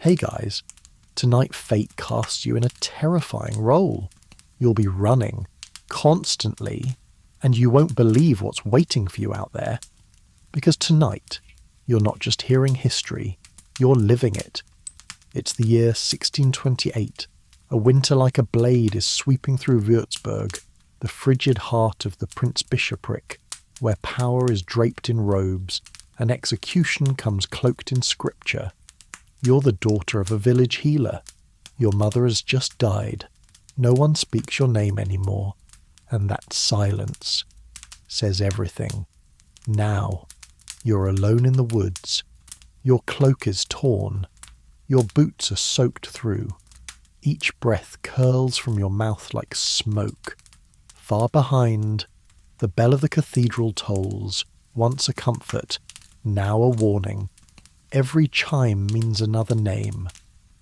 Hey guys, tonight fate casts you in a terrifying role. You'll be running, constantly, and you won't believe what's waiting for you out there. Because tonight, you're not just hearing history, you're living it. It's the year 1628. A winter like a blade is sweeping through Würzburg, the frigid heart of the Prince-Bishopric, where power is draped in robes and execution comes cloaked in scripture. You're the daughter of a village healer. Your mother has just died. No one speaks your name anymore, and that silence says everything. Now, you're alone in the woods. Your cloak is torn. Your boots are soaked through. Each breath curls from your mouth like smoke. Far behind, the bell of the cathedral tolls, once a comfort, now a warning. Every chime means another name,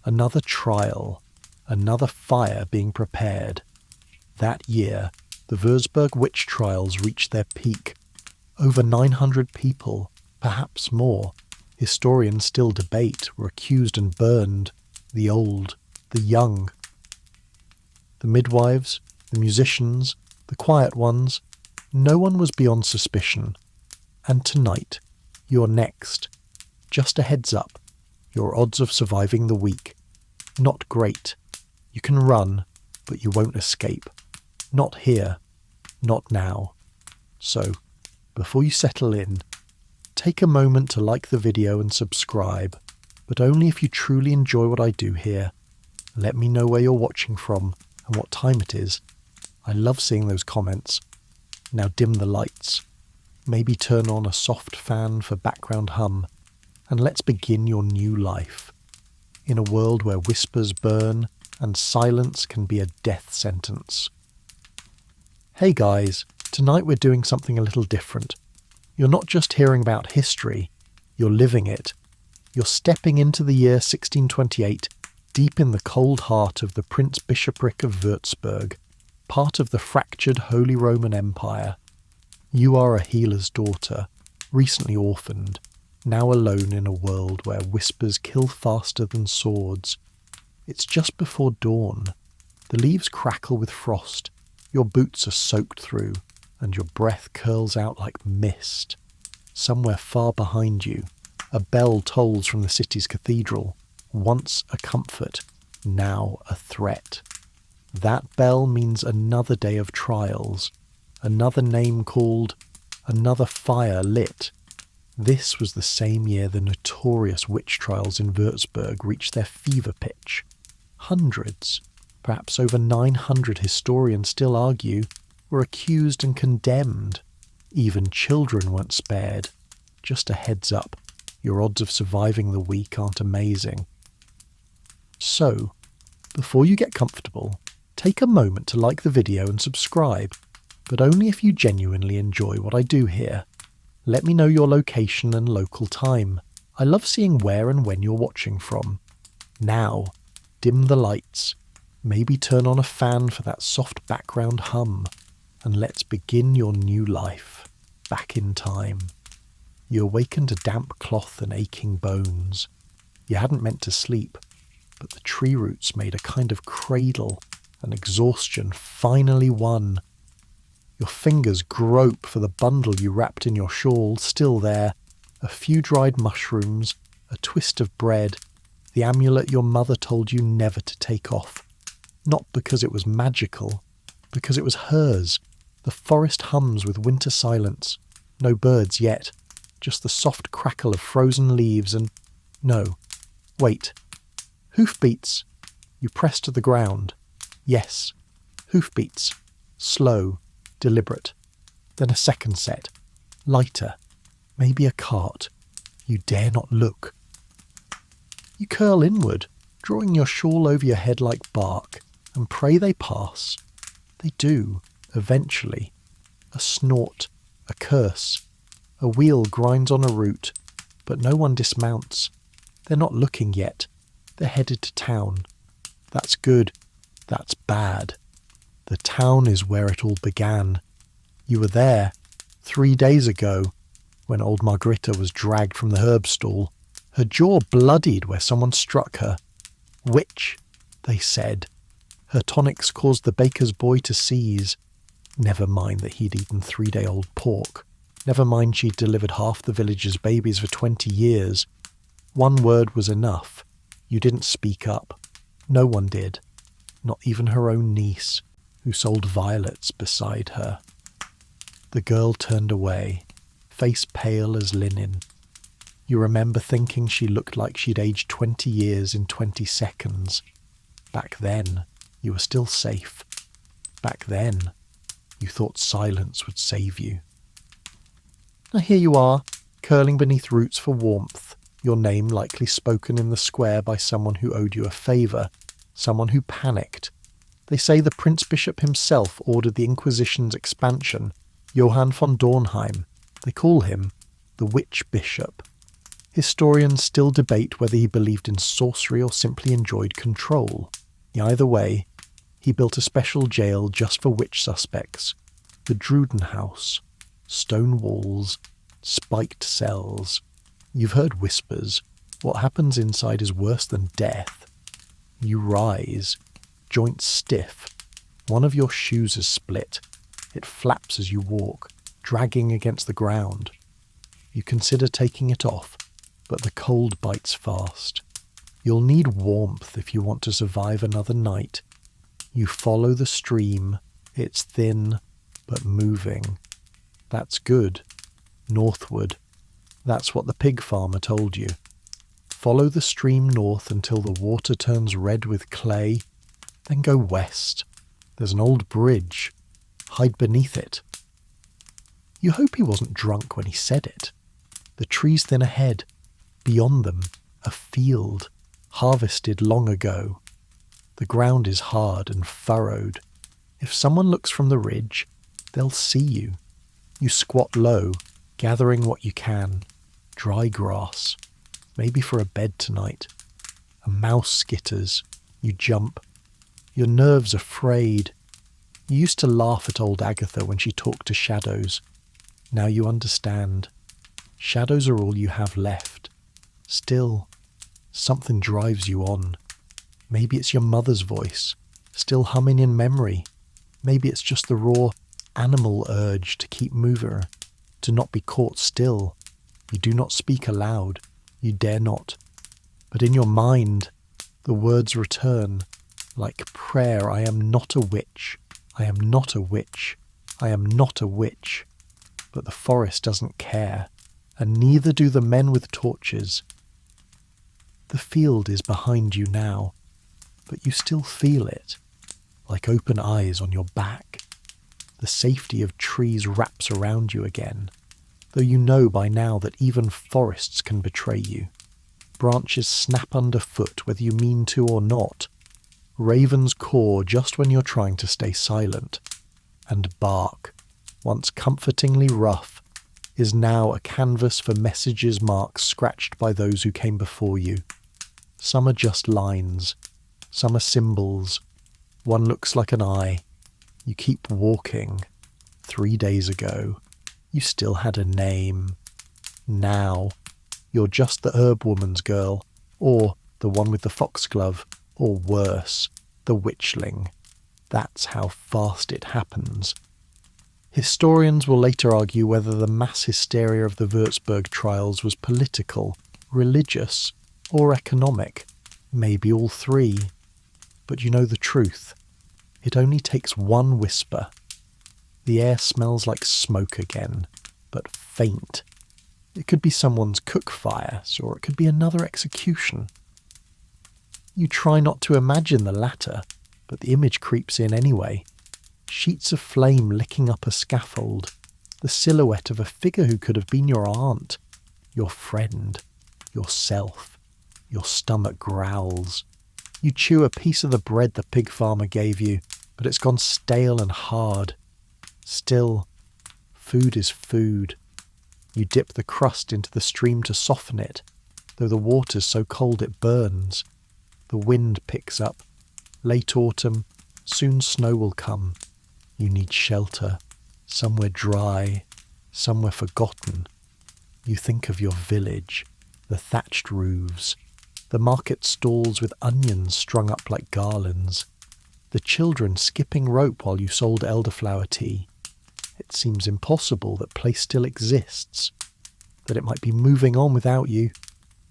another trial, another fire being prepared. That year, the Würzburg witch trials reached their peak. Over 900 people, perhaps more, historians still debate, were accused and burned. The old, the young, the midwives, the musicians, the quiet ones. No one was beyond suspicion. And tonight, you're next. Just a heads up, your odds of surviving the week. Not great. You can run, but you won't escape. Not here. Not now. So, before you settle in, take a moment to like the video and subscribe, but only if you truly enjoy what I do here. Let me know where you're watching from and what time it is. I love seeing those comments. Now dim the lights. Maybe turn on a soft fan for background hum. And let's begin your new life. In a world where whispers burn and silence can be a death sentence. Hey guys, tonight we're doing something a little different. You're not just hearing about history, you're living it. You're stepping into the year 1628, deep in the cold heart of the Prince-Bishopric of Würzburg, part of the fractured Holy Roman Empire. You are a healer's daughter, recently orphaned, now alone in a world where whispers kill faster than swords. It's just before dawn. The leaves crackle with frost, your boots are soaked through, and your breath curls out like mist. Somewhere far behind you, a bell tolls from the city's cathedral, once a comfort, now a threat. That bell means another day of trials, another name called, another fire lit. This was the same year the notorious witch trials in Würzburg reached their fever pitch. Hundreds, perhaps over 900 historians still argue, were accused and condemned. Even children weren't spared. Just a heads up, your odds of surviving the week aren't amazing. So, before you get comfortable, take a moment to like the video and subscribe, but only if you genuinely enjoy what I do here. Let me know your location and local time. I love seeing where and when you're watching from. Now, dim the lights. Maybe turn on a fan for that soft background hum. And let's begin your new life, back in time. You awaken to damp cloth and aching bones. You hadn't meant to sleep, but the tree roots made a kind of cradle, and exhaustion finally won. Your fingers grope for the bundle you wrapped in your shawl, still there. A few dried mushrooms, a twist of bread, the amulet your mother told you never to take off. Not because it was magical, because it was hers. The forest hums with winter silence. No birds yet, just the soft crackle of frozen leaves and... No. Wait. Hoofbeats. You press to the ground. Yes. Hoofbeats. Slow. Deliberate. Then a second set. Lighter. Maybe a cart. You dare not look. You curl inward, drawing your shawl over your head like bark, and pray they pass. They do, eventually. A snort. A curse. A wheel grinds on a route, but no one dismounts. They're not looking yet. They're headed to town. That's good. That's bad. The town is where it all began. You were there 3 days ago when old Margritta was dragged from the herb stall. Her jaw bloodied where someone struck her. Witch, they said. Her tonics caused the baker's boy to seize. Never mind that he'd eaten 3-day-old pork. Never mind she'd delivered half the village's babies for 20 years. One word was enough. You didn't speak up. No one did. Not even her own niece, who sold violets beside her. The girl turned away, face pale as linen. You remember thinking she looked like she'd aged 20 years in 20 seconds. Back then, you were still safe. Back then, you thought silence would save you. Now here you are, curling beneath roots for warmth, your name likely spoken in the square by someone who owed you a favour, someone who panicked. They say the Prince Bishop himself ordered the Inquisition's expansion, Johann von Dornheim. They call him the Witch Bishop. Historians still debate whether he believed in sorcery or simply enjoyed control. Either way, he built a special jail just for witch suspects. The Druden House. Stone walls. Spiked cells. You've heard whispers. What happens inside is worse than death. You rise. Joints stiff. One of your shoes is split. It flaps as you walk, dragging against the ground. You consider taking it off, but the cold bites fast. You'll need warmth if you want to survive another night. You follow the stream. It's thin, but moving. That's good. Northward. That's what the pig farmer told you. Follow the stream north until the water turns red with clay, then go west. There's an old bridge. Hide beneath it. You hope he wasn't drunk when he said it. The trees thin ahead. Beyond them, a field, harvested long ago. The ground is hard and furrowed. If someone looks from the ridge, they'll see you. You squat low, gathering what you can. Dry grass. Maybe for a bed tonight. A mouse skitters. You jump. Your nerves are frayed. You used to laugh at old Agatha when she talked to shadows. Now you understand. Shadows are all you have left. Still, something drives you on. Maybe it's your mother's voice, still humming in memory. Maybe it's just the raw animal urge to keep moving, to not be caught still. You do not speak aloud. You dare not. But in your mind, the words return, like prayer. I am not a witch. I am not a witch. I am not a witch. But the forest doesn't care, and neither do the men with torches. The field is behind you now, but you still feel it, like open eyes on your back. The safety of trees wraps around you again, though you know by now that even forests can betray you. Branches snap underfoot whether you mean to or not. Ravens caw just when you're trying to stay silent. And bark, once comfortingly rough, is now a canvas for messages marks scratched by those who came before you. Some are just lines. Some are symbols. One looks like an eye. You keep walking. 3 days ago, you still had a name. Now, you're just the herb woman's girl, or the one with the foxglove, or worse, the witchling. That's how fast it happens. Historians will later argue whether the mass hysteria of the Würzburg trials was political, religious, or economic. Maybe all three. But you know the truth. It only takes one whisper. The air smells like smoke again, but faint. It could be someone's cook fires, or it could be another execution. You try not to imagine the latter, but the image creeps in anyway. Sheets of flame licking up a scaffold, the silhouette of a figure who could have been your aunt, your friend, yourself. Your stomach growls. You chew a piece of the bread the pig farmer gave you, but it's gone stale and hard. Still, food is food. You dip the crust into the stream to soften it, though the water's so cold it burns. The wind picks up. Late autumn, soon snow will come. You need shelter, somewhere dry, somewhere forgotten. You think of your village. the thatched roofs, the market stalls with onions strung up like garlands, the children skipping rope while you sold elderflower tea. It seems impossible that place still exists, that it might be moving on without you.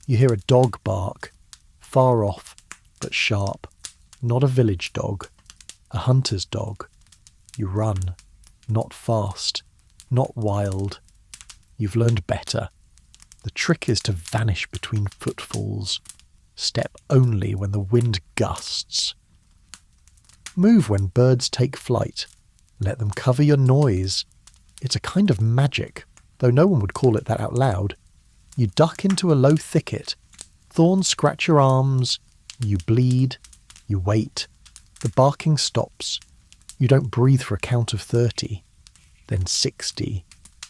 You hear a dog bark, far off, but sharp. Not a village dog, a hunter's dog. You run, not fast, not wild. You've learned better. The trick is to vanish between footfalls. Step only when the wind gusts. Move when birds take flight. Let them cover your noise. It's a kind of magic, though no one would call it that out loud. You duck into a low thicket. Thorns scratch your arms. You bleed. You wait. The barking stops. You don't breathe for a count of 30. Then 60.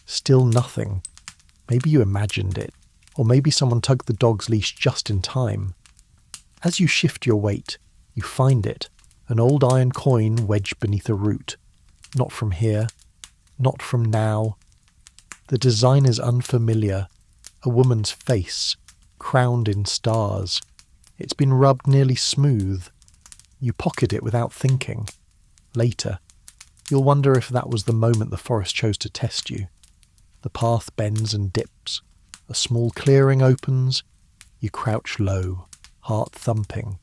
Still nothing. Maybe you imagined it, or maybe someone tugged the dog's leash just in time. As you shift your weight, you find it, an old iron coin wedged beneath a root. Not from here, not from now. The design is unfamiliar, a woman's face, crowned in stars. It's been rubbed nearly smooth. You pocket it without thinking. Later, you'll wonder if that was the moment the forest chose to test you. The path bends and dips. A small clearing opens. You crouch low, heart thumping.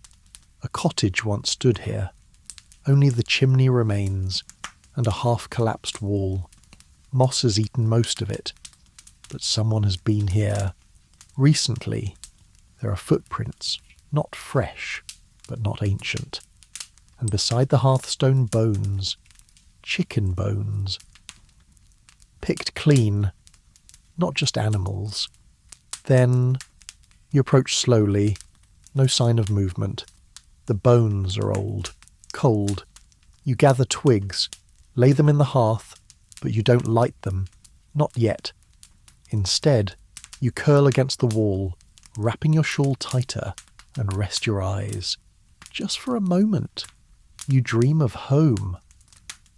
A cottage once stood here. Only the chimney remains, and a half-collapsed wall. Moss has eaten most of it, but someone has been here. Recently, there are footprints, not fresh, but not ancient. And beside the hearthstone bones, chicken bones. Picked clean, not just animals. Then you approach slowly, no sign of movement. The bones are old, cold. You gather twigs, lay them in the hearth, but you don't light them, not yet. Instead, you curl against the wall, wrapping your shawl tighter, and rest your eyes. Just for a moment. You dream of home,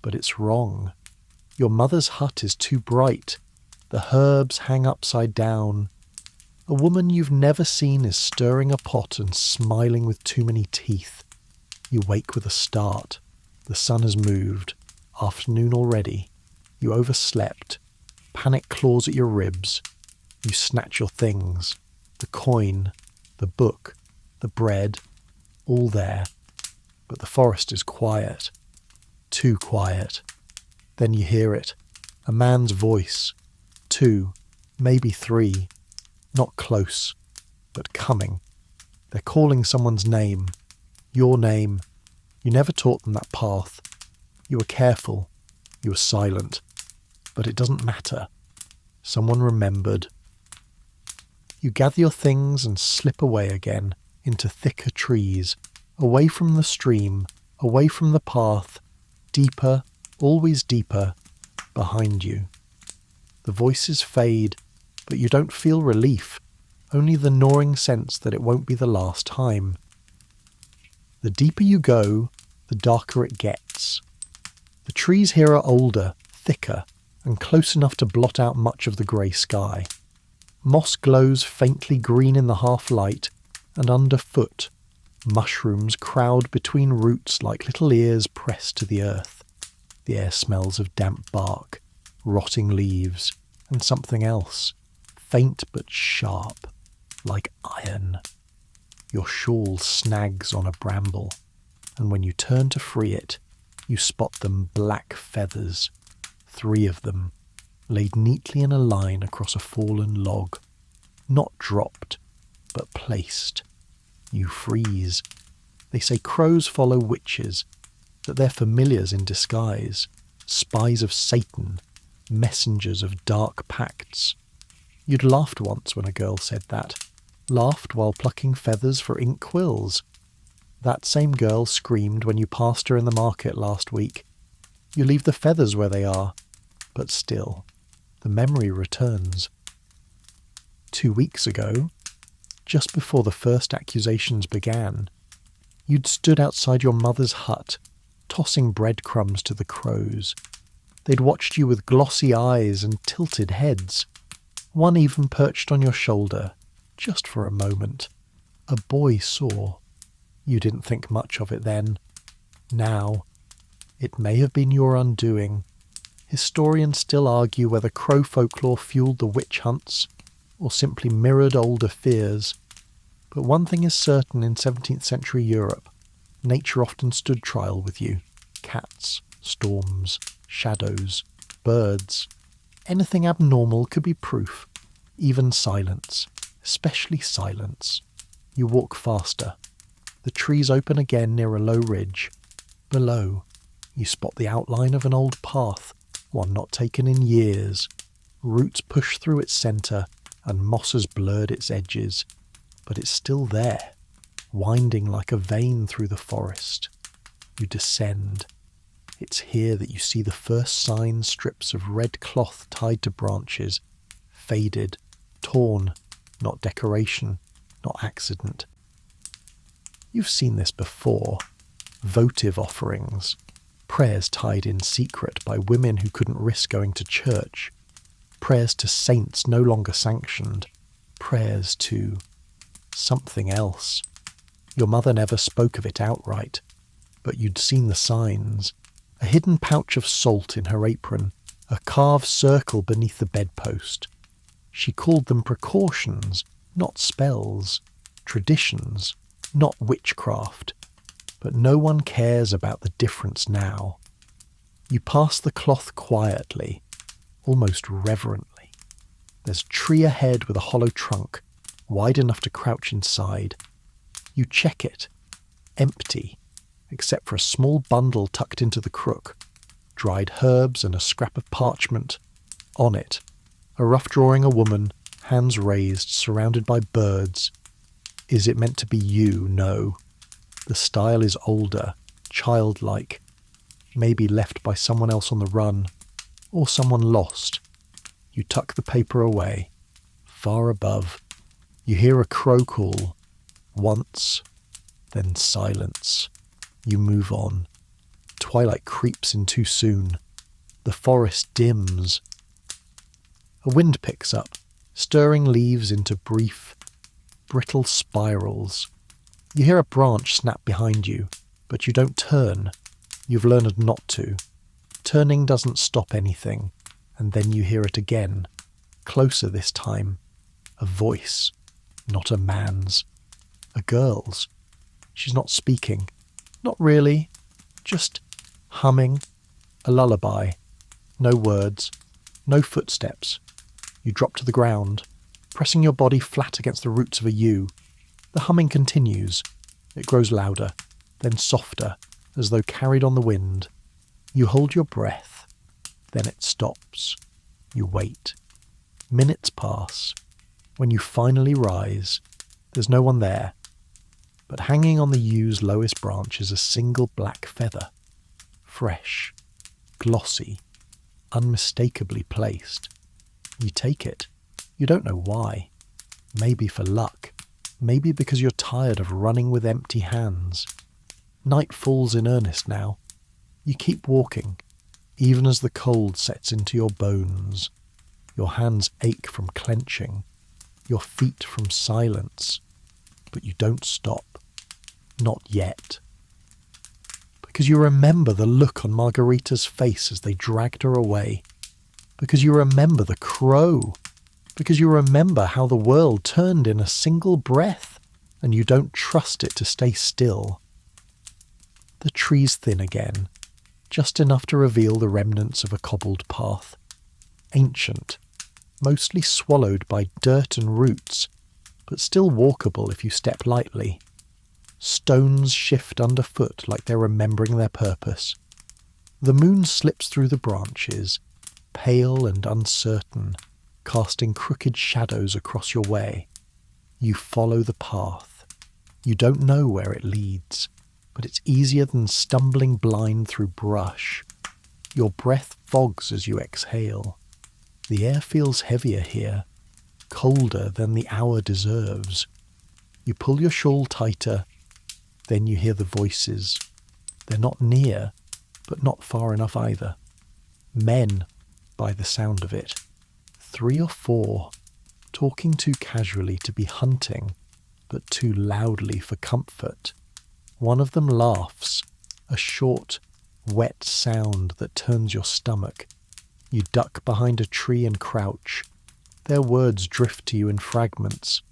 but it's wrong. Your mother's hut is too bright. The herbs hang upside down. A woman you've never seen is stirring a pot and smiling with too many teeth. You wake with a start. The sun has moved. Afternoon already. You overslept. Panic claws at your ribs. You snatch your things. The coin, the book, the bread, all there. But the forest is quiet. Too quiet. Then you hear it. A man's voice. 2, maybe 3. Not close, but coming. They're calling someone's name. Your name. You never taught them that path. You were careful. You were silent. But it doesn't matter. Someone remembered. You gather your things and slip away again into thicker trees, away from the stream, away from the path, deeper, always deeper, behind you. The voices fade, but you don't feel relief, only the gnawing sense that it won't be the last time. The deeper you go, the darker it gets. The trees here are older, thicker, and close enough to blot out much of the grey sky. Moss glows faintly green in the half-light, and underfoot, mushrooms crowd between roots like little ears pressed to the earth. The air smells of damp bark, rotting leaves, and something else, faint but sharp, like iron. Your shawl snags on a bramble, and when you turn to free it, you spot them black feathers, 3 of them, laid neatly in a line across a fallen log, not dropped, but placed. You freeze. They say crows follow witches, that they're familiars in disguise, spies of Satan, messengers of dark pacts. You'd laughed once when a girl said that, laughed while plucking feathers for ink quills. That same girl screamed when you passed her in the market last week. You leave the feathers where they are, but still, the memory returns. 2 weeks ago, just before the first accusations began, you'd stood outside your mother's hut, tossing breadcrumbs to the crows. They'd watched you with glossy eyes and tilted heads. One even perched on your shoulder, just for a moment. A boy saw. You didn't think much of it then. Now, it may have been your undoing. Historians still argue whether crow folklore fueled the witch hunts or simply mirrored older fears. But one thing is certain in 17th century Europe, nature often stood trial with you. Cats, storms, shadows, birds. Anything abnormal could be proof. Even silence, especially silence. You walk faster. The trees open again near a low ridge. Below, you spot the outline of an old path, one not taken in years. Roots push through its centre, and moss has blurred its edges. But it's still there, winding like a vein through the forest. You descend. It's here that you see the first sign strips of red cloth tied to branches, faded, torn, not decoration, not accident. You've seen this before. Votive offerings, prayers tied in secret by women who couldn't risk going to church, prayers to saints no longer sanctioned, prayers to something else. Your mother never spoke of it outright, but you'd seen the signs. A hidden pouch of salt in her apron, a carved circle beneath the bedpost. She called them precautions, not spells, traditions, not witchcraft. But no one cares about the difference now. You pass the cloth quietly, almost reverently. There's a tree ahead with a hollow trunk, wide enough to crouch inside. You check it. Empty, except for a small bundle tucked into the crook. Dried herbs and a scrap of parchment. On it, a rough drawing a woman, hands raised, surrounded by birds. Is it meant to be you? No. The style is older, childlike, maybe left by someone else on the run, or someone lost. You tuck the paper away. Far above, you hear a crow call. Once, then silence. You move on. Twilight creeps in too soon. The forest dims. A wind picks up, stirring leaves into brief, brittle spirals. You hear a branch snap behind you, but you don't turn. You've learned not to. Turning doesn't stop anything, and then you hear it again. Closer this time. A voice, not a man's. A girl's. She's not speaking. Not really. Just humming. A lullaby. No words. No footsteps. You drop to the ground, pressing your body flat against the roots of a yew. The humming continues. It grows louder, then softer, as though carried on the wind. You hold your breath. Then it stops. You wait. Minutes pass. When you finally rise, there's no one there. But hanging on the yew's lowest branch is a single black feather. Fresh, glossy, unmistakably placed. You take it. You don't know why. Maybe for luck. Maybe because you're tired of running with empty hands. Night falls in earnest now. You keep walking, even as the cold sets into your bones. Your hands ache from clenching, your feet from silence. But you don't stop. Not yet. Because you remember the look on Margarita's face as they dragged her away. Because you remember the crow. Because you remember how the world turned in a single breath, and you don't trust it to stay still. The trees thin again, just enough to reveal the remnants of a cobbled path. Ancient, mostly swallowed by dirt and roots, but still walkable if you step lightly. Stones shift underfoot like they're remembering their purpose. The moon slips through the branches, pale and uncertain, casting crooked shadows across your way. You follow the path. You don't know where it leads, but it's easier than stumbling blind through brush. Your breath fogs as you exhale. The air feels heavier here, colder than the hour deserves. You pull your shawl tighter, then you hear the voices. They're not near, but not far enough either. Men, by the sound of it. 3 or 4. talking too casually to be hunting, but too loudly for comfort. One of them laughs, a short, wet sound that turns your stomach. You duck behind a tree and crouch. Their words drift to you in fragments.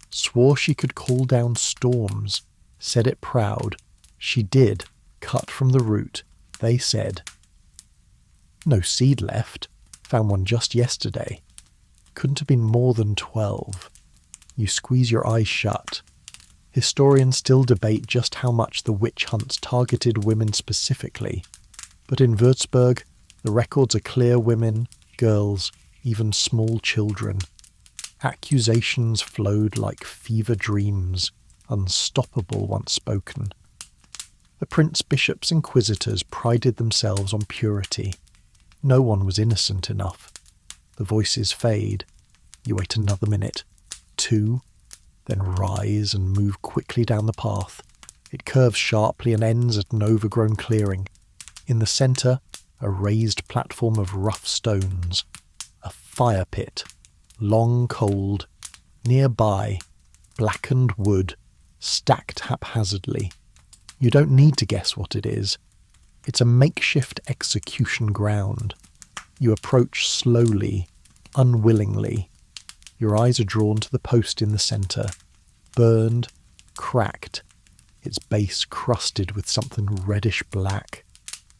Swore she could call down storms. Said it proud. She did, cut from the root. They said. No seed left. Found one just yesterday. Couldn't have been more than 12. You squeeze your eyes shut. Historians still debate just how much the witch hunts targeted women specifically, but in Würzburg, the records are clear: women, girls, even small children. Accusations flowed like fever dreams, unstoppable once spoken. The prince bishops inquisitors prided themselves on purity. No one was innocent enough. The voices fade. You wait another minute, 2, then rise and move quickly down the path. It curves sharply and ends at an overgrown clearing. In the centre, a raised platform of rough stones. A fire pit, long cold. Nearby, blackened wood, stacked haphazardly. You don't need to guess what it is. It's a makeshift execution ground. You approach slowly, unwillingly. Your eyes are drawn to the post in the centre, burned, cracked, its base crusted with something reddish-black.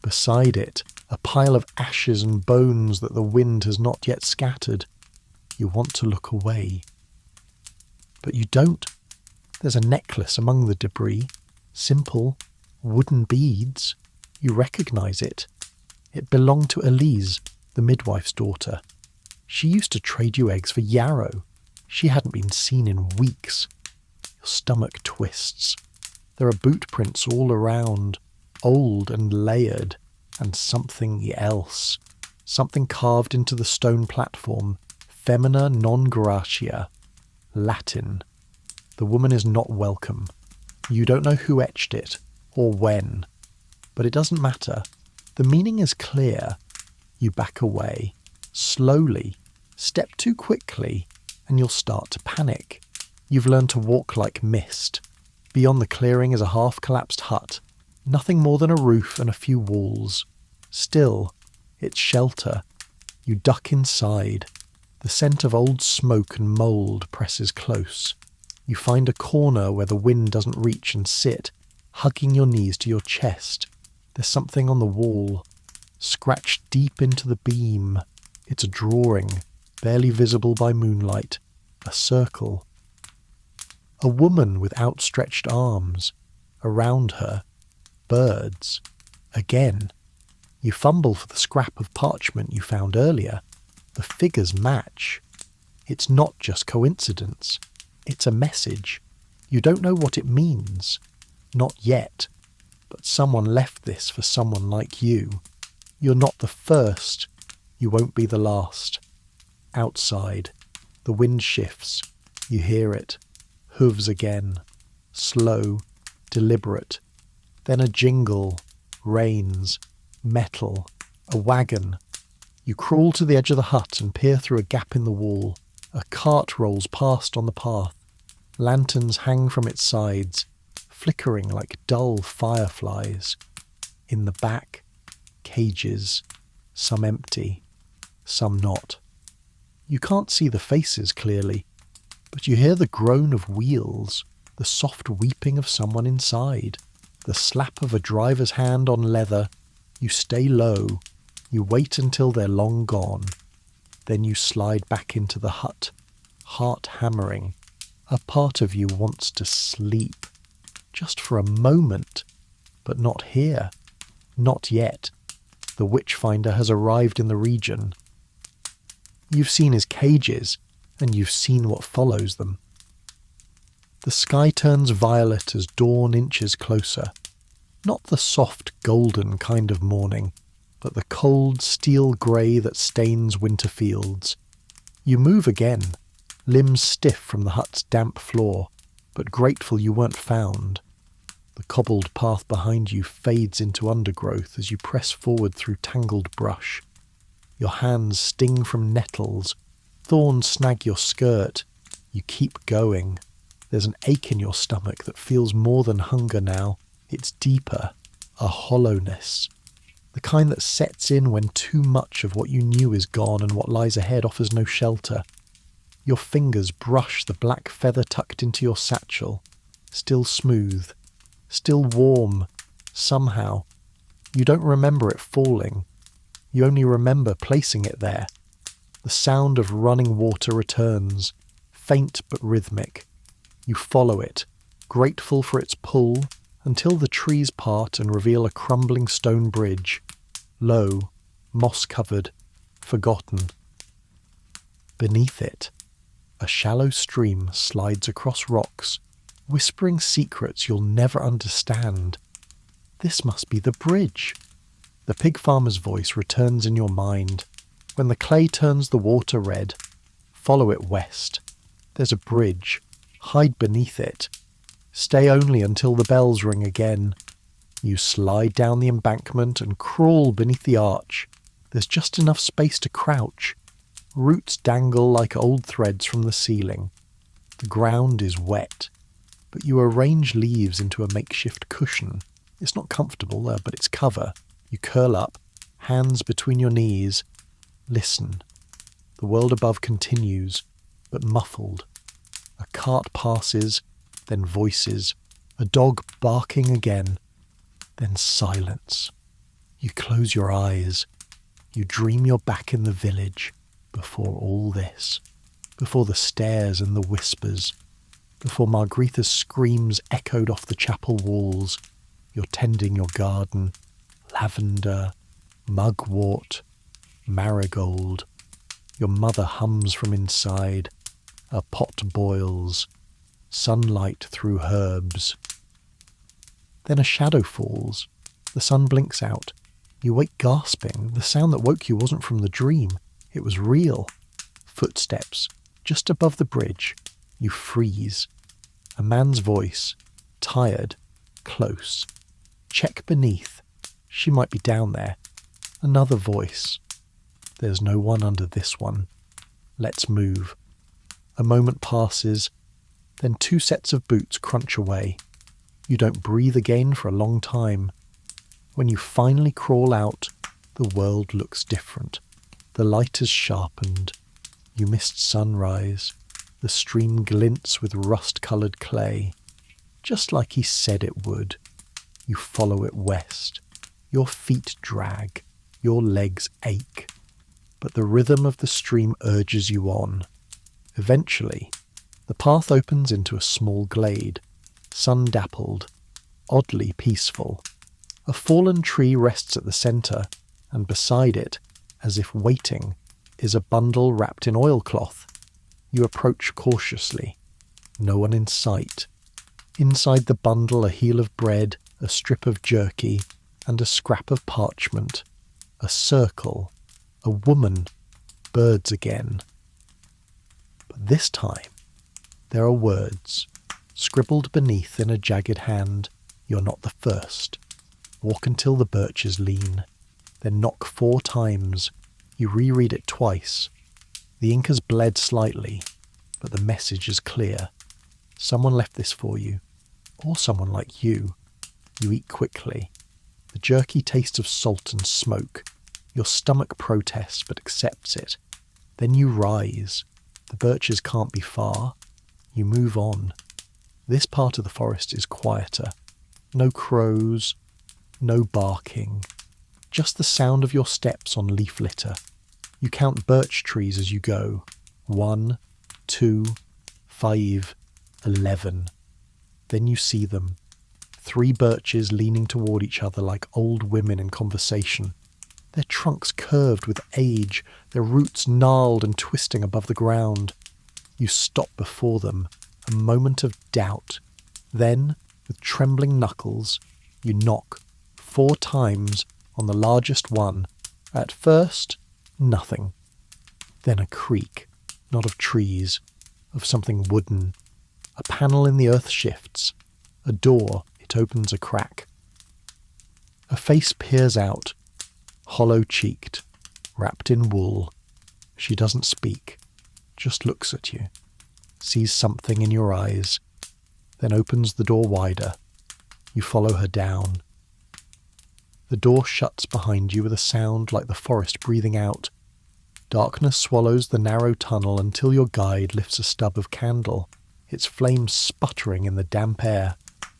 Beside it, a pile of ashes and bones that the wind has not yet scattered. You want to look away. But you don't. There's a necklace among the debris. Simple, wooden beads. You recognise it. It belonged to Elise, the midwife's daughter. She used to trade you eggs for yarrow. She hadn't been seen in weeks. Your stomach twists. There are boot prints all around, old and layered, and something else. Something carved into the stone platform. Femina non gratia. Latin. The woman is not welcome. You don't know who etched it, or when. But it doesn't matter. The meaning is clear. You back away. Slowly. Step too quickly, and you'll start to panic. You've learned to walk like mist. Beyond the clearing is a half-collapsed hut. Nothing more than a roof and a few walls. Still, it's shelter. You duck inside. The scent of old smoke and mould presses close. You find a corner where the wind doesn't reach and sit, hugging your knees to your chest. There's something on the wall, scratched deep into the beam. It's a drawing, barely visible by moonlight. A circle. A woman with outstretched arms. Around her, birds. Again. You fumble for the scrap of parchment you found earlier. The figures match. It's not just coincidence. It's a message. You don't know what it means. Not yet. But someone left this for someone like you. You're not the first. You won't be the last. Outside. The wind shifts. You hear it. Hooves again. Slow. Deliberate. Then a jingle. Rains. Metal. A wagon. You crawl to the edge of the hut and peer through a gap in the wall. A cart rolls past on the path. Lanterns hang from its sides, flickering like dull fireflies. In the back, cages, some empty, some not. You can't see the faces clearly, but you hear the groan of wheels, the soft weeping of someone inside, the slap of a driver's hand on leather. You stay low. You wait until they're long gone. Then you slide back into the hut, heart hammering. A part of you wants to sleep, just for a moment, but not here, not yet. The witchfinder has arrived in the region. You've seen his cages, and you've seen what follows them. The sky turns violet as dawn inches closer. Not the soft golden kind of morning, but the cold steel grey that stains winter fields. You move again, limbs stiff from the hut's damp floor, but grateful you weren't found. The cobbled path behind you fades into undergrowth as you press forward through tangled brush. Your hands sting from nettles, Thorns snag your skirt. You keep going. There's an ache in your stomach that feels more than hunger now. It's deeper, a hollowness. The kind that sets in when too much of what you knew is gone and what lies ahead offers no shelter. Your fingers brush the black feather tucked into your satchel. Still smooth. Still warm. Somehow. You don't remember it falling. You only remember placing it there. The sound of running water returns, faint but rhythmic. You follow it, grateful for its pull, until the trees part and reveal a crumbling stone bridge. Low, moss-covered, forgotten. Beneath it, a shallow stream slides across rocks, whispering secrets you'll never understand. This must be the bridge. The pig farmer's voice returns in your mind. When the clay turns the water red, follow it west. There's a bridge. Hide beneath it. Stay only until the bells ring again. You slide down the embankment and crawl beneath the arch. There's just enough space to crouch. Roots dangle like old threads from the ceiling. The ground is wet, but you arrange leaves into a makeshift cushion. It's not comfortable, but it's cover. You curl up, hands between your knees. Listen. The world above continues, but muffled. A cart passes, then voices. A dog barking again. Then silence. You close your eyes. You dream you're back in the village before all this. Before the stares and the whispers. Before Margretha's screams echoed off the chapel walls. You're tending your garden. Lavender, mugwort, marigold. Your mother hums from inside. A pot boils. Sunlight through herbs. Then a shadow falls. The sun blinks out. You wake gasping. The sound that woke you wasn't from the dream. It was real. Footsteps. Just above the bridge. You freeze. A man's voice. Tired. Close. Check beneath. She might be down there. Another voice. There's no one under this one. Let's move. A moment passes. Then 2 sets of boots crunch away. You don't breathe again for a long time. When you finally crawl out, the world looks different. The light has sharpened. You missed sunrise. The stream glints with rust-coloured clay. Just like he said it would. You follow it west. Your feet drag. Your legs ache. But the rhythm of the stream urges you on. Eventually, the path opens into a small glade, sun-dappled, oddly peaceful. A fallen tree rests at the centre, and beside it, as if waiting, is a bundle wrapped in oilcloth. You approach cautiously. No one in sight. Inside the bundle a heel of bread, a strip of jerky, and a scrap of parchment. A circle. A woman. Birds again. But this time, there are words, scribbled beneath in a jagged hand. You're not the first. Walk until the birches lean. Then knock 4 times. You reread it twice. The ink has bled slightly, but the message is clear. Someone left this for you. Or someone like you. You eat quickly. The jerky taste of salt and smoke. Your stomach protests but accepts it. Then you rise. The birches can't be far. You move on. This part of the forest is quieter. No crows. No barking. Just the sound of your steps on leaf litter. You count birch trees as you go. 1, 2, 5, 11. Then you see them. 3 birches leaning toward each other like old women in conversation. Their trunks curved with age, their roots gnarled and twisting above the ground. You stop before them, a moment of doubt. Then, with trembling knuckles, you knock 4 times on the largest one. At first, nothing. Then a creak, not of trees, of something wooden. A panel in the earth shifts. A door, it opens a crack. A face peers out, hollow-cheeked, wrapped in wool. She doesn't speak. just looks at you, sees something in your eyes, then opens the door wider. You follow her down. The door shuts behind you with a sound like the forest breathing out. Darkness swallows the narrow tunnel until your guide lifts a stub of candle, its flames sputtering in the damp air.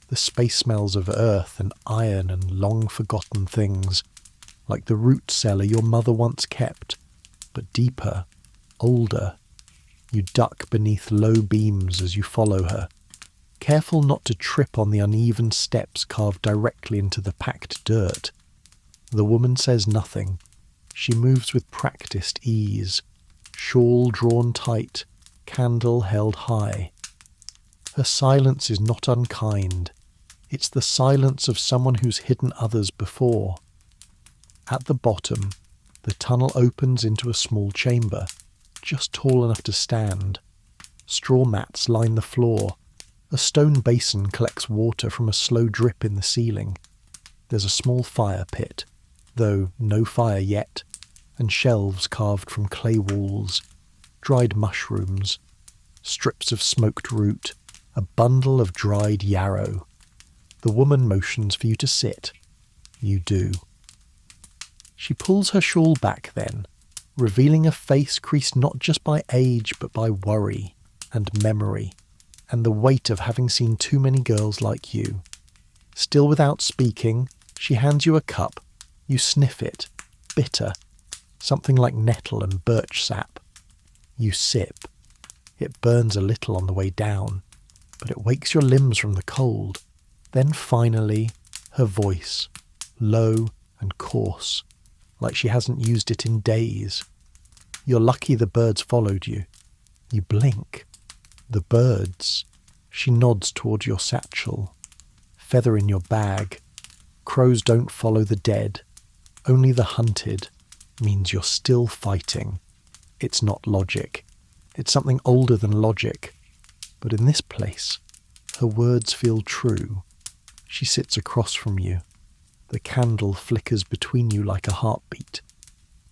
The space smells of earth and iron and long-forgotten things, like the root cellar your mother once kept, but deeper, older. You duck beneath low beams as you follow her, careful not to trip on the uneven steps carved directly into the packed dirt. The woman says nothing. She moves with practiced ease, shawl drawn tight, candle held high. Her silence is not unkind. It's the silence of someone who's hidden others before. At the bottom, the tunnel opens into a small chamber, just tall enough to stand. Straw mats line the floor. A stone basin collects water from a slow drip in the ceiling. There's a small fire pit, though no fire yet, and shelves carved from clay walls, dried mushrooms, strips of smoked root, a bundle of dried yarrow. The woman motions for you to sit. You do. She pulls her shawl back then, revealing a face creased not just by age but by worry and memory, and the weight of having seen too many girls like you. Still without speaking, she hands you a cup. You sniff it, bitter, something like nettle and birch sap. You sip. It burns a little on the way down, but it wakes your limbs from the cold. Then finally, her voice, low and coarse, like she hasn't used it in days. You're lucky the birds followed you. You blink. The birds. She nods toward your satchel. Feather in your bag. Crows don't follow the dead. Only the hunted. Means you're still fighting. It's not logic. It's something older than logic. But in this place, her words feel true. She sits across from you. The candle flickers between you like a heartbeat.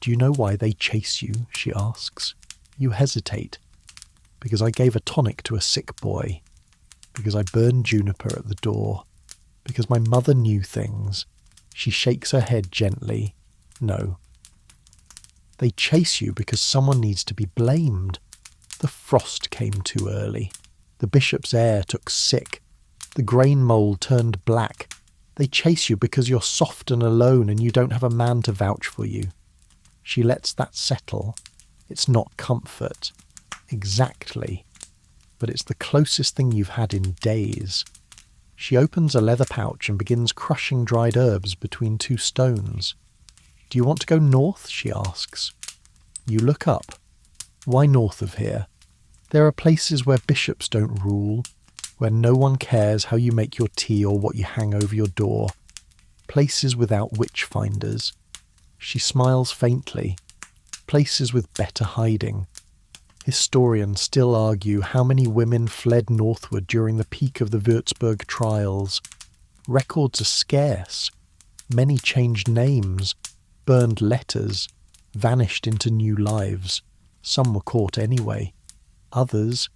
Do you know why they chase you? She asks. You hesitate. Because I gave a tonic to a sick boy. Because I burned juniper at the door. Because my mother knew things. She shakes her head gently. No. They chase you because someone needs to be blamed. The frost came too early. The bishop's heir took sick. The grain mould turned black. They chase you because you're soft and alone and you don't have a man to vouch for you. She lets that settle. It's not comfort. Exactly. But it's the closest thing you've had in days. She opens a leather pouch and begins crushing dried herbs between two stones. Do you want to go north? She asks. You look up. Why north of here? There are places where bishops don't rule, where no one cares how you make your tea or what you hang over your door. Places without witch-finders. She smiles faintly. Places with better hiding. Historians still argue how many women fled northward during the peak of the Würzburg trials. Records are scarce. Many changed names, burned letters, vanished into new lives. Some were caught anyway. Others,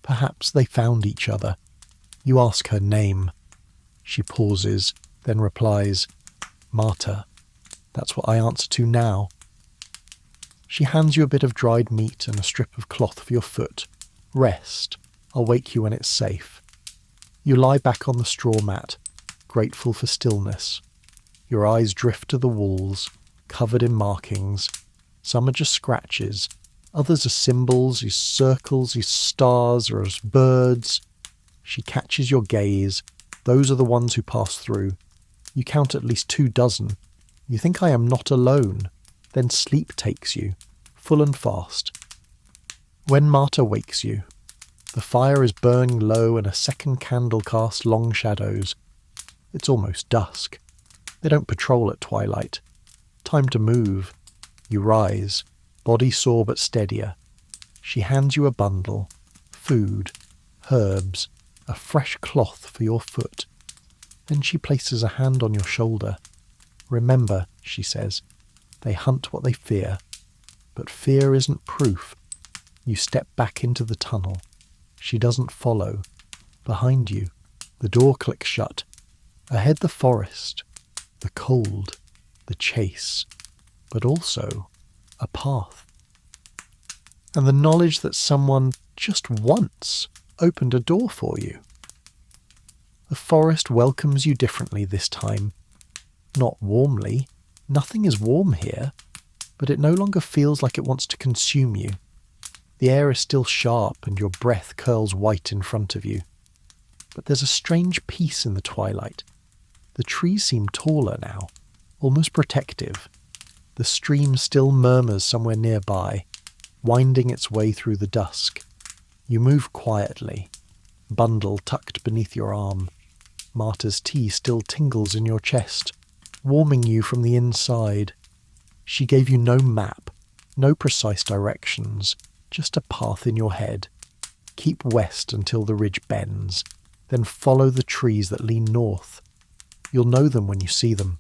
perhaps they found each other. You ask her name. She pauses, then replies, Marta. That's what I answer to now. She hands you a bit of dried meat and a strip of cloth for your foot. Rest. I'll wake you when it's safe. You lie back on the straw mat, grateful for stillness. Your eyes drift to the walls, covered in markings. Some are just scratches. Others are symbols, as circles, as stars, or as birds. She catches your gaze. Those are the ones who pass through. You count at least 24. You think I am not alone. Then sleep takes you, full and fast. When Marta wakes you, the fire is burning low and a second candle casts long shadows. It's almost dusk. They don't patrol at twilight. Time to move. You rise, body sore but steadier. She hands you a bundle, food, herbs, a fresh cloth for your foot. Then she places a hand on your shoulder. Remember, she says, they hunt what they fear. But fear isn't proof. You step back into the tunnel. She doesn't follow. Behind you, the door clicks shut. Ahead, the forest, the cold, the chase, but also a path. And the knowledge that someone just once opened a door for you. The forest welcomes you differently this time. Not warmly. Nothing is warm here, but it no longer feels like it wants to consume you. The air is still sharp and your breath curls white in front of you. But there's a strange peace in the twilight. The trees seem taller now, almost protective. The stream still murmurs somewhere nearby, winding its way through the dusk. You move quietly, bundle tucked beneath your arm. Marta's tea still tingles in your chest, warming you from the inside. She gave you no map, no precise directions, just a path in your head. Keep west until the ridge bends, then follow the trees that lean north. You'll know them when you see them.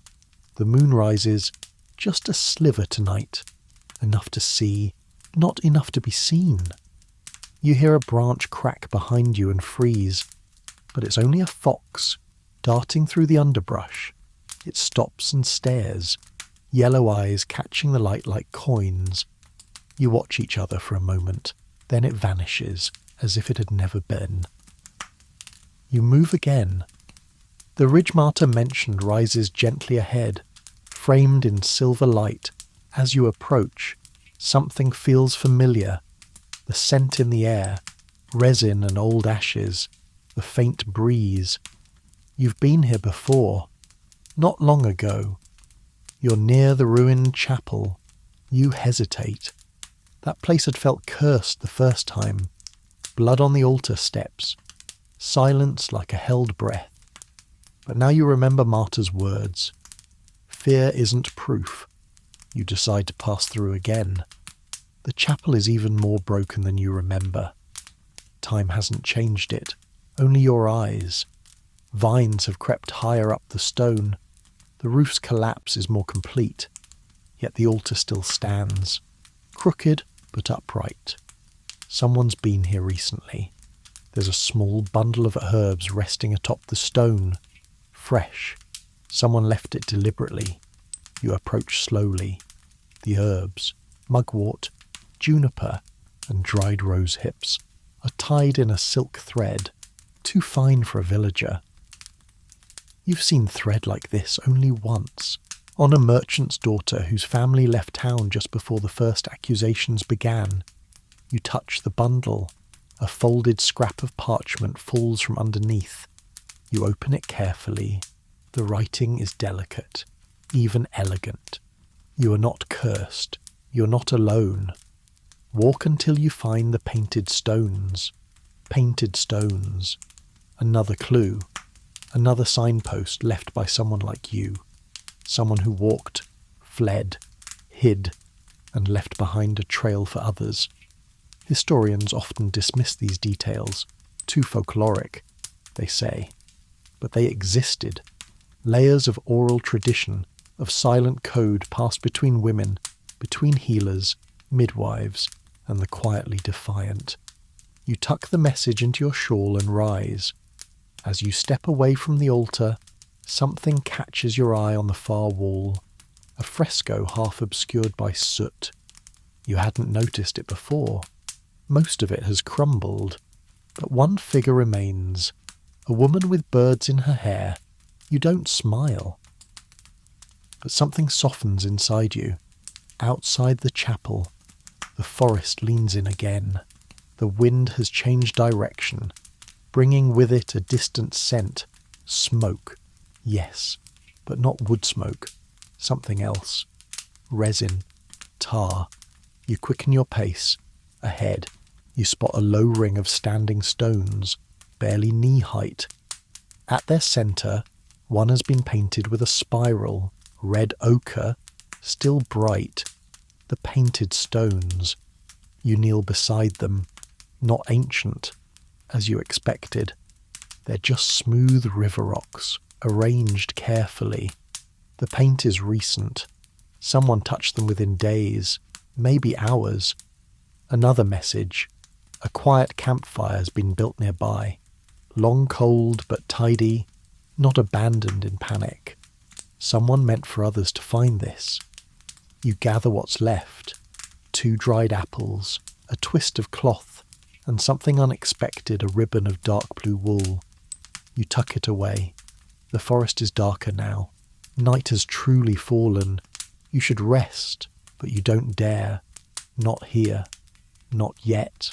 The moon rises, just a sliver tonight, enough to see, not enough to be seen. You hear a branch crack behind you and freeze, but it's only a fox darting through the underbrush. It stops and stares, yellow eyes catching the light like coins. You watch each other for a moment, then it vanishes as if it had never been. You move again. The ridge Marta mentioned rises gently ahead, framed in silver light. As you approach, something feels familiar. The scent in the air, resin and old ashes, the faint breeze. You've been here before, not long ago. You're near the ruined chapel. You hesitate. That place had felt cursed the first time. Blood on the altar steps. Silence like a held breath. But now you remember Marta's words. Fear isn't proof. You decide to pass through again. The chapel is even more broken than you remember. Time hasn't changed it, only your eyes. Vines have crept higher up the stone. The roof's collapse is more complete, yet the altar still stands, crooked but upright. Someone's been here recently. There's a small bundle of herbs resting atop the stone, fresh. Someone left it deliberately. You approach slowly. The herbs, mugwort, juniper, and dried rose hips, are tied in a silk thread, too fine for a villager. You've seen thread like this only once, on a merchant's daughter whose family left town just before the first accusations began. You touch the bundle. A folded scrap of parchment falls from underneath. You open it carefully. The writing is delicate, even elegant. You are not cursed. You're not alone. Walk until you find the painted stones. Painted stones. Another clue. Another signpost left by someone like you. Someone who walked, fled, hid, and left behind a trail for others. Historians often dismiss these details. Too folkloric, they say. But they existed. Layers of oral tradition, of silent code passed between women, between healers, midwives, and the quietly defiant. You tuck the message into your shawl and rise. As you step away from the altar, something catches your eye on the far wall, a fresco half obscured by soot. You hadn't noticed it before. Most of it has crumbled, but one figure remains, a woman with birds in her hair. You don't smile. But something softens inside you. Outside the chapel, the forest leans in again. The wind has changed direction, bringing with it a distant scent. Smoke. Yes, but not wood smoke. Something else. Resin. Tar. You quicken your pace. Ahead, you spot a low ring of standing stones, barely knee-height. At their centre, one has been painted with a spiral, red ochre, still bright. The painted stones. You kneel beside them, not ancient, as you expected. They're just smooth river rocks, arranged carefully. The paint is recent. Someone touched them within days, maybe hours. Another message. A quiet campfire has been built nearby. Long cold but tidy, not abandoned in panic. Someone meant for others to find this. You gather what's left. 2 dried apples, a twist of cloth, and something unexpected, a ribbon of dark blue wool. You tuck it away. The forest is darker now. Night has truly fallen. You should rest, but you don't dare. Not here. Not yet.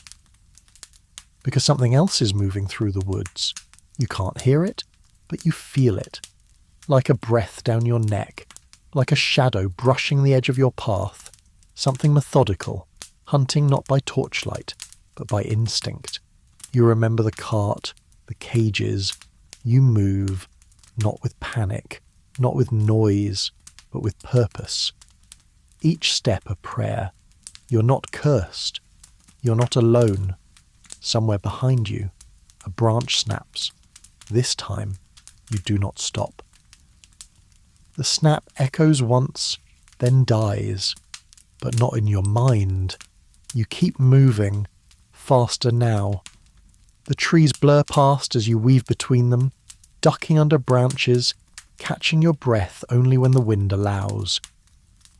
Because something else is moving through the woods. You can't hear it, but you feel it. Like a breath down your neck, like a shadow brushing the edge of your path. Something methodical, hunting not by torchlight, but by instinct. You remember the cart, the cages. You move, not with panic, not with noise, but with purpose. Each step a prayer. You're not cursed. You're not alone. Somewhere behind you, a branch snaps. This time, you do not stop. The snap echoes once, then dies, but not in your mind. You keep moving, faster now. The trees blur past as you weave between them, ducking under branches, catching your breath only when the wind allows.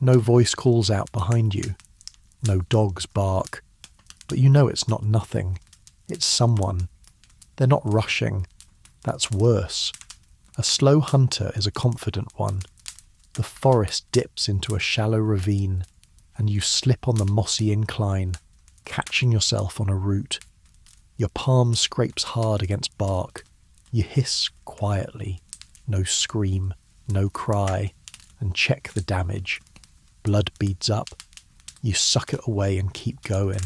No voice calls out behind you. No dogs bark. But you know it's not nothing. It's someone. They're not rushing. That's worse. A slow hunter is a confident one. The forest dips into a shallow ravine, and you slip on the mossy incline, catching yourself on a root. Your palm scrapes hard against bark. You hiss quietly. No scream, no cry, and check the damage. Blood beads up. You suck it away and keep going.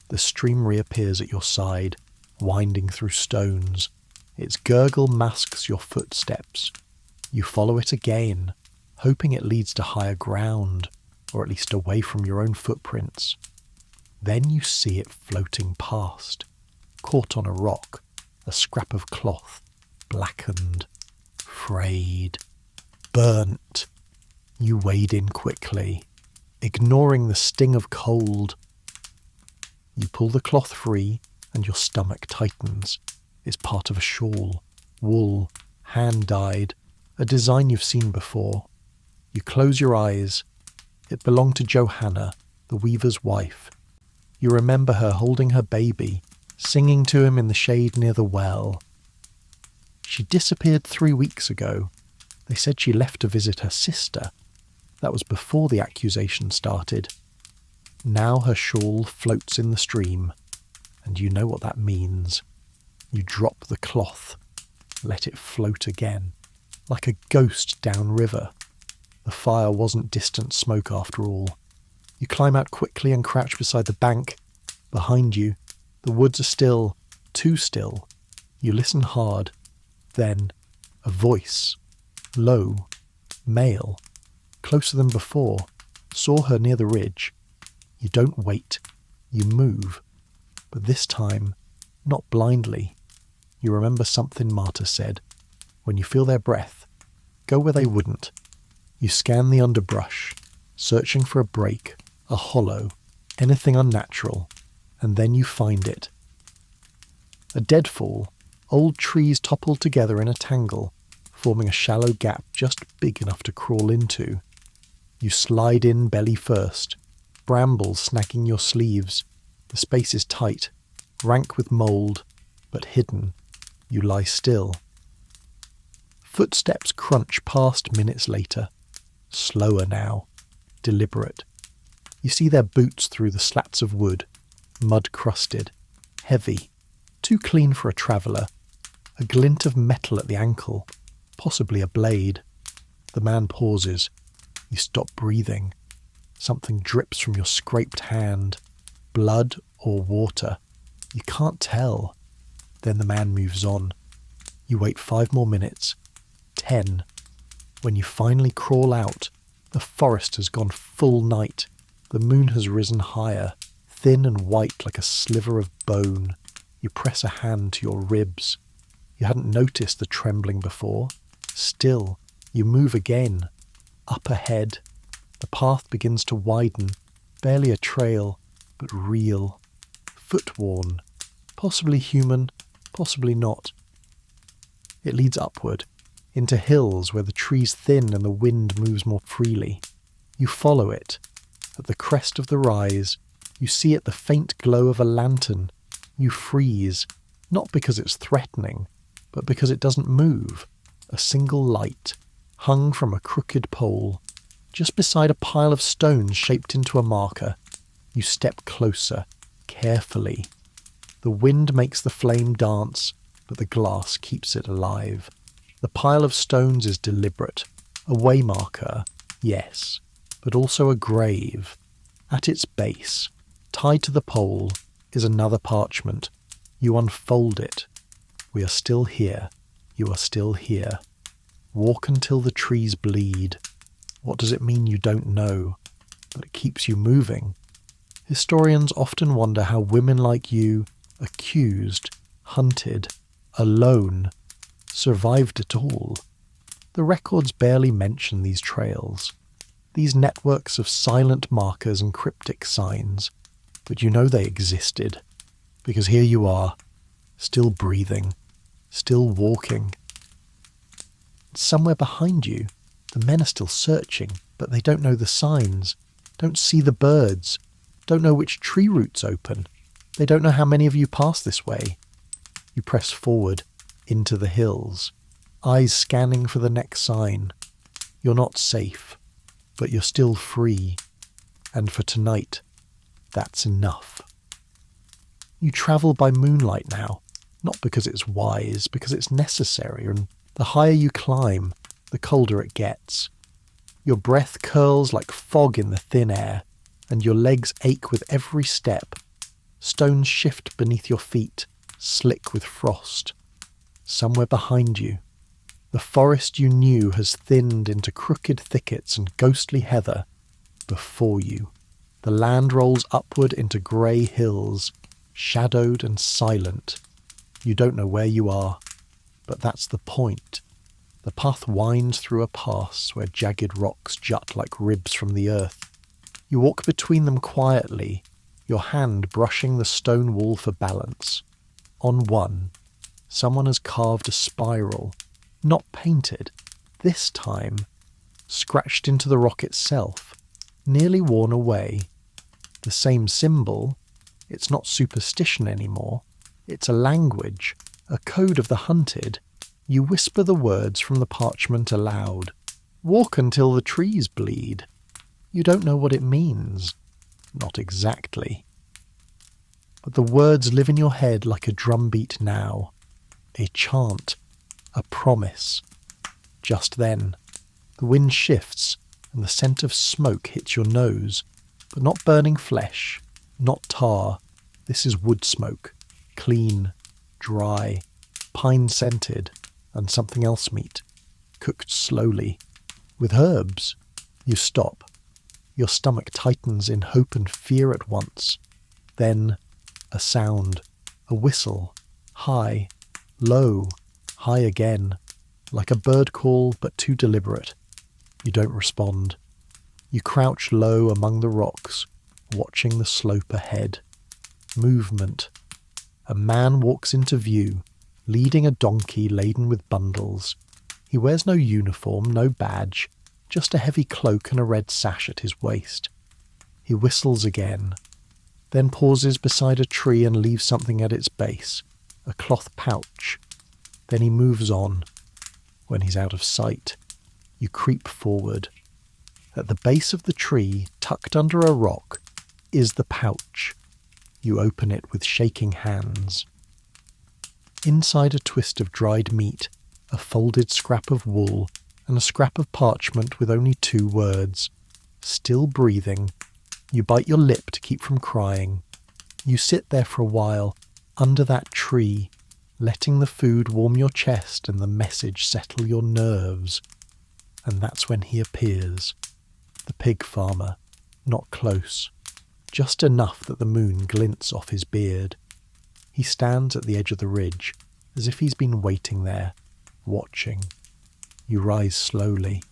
The stream reappears at your side, winding through stones. Its gurgle masks your footsteps. You follow it again, hoping it leads to higher ground, or at least away from your own footprints. Then you see it floating past, caught on a rock, a scrap of cloth, blackened, frayed, burnt. You wade in quickly, ignoring the sting of cold. You pull the cloth free and your stomach tightens. It's part of a shawl, wool, hand-dyed, a design you've seen before. You close your eyes. It belonged to Johanna, the weaver's wife. You remember her holding her baby, singing to him in the shade near the well. She disappeared 3 weeks ago. They said she left to visit her sister. That was before the accusation started. Now her shawl floats in the stream, and you know what that means. You drop the cloth, let it float again, like a ghost downriver. The fire wasn't distant smoke after all. You climb out quickly and crouch beside the bank. Behind you, the woods are still, too still. You listen hard. Then, a voice, low, male, closer than before, saw her near the ridge. You don't wait, you move, but this time, not blindly. You remember something Marta said. When you feel their breath, go where they wouldn't. You scan the underbrush, searching for a break, a hollow, anything unnatural, and then you find it. A deadfall, old trees toppled together in a tangle, forming a shallow gap just big enough to crawl into. You slide in belly first, brambles snagging your sleeves. The space is tight, rank with mould, but hidden. You lie still. Footsteps crunch past minutes later, slower now, deliberate. You see their boots through the slats of wood, mud-crusted, heavy, too clean for a traveller. A glint of metal at the ankle, possibly a blade. The man pauses. You stop breathing. Something drips from your scraped hand. Blood or water. You can't tell. Then the man moves on. You wait 5 more minutes. 10. When you finally crawl out, the forest has gone full night. The moon has risen higher, thin and white like a sliver of bone. You press a hand to your ribs. You hadn't noticed the trembling before. Still, you move again. Up ahead. The path begins to widen. Barely a trail, but real, foot-worn, possibly human, possibly not. It leads upward, into hills where the trees thin and the wind moves more freely. You follow it. At the crest of the rise, you see it the faint glow of a lantern. You freeze, not because it's threatening, but because it doesn't move. A single light, hung from a crooked pole, just beside a pile of stones shaped into a marker. You step closer, carefully. The wind makes the flame dance, but the glass keeps it alive. The pile of stones is deliberate. A waymarker, yes, but also a grave. At its base, tied to the pole, is another parchment. You unfold it. We are still here. You are still here. Walk until the trees bleed. What does it mean? You don't know, but it keeps you moving. Historians often wonder how women like you, accused, hunted, alone, survived it all. The records barely mention these trails, these networks of silent markers and cryptic signs, but you know they existed, because here you are, still breathing, still walking. Somewhere behind you, the men are still searching, but they don't know the signs, don't see the birds, don't know which tree roots open. They don't know how many of you pass this way. You press forward, into the hills, eyes scanning for the next sign. You're not safe, but you're still free. And for tonight, that's enough. You travel by moonlight now, not because it's wise, because it's necessary, and the higher you climb, the colder it gets. Your breath curls like fog in the thin air, and your legs ache with every step. Stones shift beneath your feet, slick with frost. Somewhere behind you, the forest you knew has thinned into crooked thickets and ghostly heather. Before you, the land rolls upward into grey hills, shadowed and silent. You don't know where you are, but that's the point. The path winds through a pass where jagged rocks jut like ribs from the earth. You walk between them quietly, your hand brushing the stone wall for balance. On one, someone has carved a spiral, not painted, this time scratched into the rock itself, nearly worn away. The same symbol, it's not superstition anymore, it's a language, a code of the hunted. You whisper the words from the parchment aloud. Walk until the trees bleed. You don't know what it means. Not exactly. But the words live in your head like a drumbeat now. A chant. A promise. Just then, the wind shifts and the scent of smoke hits your nose, but not burning flesh, not tar. This is wood smoke. Clean, dry, pine-scented, and something else meat, cooked slowly, with herbs. You stop. Your stomach tightens in hope and fear at once. Then, a sound, a whistle, high, low, high again, like a bird call but too deliberate. You don't respond. You crouch low among the rocks, watching the slope ahead. Movement. A man walks into view, leading a donkey laden with bundles. He wears no uniform, no badge, just a heavy cloak and a red sash at his waist. He whistles again, then pauses beside a tree and leaves something at its base, a cloth pouch. Then he moves on. When he's out of sight, you creep forward. At the base of the tree, tucked under a rock, is the pouch. You open it with shaking hands. Inside a twist of dried meat, a folded scrap of wool, and a scrap of parchment with only 2 words. Still breathing, you bite your lip to keep from crying. You sit there for a while, under that tree, letting the food warm your chest and the message settle your nerves. And that's when he appears. The pig farmer, not close, just enough that the moon glints off his beard. He stands at the edge of the ridge, as if he's been waiting there, watching. You rise slowly.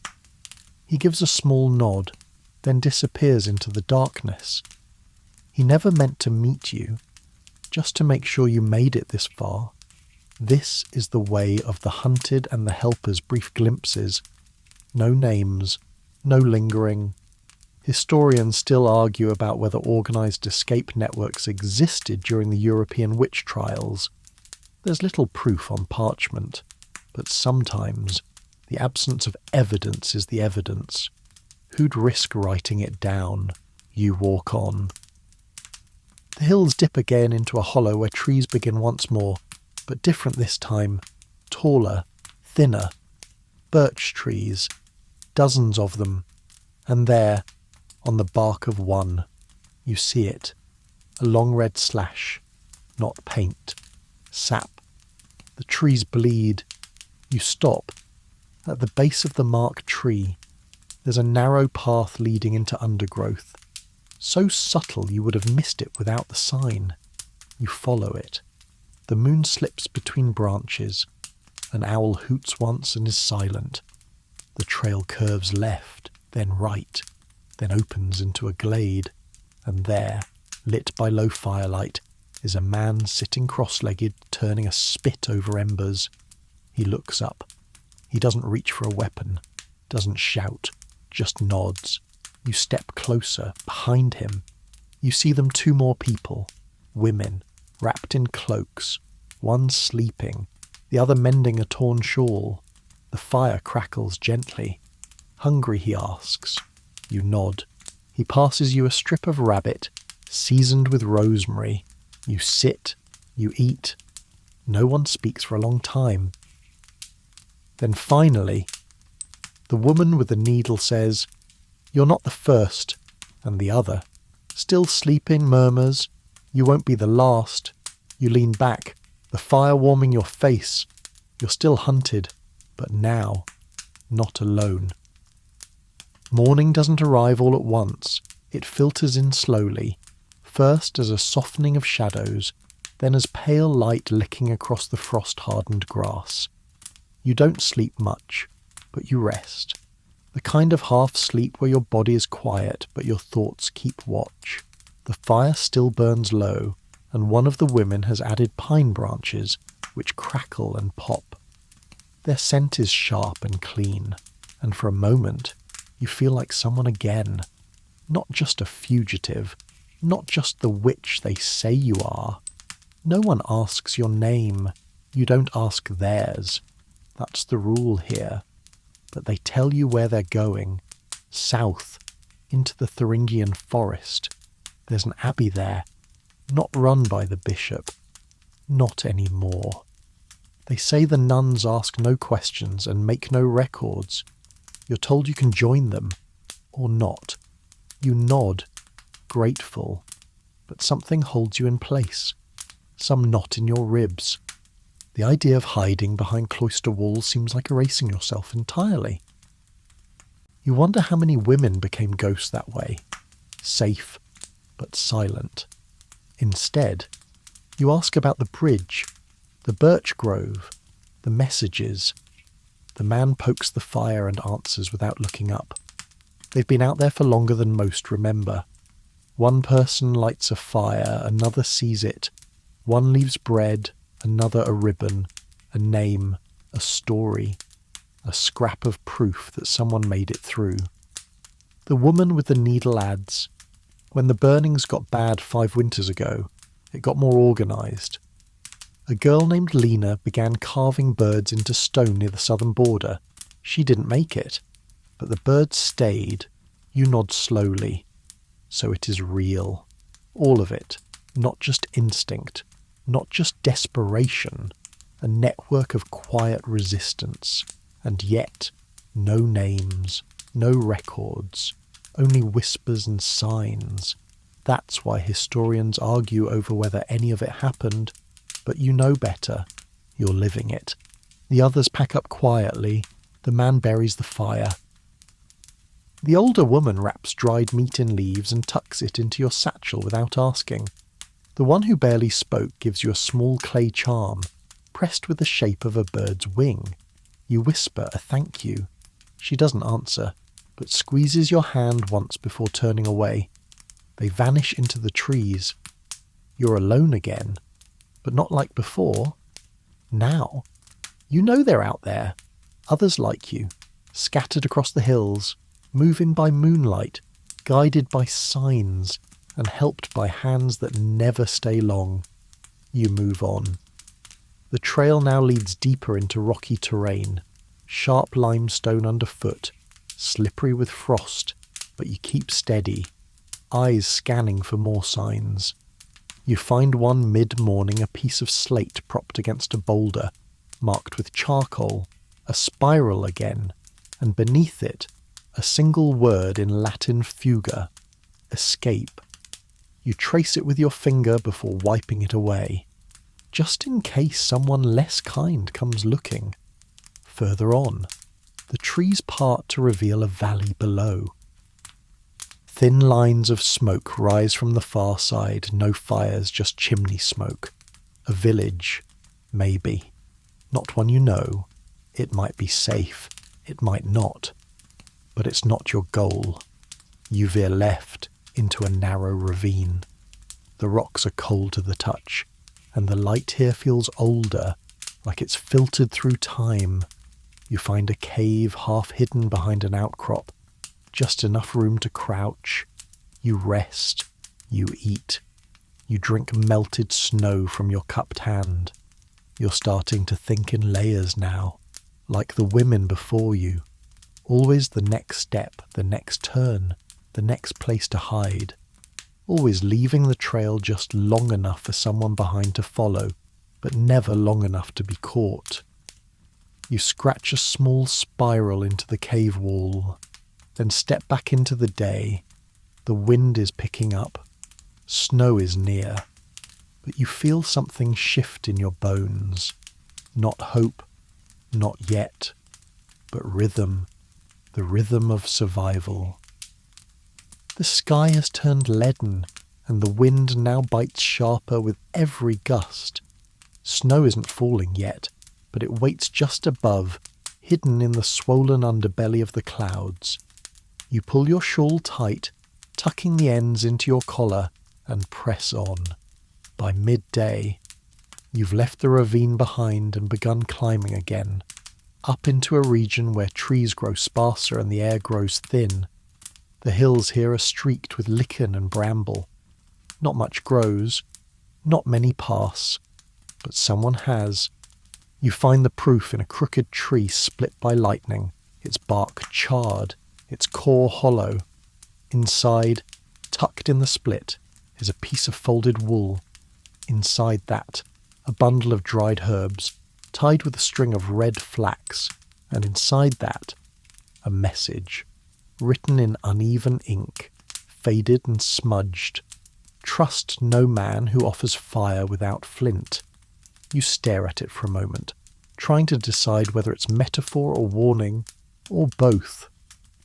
He gives a small nod, then disappears into the darkness. He never meant to meet you, just to make sure you made it this far. This is the way of the hunted and the helper's brief glimpses. No names, no lingering. Historians still argue about whether organised escape networks existed during the European witch trials. There's little proof on parchment, but sometimes the absence of evidence is the evidence. Who'd risk writing it down? You walk on. The hills dip again into a hollow where trees begin once more, but different this time. Taller, thinner. Birch trees. Dozens of them. And there, on the bark of one, you see it. A long red slash. Not paint. Sap. The trees bleed. You stop. At the base of the marked tree, there's a narrow path leading into undergrowth. So subtle you would have missed it without the sign. You follow it. The moon slips between branches. An owl hoots once and is silent. The trail curves left, then right, then opens into a glade. And there, lit by low firelight, is a man sitting cross-legged, turning a spit over embers. He looks up. He doesn't reach for a weapon, doesn't shout, just nods. You step closer, behind him. You see them 2 more people, women, wrapped in cloaks, one sleeping, the other mending a torn shawl. The fire crackles gently. Hungry, he asks. You nod. He passes you a strip of rabbit, seasoned with rosemary. You sit, you eat. No one speaks for a long time. Then finally, the woman with the needle says, "You're not the first," and the other, still sleeping, murmurs, "You won't be the last." You lean back, the fire warming your face. You're still hunted, but now, not alone. Morning doesn't arrive all at once. It filters in slowly, first as a softening of shadows, then as pale light licking across the frost-hardened grass. You don't sleep much, but you rest. The kind of half-sleep where your body is quiet, but your thoughts keep watch. The fire still burns low, and one of the women has added pine branches, which crackle and pop. Their scent is sharp and clean, and for a moment you feel like someone again. Not just a fugitive, not just the witch they say you are. No one asks your name. You don't ask theirs. That's the rule here. But they tell you where they're going. South, into the Thuringian forest. There's an abbey there, not run by the bishop. Not anymore. They say the nuns ask no questions and make no records. You're told you can join them, or not. You nod, grateful, but something holds you in place. Some knot in your ribs. The idea of hiding behind cloister walls seems like erasing yourself entirely. You wonder how many women became ghosts that way. Safe, but silent. Instead, you ask about the bridge, the birch grove, the messages. The man pokes the fire and answers without looking up. They've been out there for longer than most remember. One person lights a fire, another sees it. One leaves bread, another a ribbon, a name, a story, a scrap of proof that someone made it through. The woman with the needle adds, "When the burnings got bad 5 winters ago, it got more organised. A girl named Lena began carving birds into stone near the southern border. She didn't make it, but the birds stayed." You nod slowly. So it is real. All of it. Not just instinct. Not just desperation. A network of quiet resistance. And yet, no names. No records. Only whispers and signs. That's why historians argue over whether any of it happened. But you know better. You're living it. The others pack up quietly. The man buries the fire. The older woman wraps dried meat in leaves and tucks it into your satchel without asking. The one who barely spoke gives you a small clay charm, pressed with the shape of a bird's wing. You whisper a thank you. She doesn't answer, but squeezes your hand once before turning away. They vanish into the trees. You're alone again, but not like before. Now, you know they're out there. Others like you, scattered across the hills, moving by moonlight, guided by signs, and helped by hands that never stay long. You move on. The trail now leads deeper into rocky terrain, sharp limestone underfoot, slippery with frost, but you keep steady, eyes scanning for more signs. You find one mid-morning, a piece of slate propped against a boulder, marked with charcoal, a spiral again, and beneath it, a single word in Latin fuga, escape. You trace it with your finger before wiping it away, just in case someone less kind comes looking. Further on, the trees part to reveal a valley below. Thin lines of smoke rise from the far side, no fires, just chimney smoke. A village, maybe. Not one you know. It might be safe, it might not. But it's not your goal. You veer left into a narrow ravine. The rocks are cold to the touch, and the light here feels older, like it's filtered through time. You find a cave half hidden behind an outcrop, just enough room to crouch. You rest, you eat, you drink melted snow from your cupped hand. You're starting to think in layers now, like the women before you. Always the next step, the next turn, the next place to hide. Always leaving the trail just long enough for someone behind to follow, but never long enough to be caught. You scratch a small spiral into the cave wall, then step back into the day. The wind is picking up. Snow is near. But you feel something shift in your bones. Not hope, not yet, but rhythm, the rhythm of survival. The sky has turned leaden, and the wind now bites sharper with every gust. Snow isn't falling yet, but it waits just above, hidden in the swollen underbelly of the clouds. You pull your shawl tight, tucking the ends into your collar, and press on. By midday, you've left the ravine behind and begun climbing again, up into a region where trees grow sparser and the air grows thin. The hills here are streaked with lichen and bramble. Not much grows, not many pass, but someone has. You find the proof in a crooked tree split by lightning, its bark charred, its core hollow. Inside, tucked in the split, is a piece of folded wool. Inside that, a bundle of dried herbs, tied with a string of red flax, and inside that, a message, written in uneven ink, faded and smudged. Trust no man who offers fire without flint. You stare at it for a moment, trying to decide whether it's metaphor or warning, or both.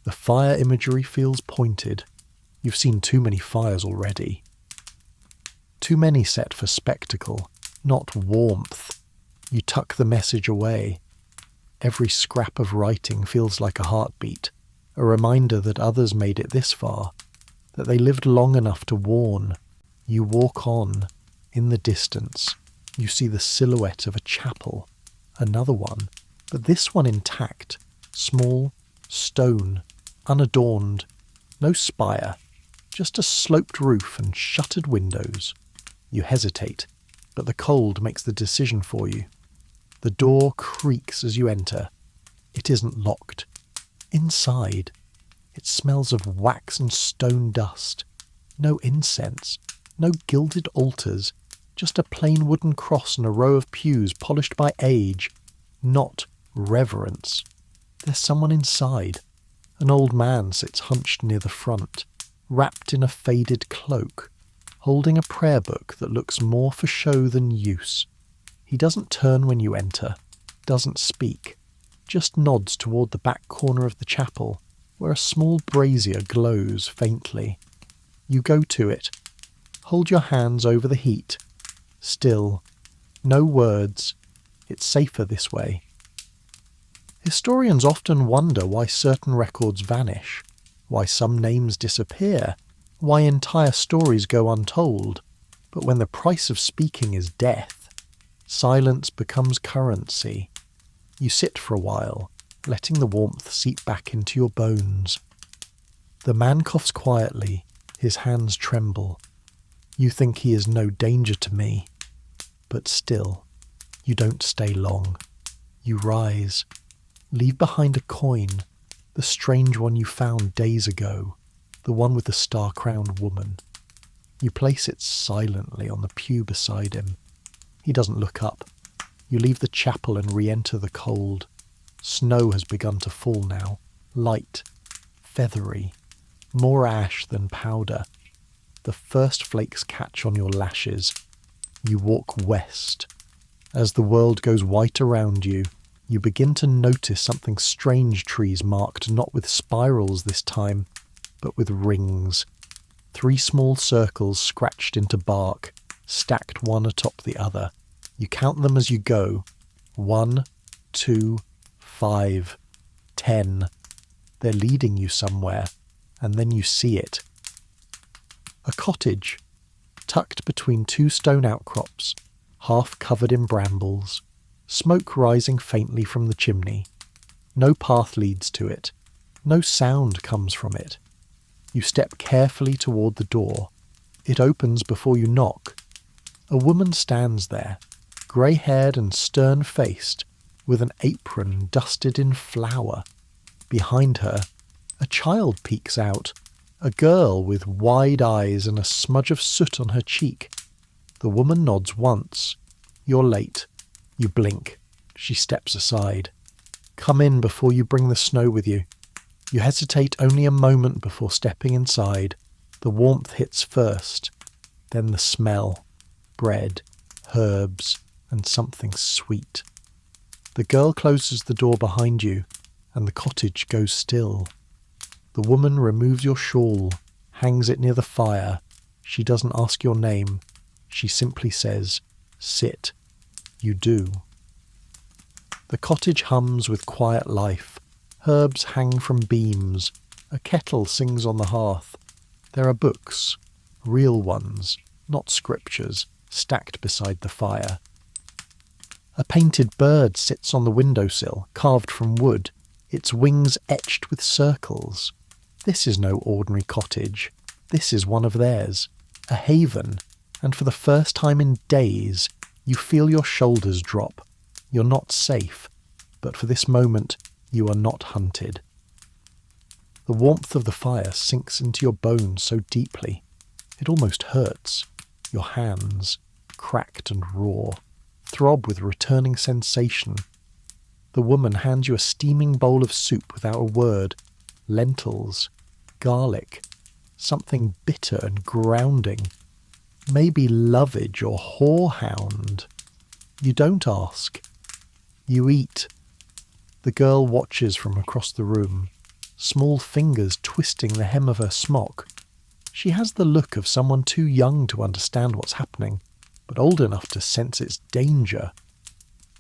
The fire imagery feels pointed. You've seen too many fires already. Too many set for spectacle, not warmth. You tuck the message away. Every scrap of writing feels like a heartbeat, a reminder that others made it this far, that they lived long enough to warn. You walk on. In the distance, you see the silhouette of a chapel, another one, but this one intact, small, stone, unadorned, no spire, just a sloped roof and shuttered windows. You hesitate, but the cold makes the decision for you. The door creaks as you enter. It isn't locked. Inside, it smells of wax and stone dust. No incense, no gilded altars, just a plain wooden cross and a row of pews polished by age, not reverence. There's someone inside. An old man sits hunched near the front, wrapped in a faded cloak, holding a prayer book that looks more for show than use. He doesn't turn when you enter, doesn't speak, just nods toward the back corner of the chapel, where a small brazier glows faintly. You go to it, hold your hands over the heat. Still, no words. It's safer this way. Historians often wonder why certain records vanish, why some names disappear, why entire stories go untold, but when the price of speaking is death, silence becomes currency. You sit for a while, letting the warmth seep back into your bones. The man coughs quietly, his hands tremble. You think he is no danger to me, but still, you don't stay long. You rise, leave behind a coin, the strange one you found days ago, the one with the star-crowned woman. You place it silently on the pew beside him. He doesn't look up. You leave the chapel and re-enter the cold. Snow has begun to fall now, light, feathery, more ash than powder. The first flakes catch on your lashes. You walk west. As the world goes white around you, you begin to notice something strange. Trees marked not with spirals this time, but with rings. 3 small circles scratched into bark, stacked one atop the other. You count them as you go. 1, 2, 5, 10. They're leading you somewhere, and then you see it. A cottage, tucked between 2 stone outcrops, half covered in brambles, smoke rising faintly from the chimney. No path leads to it. No sound comes from it. You step carefully toward the door. It opens before you knock. A woman stands there, grey-haired and stern-faced, with an apron dusted in flour. Behind her, a child peeks out, a girl with wide eyes and a smudge of soot on her cheek. The woman nods once. You're late. You blink. She steps aside. Come in before you bring the snow with you. You hesitate only a moment before stepping inside. The warmth hits first, then the smell. Bread, herbs, and something sweet. The girl closes the door behind you, and the cottage goes still. The woman removes your shawl, hangs it near the fire. She doesn't ask your name. She simply says, "Sit." You do. The cottage hums with quiet life. Herbs hang from beams. A kettle sings on the hearth. There are books, real ones, not scriptures, stacked beside the fire. A painted bird sits on the windowsill, carved from wood, its wings etched with circles. This is no ordinary cottage. This is one of theirs, a haven, and for the first time in days, you feel your shoulders drop. You're not safe, but for this moment, you are not hunted. The warmth of the fire sinks into your bones so deeply, it almost hurts. Your hands, cracked and raw, throb with returning sensation. The woman hands you a steaming bowl of soup without a word. Lentils, garlic, something bitter and grounding. Maybe lovage or whorehound. You don't ask. You eat. The girl watches from across the room, small fingers twisting the hem of her smock. She has the look of someone too young to understand what's happening, but old enough to sense its danger.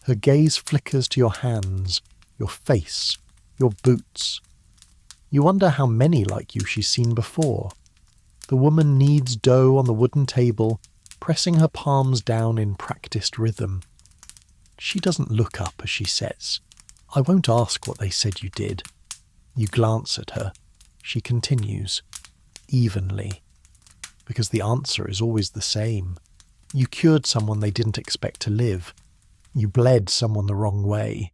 Her gaze flickers to your hands, your face, your boots. You wonder how many like you she's seen before. The woman kneads dough on the wooden table, pressing her palms down in practiced rhythm. She doesn't look up as she says, "I won't ask what they said you did." You glance at her. She continues, evenly, because the answer is always the same. You cured someone they didn't expect to live. You bled someone the wrong way.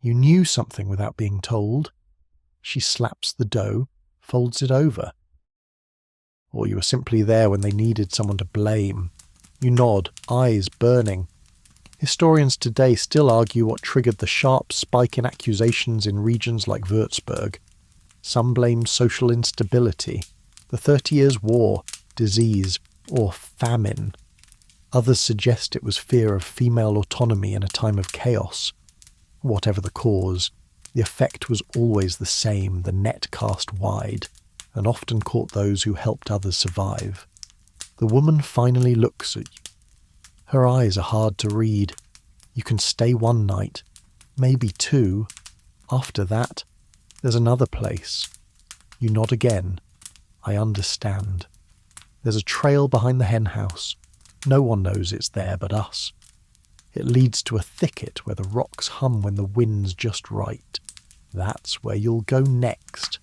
You knew something without being told. She slaps the dough, folds it over. Or you were simply there when they needed someone to blame. You nod, eyes burning. Historians today still argue what triggered the sharp spike in accusations in regions like Würzburg. Some blame social instability, the 30 Years' War, disease, or famine. Others suggest it was fear of female autonomy in a time of chaos. Whatever the cause, the effect was always the same, the net cast wide, and often caught those who helped others survive. The woman finally looks at you. Her eyes are hard to read. You can stay one night, maybe 2. After that, there's another place. You nod again. I understand. There's a trail behind the hen house. No one knows it's there but us. It leads to a thicket where the rocks hum when the wind's just right. That's where you'll go next.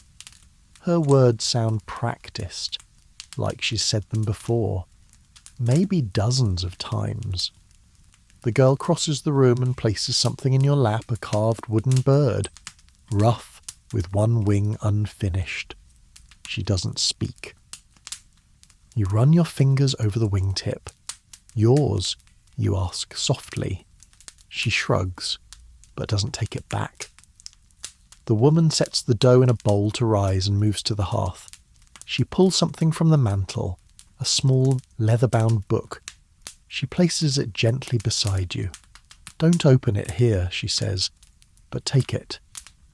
Her words sound practiced, like she's said them before. Maybe dozens of times. The girl crosses the room and places something in your lap, a carved wooden bird, rough, with one wing unfinished. She doesn't speak. You run your fingers over the wingtip. Yours, you ask softly. She shrugs, but doesn't take it back. The woman sets the dough in a bowl to rise and moves to the hearth. She pulls something from the mantel, a small leather-bound book. She places it gently beside you. Don't open it here, she says, but take it.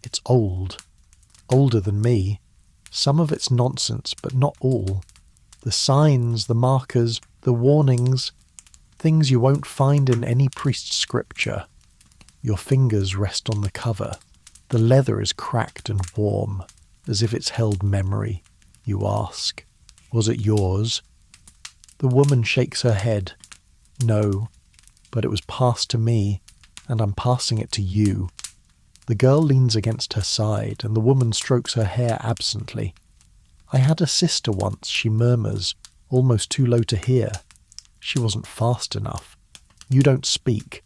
It's old. Older than me. Some of it's nonsense, but not all. The signs, the markers, the warnings, things you won't find in any priest's scripture. Your fingers rest on the cover. The leather is cracked and warm, as if it's held memory. You ask, was it yours? The woman shakes her head. No, but it was passed to me, and I'm passing it to you. The girl leans against her side, and the woman strokes her hair absently. I had a sister once, she murmurs, almost too low to hear. She wasn't fast enough. You don't speak.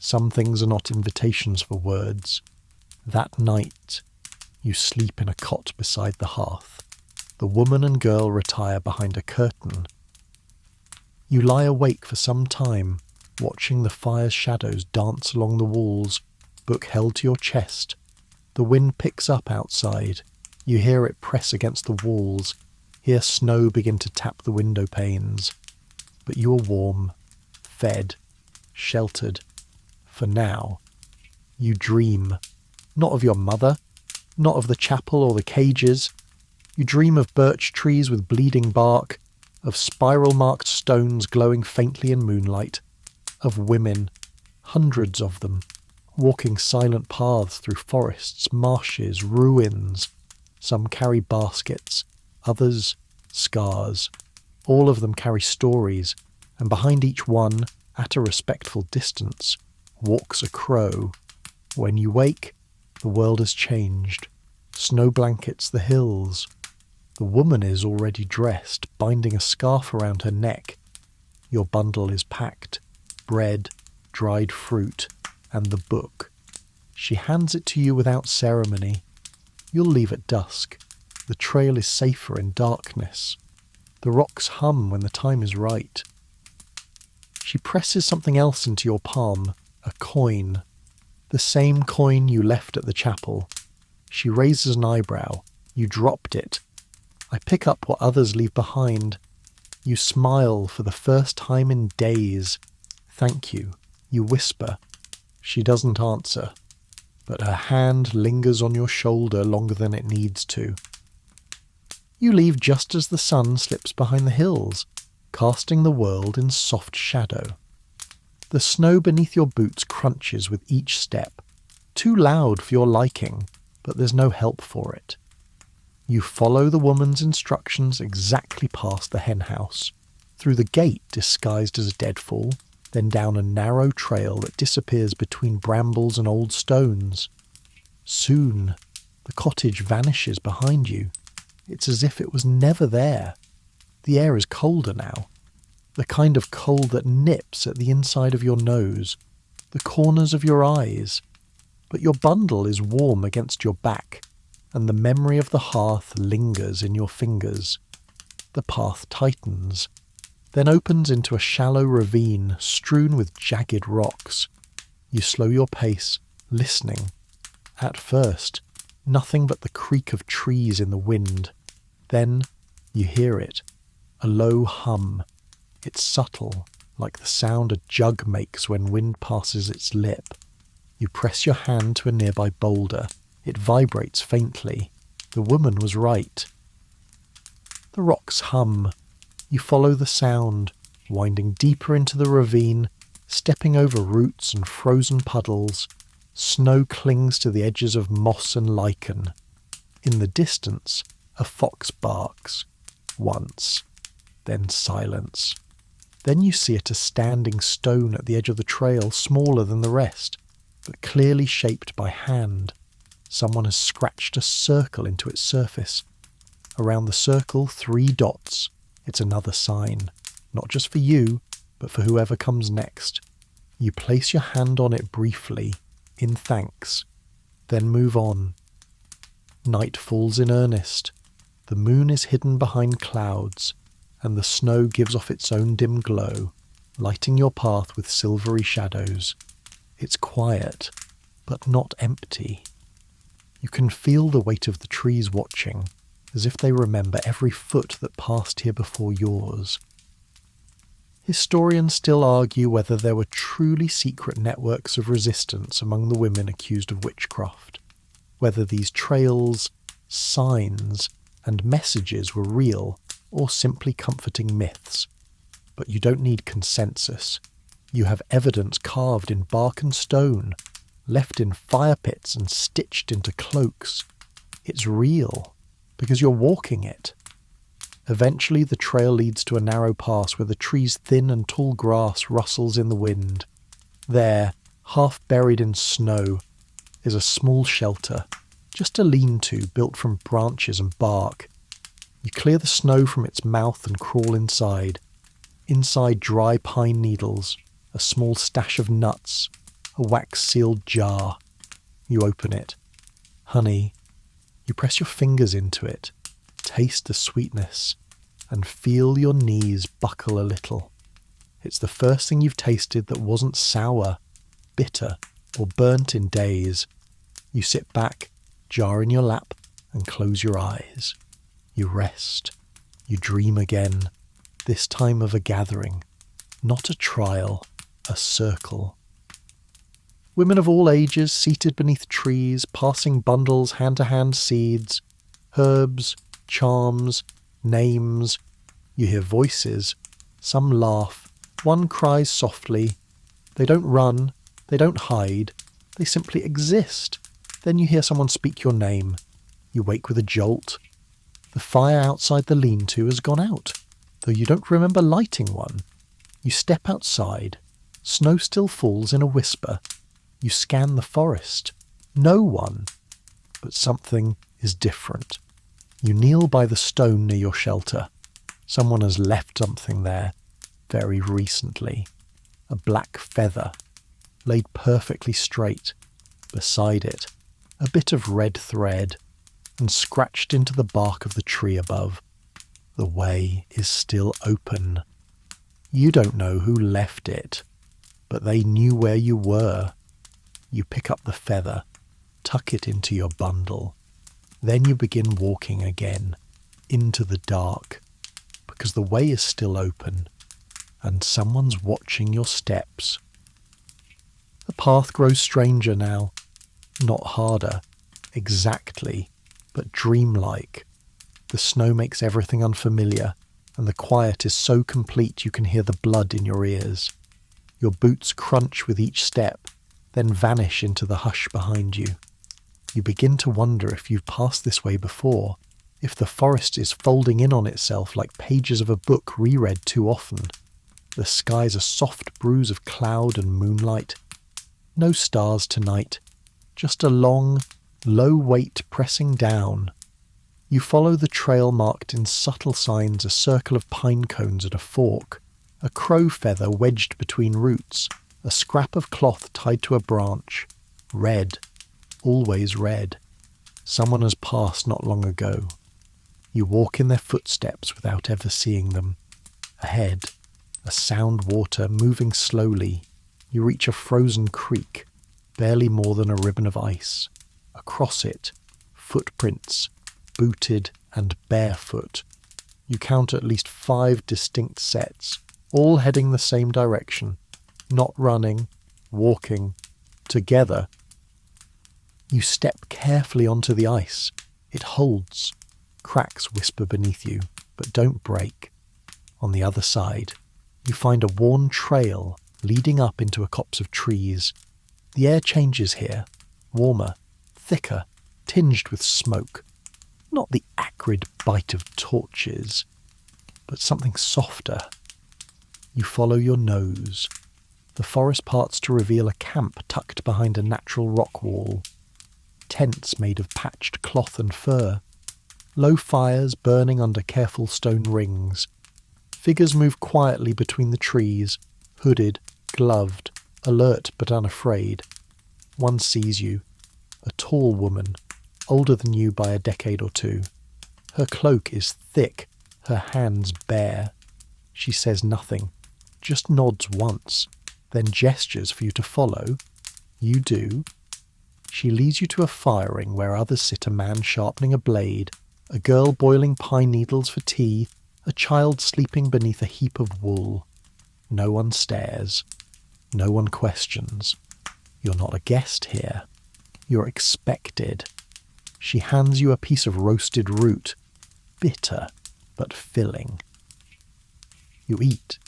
Some things are not invitations for words. That night, you sleep in a cot beside the hearth. The woman and girl retire behind a curtain. You lie awake for some time, watching the fire's shadows dance along the walls, book held to your chest. The wind picks up outside. You hear it press against the walls, hear snow begin to tap the window panes. But you are warm, fed, sheltered. For now, you dream. Not of your mother, not of the chapel or the cages. You dream of birch trees with bleeding bark, of spiral-marked stones glowing faintly in moonlight, of women, hundreds of them, walking silent paths through forests, marshes, ruins. Some carry baskets, others scars. All of them carry stories, and behind each one, at a respectful distance, walks a crow. When you wake, the world has changed. Snow blankets the hills. The woman is already dressed, binding a scarf around her neck. Your bundle is packed. Bread, dried fruit, and the book. She hands it to you without ceremony. You'll leave at dusk. The trail is safer in darkness. The rocks hum when the time is right. She presses something else into your palm, a coin. The same coin you left at the chapel. She raises an eyebrow. You dropped it. I pick up what others leave behind. You smile for the first time in days. Thank you, you whisper. She doesn't answer, but her hand lingers on your shoulder longer than it needs to. You leave just as the sun slips behind the hills, casting the world in soft shadow. The snow beneath your boots crunches with each step, too loud for your liking, but there's no help for it. You follow the woman's instructions exactly past the hen house, through the gate disguised as a deadfall, then down a narrow trail that disappears between brambles and old stones. Soon, the cottage vanishes behind you. It's as if it was never there. The air is colder now, the kind of cold that nips at the inside of your nose, the corners of your eyes. But your bundle is warm against your back, and the memory of the hearth lingers in your fingers. The path tightens, then opens into a shallow ravine strewn with jagged rocks. You slow your pace, listening. At first, nothing but the creak of trees in the wind. Then you hear it, a low hum. It's subtle, like the sound a jug makes when wind passes its lip. You press your hand to a nearby boulder. It vibrates faintly. The woman was right. The rocks hum. You follow the sound, winding deeper into the ravine, stepping over roots and frozen puddles. Snow clings to the edges of moss and lichen. In the distance, a fox barks. once, then silence. Then you see it a standing stone at the edge of the trail, smaller than the rest, but clearly shaped by hand. Someone has scratched a circle into its surface. Around the circle, 3 dots. It's another sign, not just for you, but for whoever comes next. You place your hand on it briefly, in thanks, then move on. Night falls in earnest. The moon is hidden behind clouds, and the snow gives off its own dim glow, lighting your path with silvery shadows. It's quiet, but not empty. You can feel the weight of the trees watching, as if they remember every foot that passed here before yours. Historians still argue whether there were truly secret networks of resistance among the women accused of witchcraft, whether these trails, signs, and messages were real or simply comforting myths. But you don't need consensus. You have evidence carved in bark and stone, left in fire pits and stitched into cloaks. It's real, because you're walking it. Eventually the trail leads to a narrow pass where the tree's thin and tall grass rustles in the wind. There, half buried in snow, is a small shelter, just a lean-to built from branches and bark. You clear the snow from its mouth and crawl inside. Inside, dry pine needles, a small stash of nuts, a wax-sealed jar. You open it. Honey. You press your fingers into it, taste the sweetness, and feel your knees buckle a little. It's the first thing you've tasted that wasn't sour, bitter, or burnt in days. You sit back, jar in your lap, and close your eyes. You rest. You dream again, this time of a gathering, not a trial, a circle. Women of all ages seated beneath trees, passing bundles, hand-to-hand seeds, herbs, charms, names. You hear voices. Some laugh. One cries softly. They don't run. They don't hide. They simply exist. Then you hear someone speak your name. You wake with a jolt. The fire outside the lean-to has gone out, though you don't remember lighting one. You step outside. Snow still falls in a whisper. You scan the forest. No one. But something is different. You kneel by the stone near your shelter. Someone has left something there, very recently. A black feather, laid perfectly straight. Beside it, a bit of red thread, and scratched into the bark of the tree above. The way is still open. You don't know who left it, but they knew where you were. You pick up the feather, tuck it into your bundle. Then you begin walking again, into the dark, because the way is still open, and someone's watching your steps. The path grows stranger now, not harder, exactly, but dreamlike. The snow makes everything unfamiliar, and the quiet is so complete you can hear the blood in your ears. Your boots crunch with each step, then vanish into the hush behind you. You begin to wonder if you've passed this way before, if the forest is folding in on itself like pages of a book reread too often. The sky's a soft bruise of cloud and moonlight. No stars tonight, just a long, low weight pressing down. You follow the trail marked in subtle signs, a circle of pine cones at a fork, a crow feather wedged between roots, a scrap of cloth tied to a branch. Red, always red. Someone has passed not long ago. You walk in their footsteps without ever seeing them. Ahead, a sound water moving slowly. You reach a frozen creek, barely more than a ribbon of ice. Across it, footprints, booted and barefoot. You count at least 5 distinct sets, all heading the same direction. Not running, walking, together. You step carefully onto the ice. It holds. Cracks whisper beneath you, but don't break. On the other side, you find a worn trail leading up into a copse of trees. The air changes here, warmer, thicker, tinged with smoke. Not the acrid bite of torches, but something softer. You follow your nose. The forest parts to reveal a camp tucked behind a natural rock wall. Tents made of patched cloth and fur. Low fires burning under careful stone rings. Figures move quietly between the trees, hooded, gloved, alert but unafraid. One sees you. A tall woman, older than you by a decade or two. Her cloak is thick, her hands bare. She says nothing, just nods once, then gestures for you to follow. You do. She leads you to a firing where others sit, a man sharpening a blade, a girl boiling pine needles for tea, a child sleeping beneath a heap of wool. No one stares. No one questions. You're not a guest here. You're expected. She hands you a piece of roasted root, bitter but filling. You eat.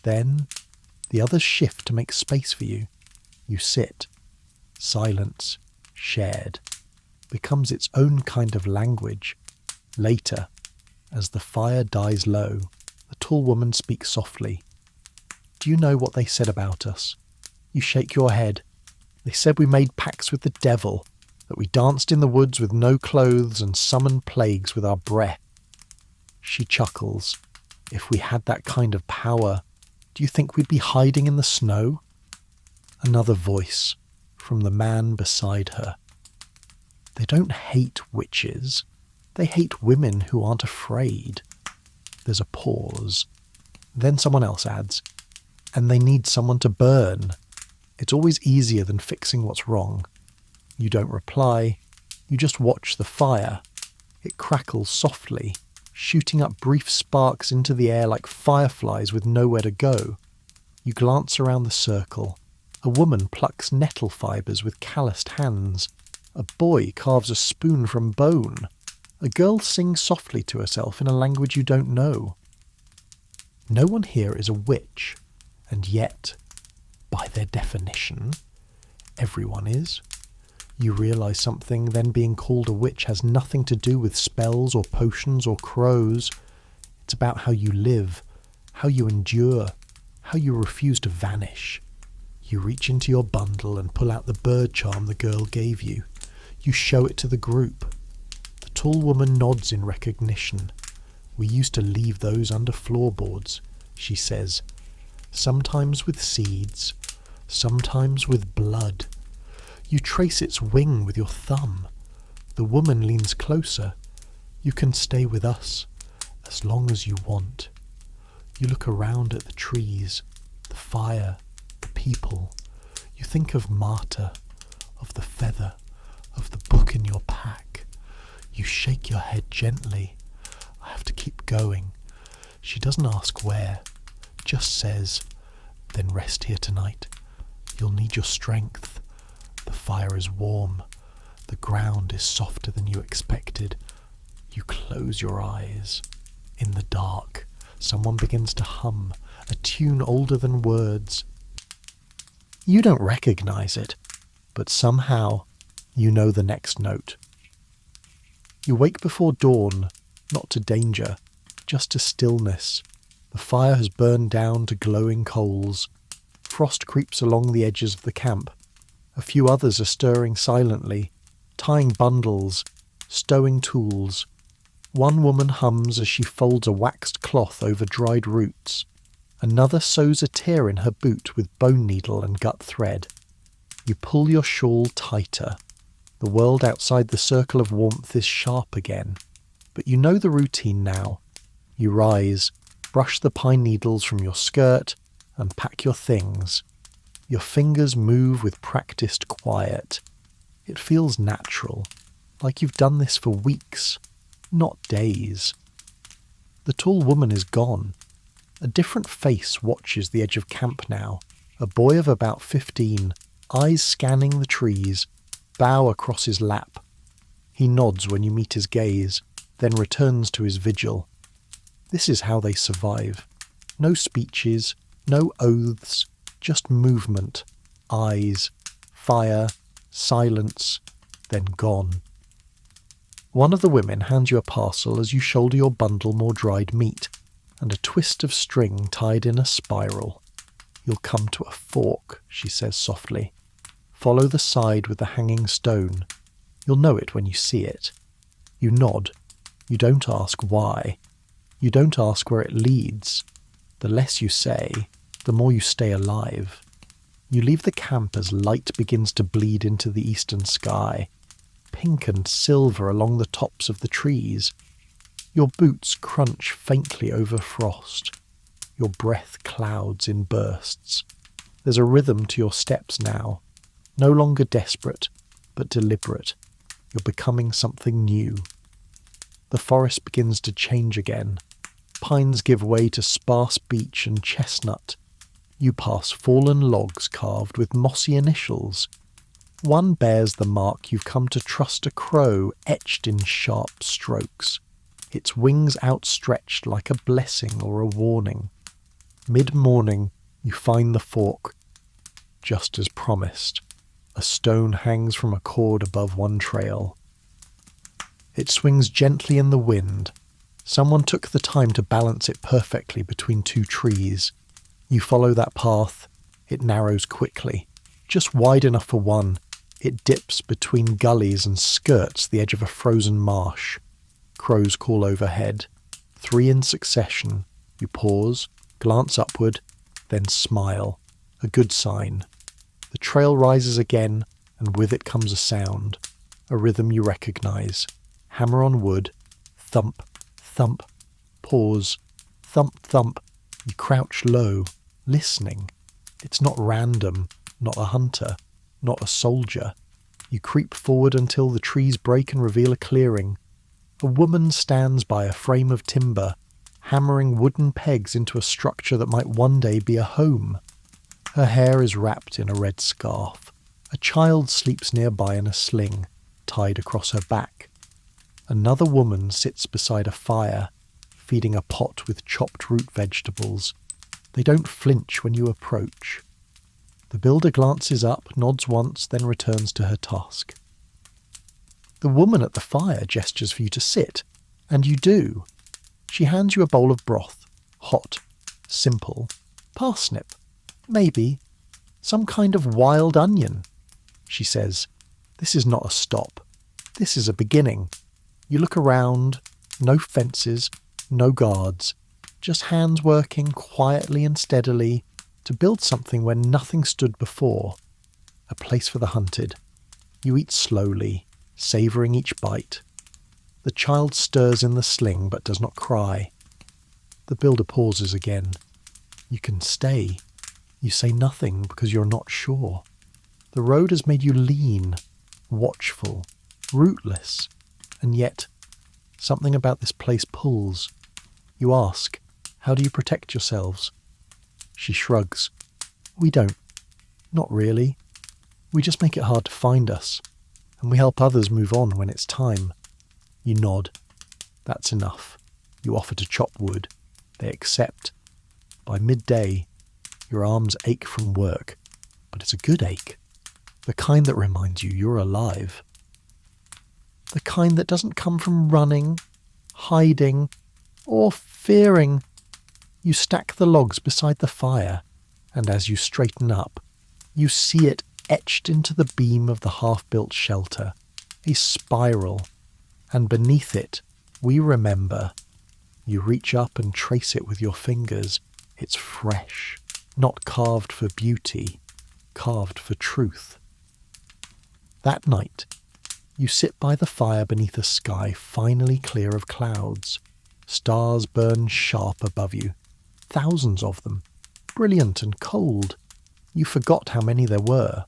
Then the others shift to make space for you. You sit. Silence, shared, becomes its own kind of language. Later, as the fire dies low, the tall woman speaks softly. Do you know what they said about us? You shake your head. They said we made pacts with the devil, that we danced in the woods with no clothes and summoned plagues with our breath. She chuckles. If we had that kind of power, do you think we'd be hiding in the snow? Another voice, from the man beside her. They don't hate witches. They hate women who aren't afraid. There's a pause. Then someone else adds, and they need someone to burn. It's always easier than fixing what's wrong. You don't reply. You just watch the fire. It crackles softly, shooting up brief sparks into the air like fireflies with nowhere to go. You glance around the circle. A woman plucks nettle fibres with calloused hands. A boy carves a spoon from bone. A girl sings softly to herself in a language you don't know. No one here is a witch, and yet, by their definition, everyone is. You realise something, then being called a witch has nothing to do with spells or potions or crows. It's about how you live, how you endure, how you refuse to vanish. You reach into your bundle and pull out the bird charm the girl gave you. You show it to the group. The tall woman nods in recognition. We used to leave those under floorboards, she says. Sometimes with seeds, sometimes with blood. You trace its wing with your thumb. The woman leans closer. You can stay with us, as long as you want. You look around at the trees, the fire, the people. You think of Marta, of the feather, of the book in your pack. You shake your head gently. I have to keep going. She doesn't ask where, just says, then rest here tonight. You'll need your strength. The fire is warm. The ground is softer than you expected. You close your eyes. In the dark, someone begins to hum, a tune older than words. You don't recognize it, but somehow you know the next note. You wake before dawn, not to danger, just to stillness. The fire has burned down to glowing coals. Frost creeps along the edges of the camp. A few others are stirring silently, tying bundles, stowing tools. One woman hums as she folds a waxed cloth over dried roots. Another sews a tear in her boot with bone needle and gut thread. You pull your shawl tighter. The world outside the circle of warmth is sharp again. But you know the routine now. You rise, brush the pine needles from your skirt, and pack your things. Your fingers move with practiced quiet. It feels natural, like you've done this for weeks, not days. The tall woman is gone. A different face watches the edge of camp now. A boy of about 15, eyes scanning the trees, bow across his lap. He nods when you meet his gaze, then returns to his vigil. This is how they survive. No speeches, no oaths, just movement, eyes, fire, silence, then gone. One of the women hands you a parcel as you shoulder your bundle more dried meat. and a twist of string tied in a spiral. "You'll come to a fork," she says softly. "Follow the side with the hanging stone. You'll know it when you see it." You nod. You don't ask why. You don't ask where it leads. The less you say, the more you stay alive. You leave the camp as light begins to bleed into the eastern sky, pink and silver along the tops of the trees. Your boots crunch faintly over frost. Your breath clouds in bursts. There's a rhythm to your steps now, no longer desperate, but deliberate. You're becoming something new. The forest begins to change again. Pines give way to sparse beech and chestnut. You pass fallen logs carved with mossy initials. One bears the mark you've come to trust a crow etched in sharp strokes, its wings outstretched like a blessing or a warning. Mid-morning, you find the fork. Just as promised, a stone hangs from a cord above one trail. It swings gently in the wind. Someone took the time to balance it perfectly between two trees. You follow that path. It narrows quickly, just wide enough for one. It dips between gullies and skirts the edge of a frozen marsh. Crows call overhead. 3 in succession. You pause, glance upward, then smile. A good sign. The trail rises again, and with it comes a sound. A rhythm you recognize. Hammer on wood. Thump, thump. Pause. Thump, thump. You crouch low, listening. It's not random, not a hunter, not a soldier. You creep forward until the trees break and reveal a clearing. A woman stands by a frame of timber, hammering wooden pegs into a structure that might one day be a home. Her hair is wrapped in a red scarf. A child sleeps nearby in a sling, tied across her back. Another woman sits beside a fire, feeding a pot with chopped root vegetables. They don't flinch when you approach. The builder glances up, nods once, then returns to her task. The woman at the fire gestures for you to sit, and you do. She hands you a bowl of broth, hot, simple, parsnip, maybe, some kind of wild onion. She says, "This is not a stop. This is a beginning." You look around, no fences, no guards, just hands working quietly and steadily to build something where nothing stood before. A place for the hunted. You eat slowly, savouring each bite. The child stirs in the sling but does not cry. The builder pauses again. You can stay. You say nothing because you're not sure. The road has made you lean, watchful, rootless, and yet something about this place pulls. You ask, "How do you protect yourselves?" She shrugs. "We don't. Not really. We just make it hard to find us, and we help others move on when it's time." You nod. That's enough. You offer to chop wood. They accept. By midday, your arms ache from work, but it's a good ache. The kind that reminds you you're alive. The kind that doesn't come from running, hiding, or fearing. You stack the logs beside the fire, and as you straighten up, you see it etched into the beam of the half-built shelter, a spiral, and beneath it, we remember. You reach up and trace it with your fingers. It's fresh, not carved for beauty, carved for truth. That night, you sit by the fire beneath a sky finally clear of clouds. Stars burn sharp above you, thousands of them, brilliant and cold. You forgot how many there were.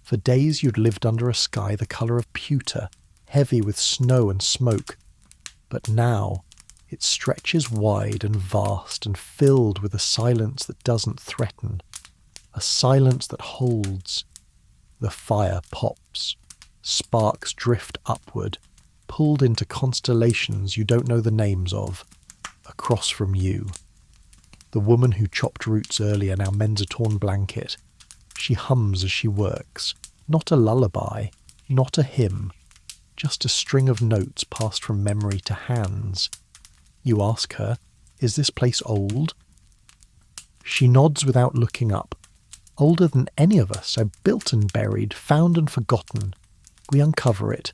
For days you'd lived under a sky the colour of pewter, heavy with snow and smoke. But now it stretches wide and vast and filled with a silence that doesn't threaten, a silence that holds. The fire pops. Sparks drift upward, pulled into constellations you don't know the names of, across from you. The woman who chopped roots earlier now mends a torn blanket. She hums as she works. Not a lullaby, not a hymn, just a string of notes passed from memory to hands. You ask her, Is this place old? She nods without looking up. Older than any of us, so built and buried, found and forgotten. We uncover it,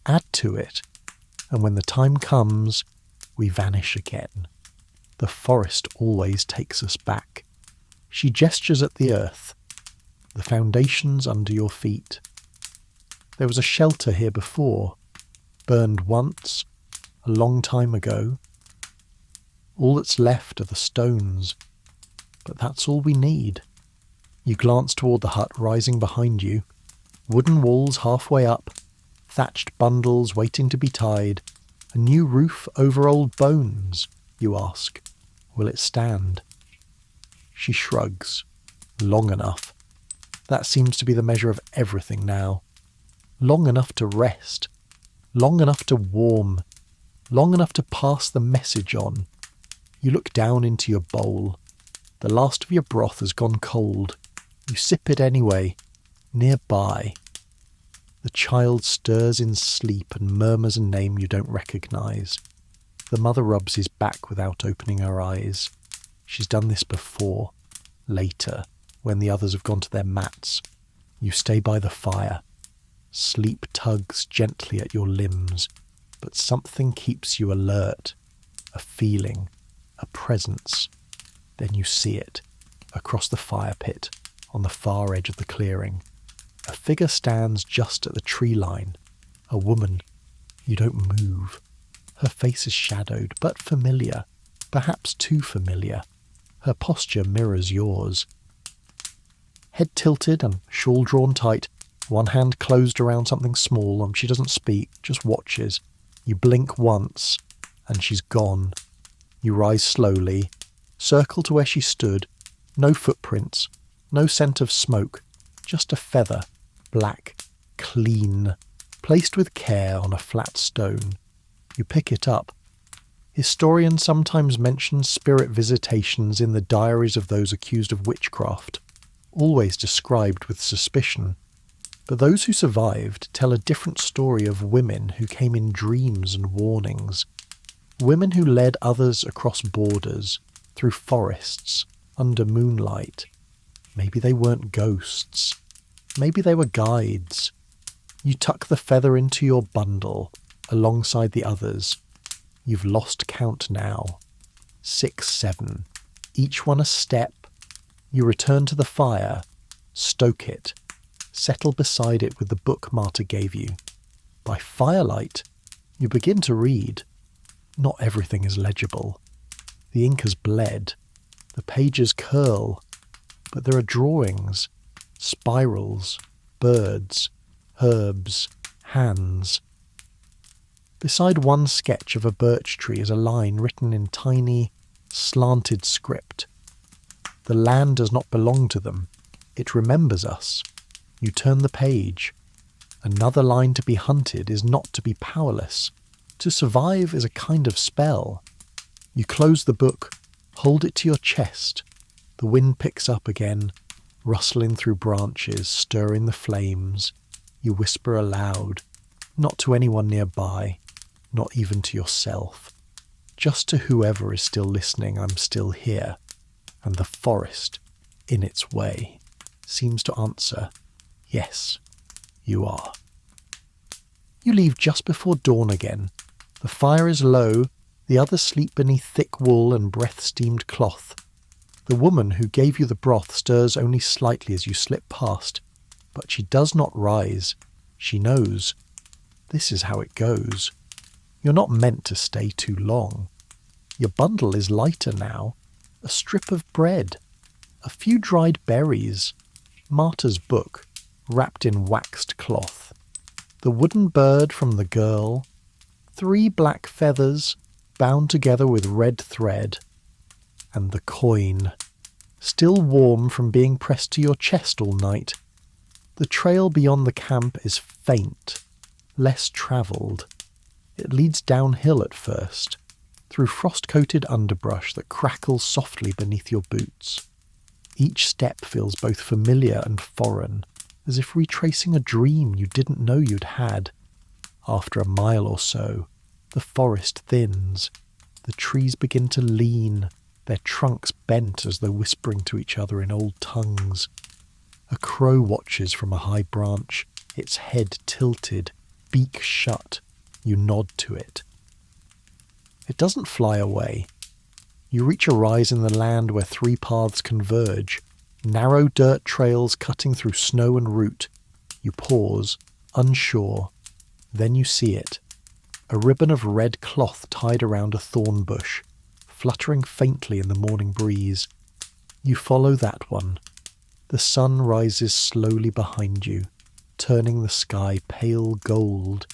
add to it, and when the time comes, we vanish again. The forest always takes us back. She gestures at the earth, the foundations under your feet. There was a shelter here before, burned once, a long time ago. All that's left are the stones, but that's all we need. You glance toward the hut rising behind you, wooden walls halfway up, thatched bundles waiting to be tied, a new roof over old bones. You ask, will it stand? She shrugs. Long enough. That seems to be the measure of everything now. Long enough to rest. Long enough to warm. Long enough to pass the message on. You look down into your bowl. The last of your broth has gone cold. You sip it anyway. Nearby. The child stirs in sleep and murmurs a name you don't recognise. The mother rubs his back without opening her eyes. She's done this before. Later, when the others have gone to their mats. You stay by the fire. Sleep tugs gently at your limbs, but something keeps you alert. A feeling, a presence. Then you see it, across the fire pit, on the far edge of the clearing. A figure stands just at the tree line. A woman. You don't move. Her face is shadowed, but familiar. Perhaps too familiar. Her posture mirrors yours. Head tilted and shawl drawn tight, one hand closed around something small, and she doesn't speak, just watches. You blink once, and she's gone. You rise slowly, circle to where she stood. No footprints, no scent of smoke, just a feather, black, clean, placed with care on a flat stone. You pick it up. Historians sometimes mention spirit visitations in the diaries of those accused of witchcraft, always described with suspicion. But those who survived tell a different story of women who came in dreams and warnings. Women who led others across borders, through forests, under moonlight. Maybe they weren't ghosts. Maybe they were guides. You tuck the feather into your bundle, alongside the others. You've lost count now. 6, 7. Each one a step. You return to the fire, stoke it, settle beside it with the book Marta gave you. By firelight, you begin to read. Not everything is legible. The ink has bled. The pages curl. But there are drawings, spirals, birds, herbs, hands. Beside one sketch of a birch tree is a line written in tiny, slanted script. The land does not belong to them. It remembers us. You turn the page. Another line to be hunted is not to be powerless. To survive is a kind of spell. You close the book, hold it to your chest. The wind picks up again, rustling through branches, stirring the flames. You whisper aloud, not to anyone nearby, not even to yourself. Just to whoever is still listening, I'm still here. And the forest, in its way, seems to answer, yes, you are. You leave just before dawn again. The fire is low, the others sleep beneath thick wool and breath-steamed cloth. The woman who gave you the broth stirs only slightly as you slip past, but she does not rise. She knows. This is how it goes. You're not meant to stay too long. Your bundle is lighter now. A strip of bread, a few dried berries, Marta's book, wrapped in waxed cloth, the wooden bird from the girl, 3 black feathers bound together with red thread, and the coin, still warm from being pressed to your chest all night. The trail beyond the camp is faint, less travelled. It leads downhill at first, through frost-coated underbrush that crackles softly beneath your boots. Each step feels both familiar and foreign, as if retracing a dream you didn't know you'd had. After a mile or so, the forest thins. The trees begin to lean, their trunks bent as though whispering to each other in old tongues. A crow watches from a high branch, its head tilted, beak shut. You nod to it. It doesn't fly away. You reach a rise in the land where three paths converge, narrow dirt trails cutting through snow and root. You pause, unsure. Then you see it. A ribbon of red cloth tied around a thorn bush, fluttering faintly in the morning breeze. You follow that one. The sun rises slowly behind you, turning the sky pale gold.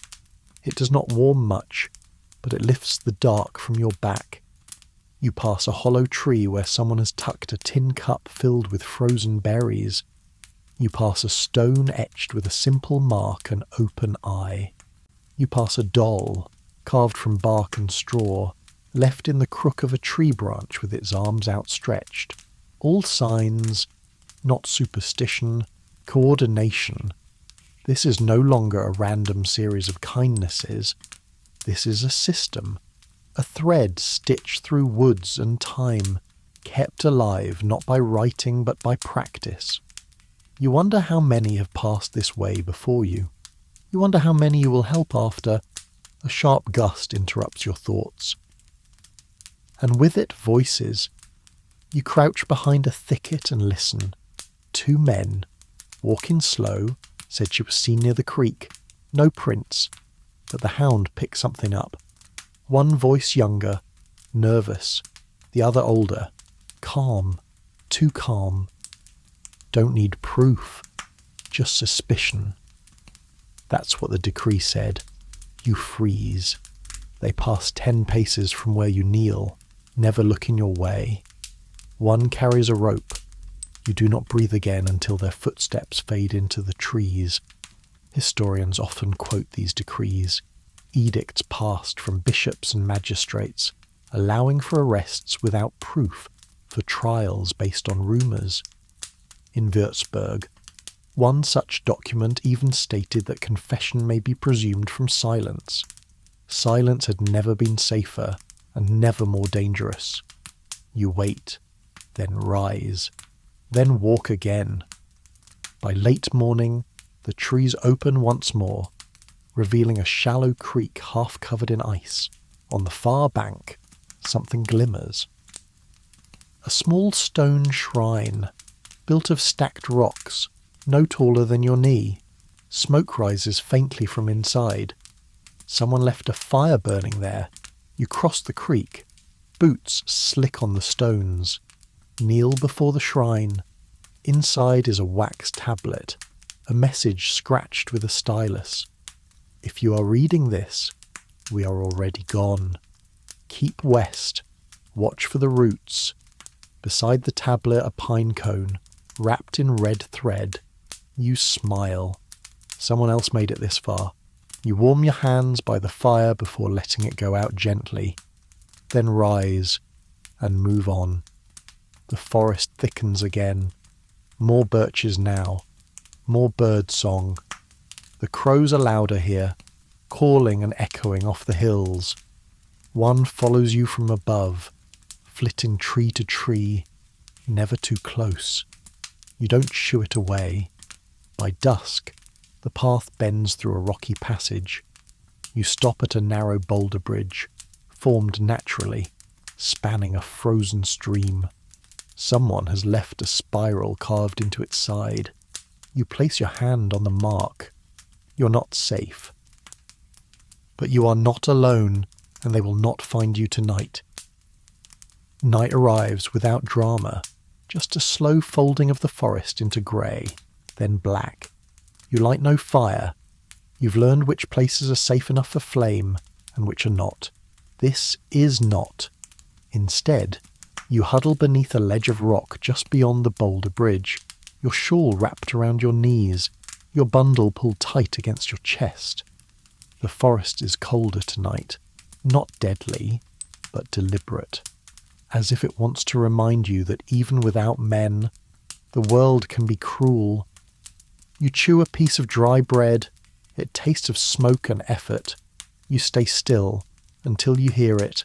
It does not warm much, but it lifts the dark from your back. You pass a hollow tree where someone has tucked a tin cup filled with frozen berries. You pass a stone etched with a simple mark, an open eye. You pass a doll, carved from bark and straw, left in the crook of a tree branch with its arms outstretched. All signs, not superstition, coordination. This is no longer a random series of kindnesses. This is a system, a thread stitched through woods and time, kept alive not by writing but by practice. You wonder how many have passed this way before you. You wonder how many you will help after. A sharp gust interrupts your thoughts. And with it, voices. You crouch behind a thicket and listen. Two men, walking slow, said she was seen near the creek. No prints, but the hound picked something up. One voice younger, nervous, the other older, calm, too calm. Don't need proof, just suspicion. That's what the decree said. You freeze. They pass 10 paces from where you kneel, never looking your way. One carries a rope. You do not breathe again until their footsteps fade into the trees. Historians often quote these decrees, edicts passed from bishops and magistrates, allowing for arrests without proof, for trials based on rumours. In Würzburg, one such document even stated that confession may be presumed from silence. Silence had never been safer and never more dangerous. You wait, then rise, then walk again. By late morning, the trees open once more, revealing a shallow creek half covered in ice. On the far bank, something glimmers. A small stone shrine, built of stacked rocks, no taller than your knee. Smoke rises faintly from inside. Someone left a fire burning there. You cross the creek, boots slick on the stones. Kneel before the shrine. Inside is a wax tablet, a message scratched with a stylus. If you are reading this, we are already gone. Keep west. Watch for the roots. Beside the tablet, a pine cone, wrapped in red thread. You smile. Someone else made it this far. You warm your hands by the fire before letting it go out gently. Then rise and move on. The forest thickens again. More birches now. More bird song. The crows are louder here, calling and echoing off the hills. One follows you from above, flitting tree to tree, never too close. You don't shoo it away. By dusk, the path bends through a rocky passage. You stop at a narrow boulder bridge, formed naturally, spanning a frozen stream. Someone has left a spiral carved into its side. You place your hand on the mark. You're not safe. But you are not alone, and they will not find you tonight. Night arrives without drama, just a slow folding of the forest into grey, then black. You light no fire. You've learned which places are safe enough for flame, and which are not. This is not. Instead, you huddle beneath a ledge of rock just beyond the boulder bridge, your shawl wrapped around your knees, your bundle pulled tight against your chest. The forest is colder tonight, not deadly, but deliberate, as if it wants to remind you that even without men, the world can be cruel. You chew a piece of dry bread, it tastes of smoke and effort. You stay still until you hear it,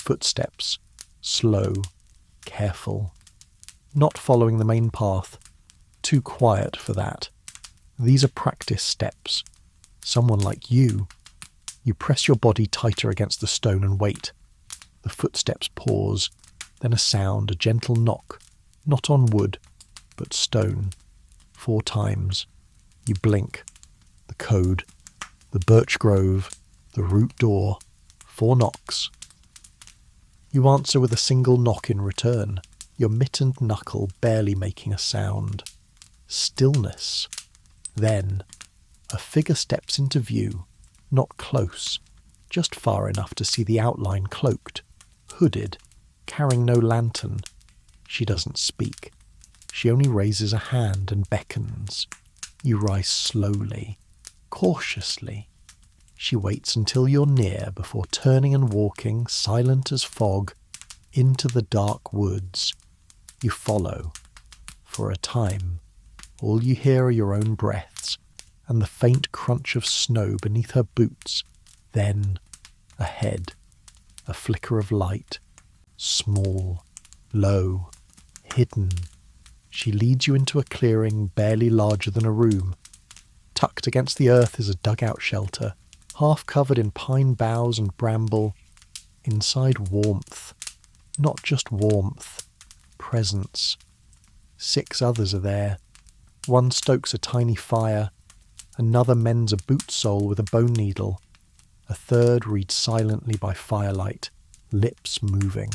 Footsteps, slow, careful, not following the main path, too quiet for that. These are practice steps. Someone like you. You press your body tighter against the stone and wait. The footsteps pause, then a sound, a gentle knock, not on wood, but stone. 4 times. You blink. The code. The birch grove. The root door. 4 knocks. You answer with a single knock in return, your mittened knuckle barely making a sound. Stillness. Then, a figure steps into view, not close, just far enough to see the outline cloaked, hooded, carrying no lantern. She doesn't speak. She only raises a hand and beckons. You rise slowly, cautiously. She waits until you're near before turning and walking, silent as fog, into the dark woods. You follow. For a time, all you hear are your own breaths and the faint crunch of snow beneath her boots. Then, ahead, a flicker of light. Small, low, hidden. She leads you into a clearing barely larger than a room. Tucked against the earth is a dugout shelter, half covered in pine boughs and bramble. Inside, warmth. Not just warmth. Presence. 6 others are there. One stokes a tiny fire. Another mends a boot sole with a bone needle. A third reads silently by firelight, lips moving.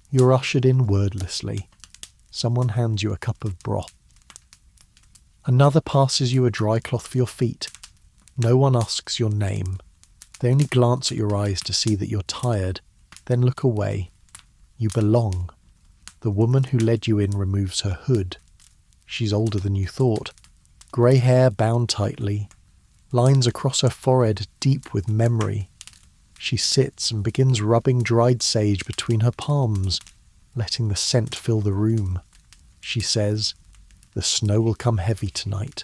You're ushered in wordlessly. Someone hands you a cup of broth. Another passes you a dry cloth for your feet. No one asks your name. They only glance at your eyes to see that you're tired, then look away. You belong. The woman who led you in removes her hood. She's older than you thought. Grey hair bound tightly. Lines across her forehead deep with memory. She sits and begins rubbing dried sage between her palms, letting the scent fill the room. She says, "The snow will come heavy tonight.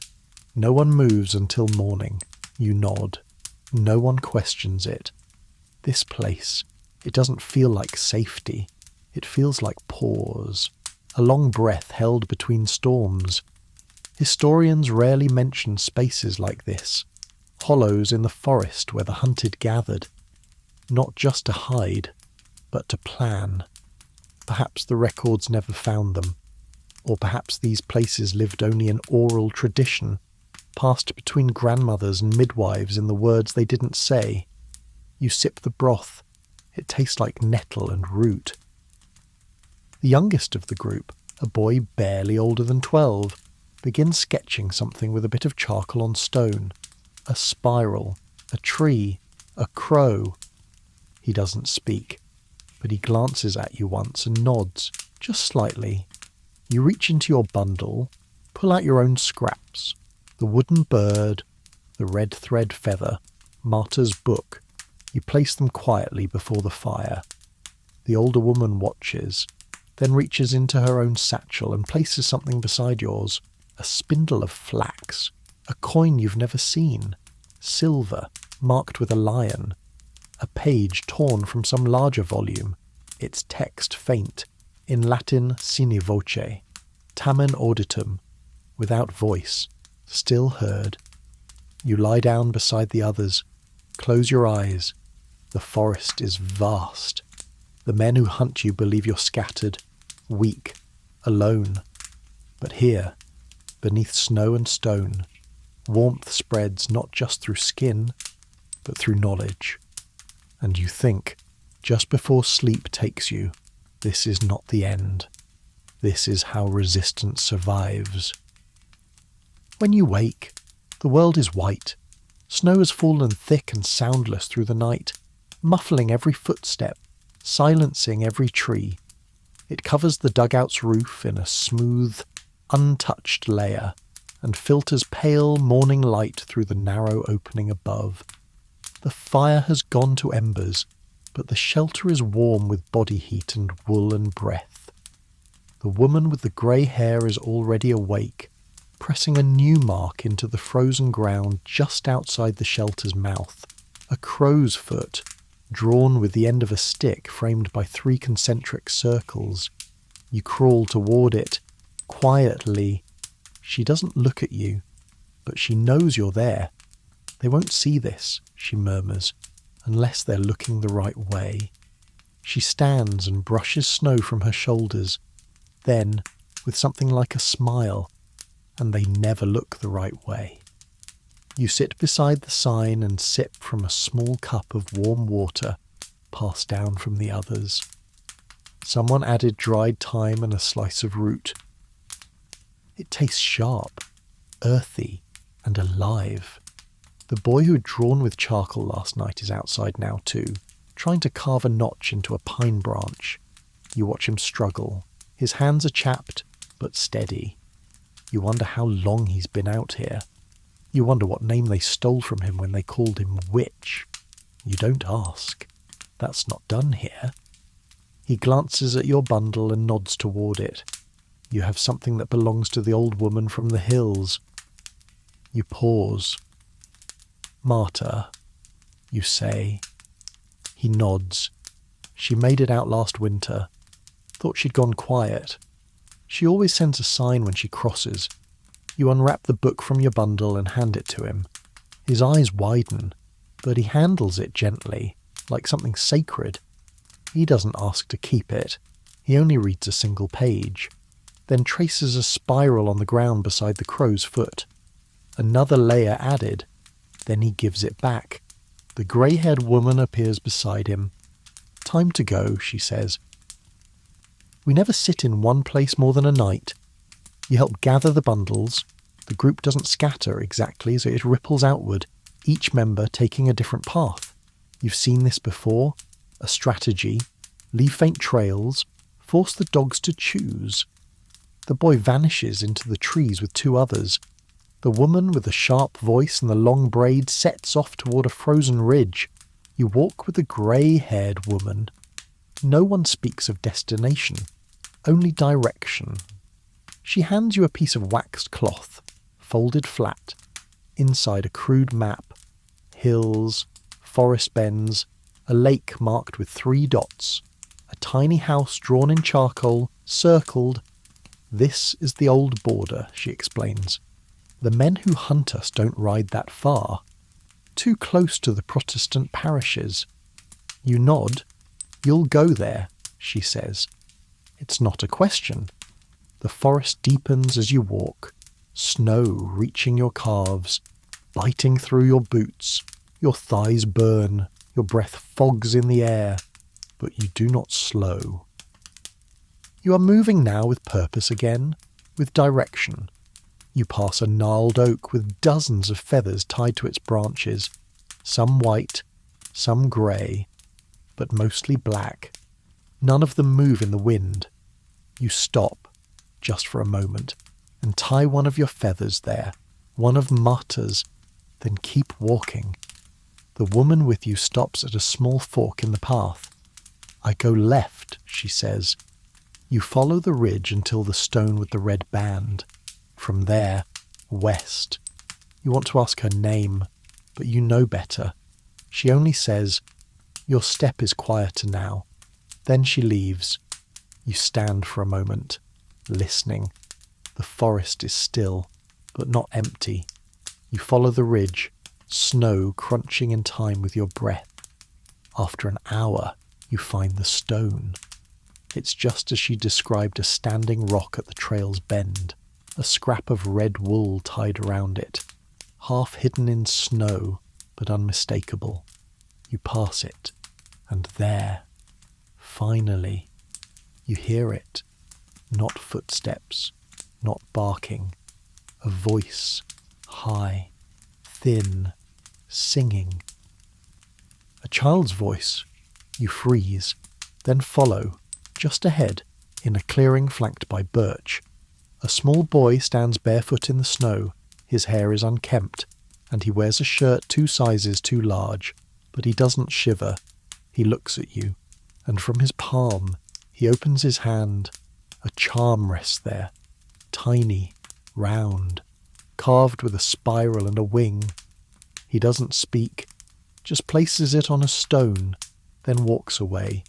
No one moves until morning." You nod. No one questions it. This place, it doesn't feel like safety. It feels like pause, a long breath held between storms. Historians rarely mention spaces like this, hollows in the forest where the hunted gathered, not just to hide, but to plan. Perhaps the records never found them, or perhaps these places lived only in oral tradition, passed between grandmothers and midwives in the words they didn't say. You sip the broth. It tastes like nettle and root. The youngest of the group, a boy barely older than 12, begins sketching something with a bit of charcoal on stone. A spiral, a tree, a crow. He doesn't speak, but he glances at you once and nods, just slightly. You reach into your bundle, pull out your own scraps. The wooden bird, the red thread feather, Marta's book. You place them quietly before the fire. The older woman watches, then reaches into her own satchel and places something beside yours. A spindle of flax, a coin you've never seen, silver, marked with a lion, a page torn from some larger volume, its text faint, in Latin sine voce, tamen auditum, without voice, still heard. You lie down beside the others, close your eyes. The forest is vast. The men who hunt you believe you're scattered, weak, alone. But here, beneath snow and stone, warmth spreads not just through skin, but through knowledge. And you think, just before sleep takes you, this is not the end. This is how resistance survives. When you wake, the world is white. Snow has fallen thick and soundless through the night, muffling every footstep, silencing every tree. It covers the dugout's roof in a smooth, untouched layer, and filters pale morning light through the narrow opening above. The fire has gone to embers, but the shelter is warm with body heat and wool and breath. The woman with the grey hair is already awake, pressing a new mark into the frozen ground just outside the shelter's mouth. A crow's foot, drawn with the end of a stick framed by 3 concentric circles. You crawl toward it, quietly. She doesn't look at you, but she knows you're there. They won't see this, she murmurs, unless they're looking the right way. She stands and brushes snow from her shoulders. Then, with something like a smile, and they never look the right way. You sit beside the sign and sip from a small cup of warm water passed down from the others. Someone added dried thyme and a slice of root. It tastes sharp, earthy, and alive. The boy who had drawn with charcoal last night is outside now too, trying to carve a notch into a pine branch. You watch him struggle. His hands are chapped, but steady. You wonder how long he's been out here. You wonder what name they stole from him when they called him Witch. You don't ask. That's not done here. He glances at your bundle and nods toward it. You have something that belongs to the old woman from the hills. You pause. Marta, you say. He nods. She made it out last winter. Thought she'd gone quiet. She always sends a sign when she crosses. You unwrap the book from your bundle and hand it to him. His eyes widen, but he handles it gently, like something sacred. He doesn't ask to keep it. He only reads a single page, then traces a spiral on the ground beside the crow's foot. Another layer added. Then he gives it back. The grey-haired woman appears beside him. Time to go, she says. We never sit in one place more than a night. You help gather the bundles. The group doesn't scatter exactly, so it ripples outward, each member taking a different path. You've seen this before. A strategy. Leave faint trails. Force the dogs to choose. The boy vanishes into the trees with 2 others. The woman with the sharp voice and the long braid sets off toward a frozen ridge. You walk with the grey-haired woman. No one speaks of destination, only direction. She hands you a piece of waxed cloth, folded flat, inside a crude map. Hills, forest bends, a lake marked with 3 dots, a tiny house drawn in charcoal, circled. This is the old border, she explains. The men who hunt us don't ride that far. Too close to the Protestant parishes. You nod. You'll go there, she says. It's not a question. The forest deepens as you walk, snow reaching your calves, biting through your boots. Your thighs burn, your breath fogs in the air, but you do not slow. You are moving now with purpose again, with direction. You pass a gnarled oak with dozens of feathers tied to its branches, some white, some grey, but mostly black. None of them move in the wind. You stop, just for a moment, and tie one of your feathers there, one of Marta's, then keep walking. The woman with you stops at a small fork in the path. I go left, she says. You follow the ridge until the stone with the red band. From there, west. You want to ask her name, but you know better. She only says, your step is quieter now. Then she leaves. You stand for a moment, listening. The forest is still, but not empty. You follow the ridge, snow crunching in time with your breath. After an hour, you find the stone. It's just as she described a standing rock at the trail's bend. A scrap of red wool tied around it, half hidden in snow, but unmistakable. You pass it, and there, finally, you hear it. Not footsteps, not barking. A voice, high, thin, singing. A child's voice. You freeze, then follow, just ahead, in a clearing flanked by birch. A small boy stands barefoot in the snow. His hair is unkempt, and he wears a shirt 2 sizes too large, but he doesn't shiver. He looks at you, and from his palm he opens his hand. A charm rests there, tiny, round, carved with a spiral and a wing. He doesn't speak, just places it on a stone, then walks away,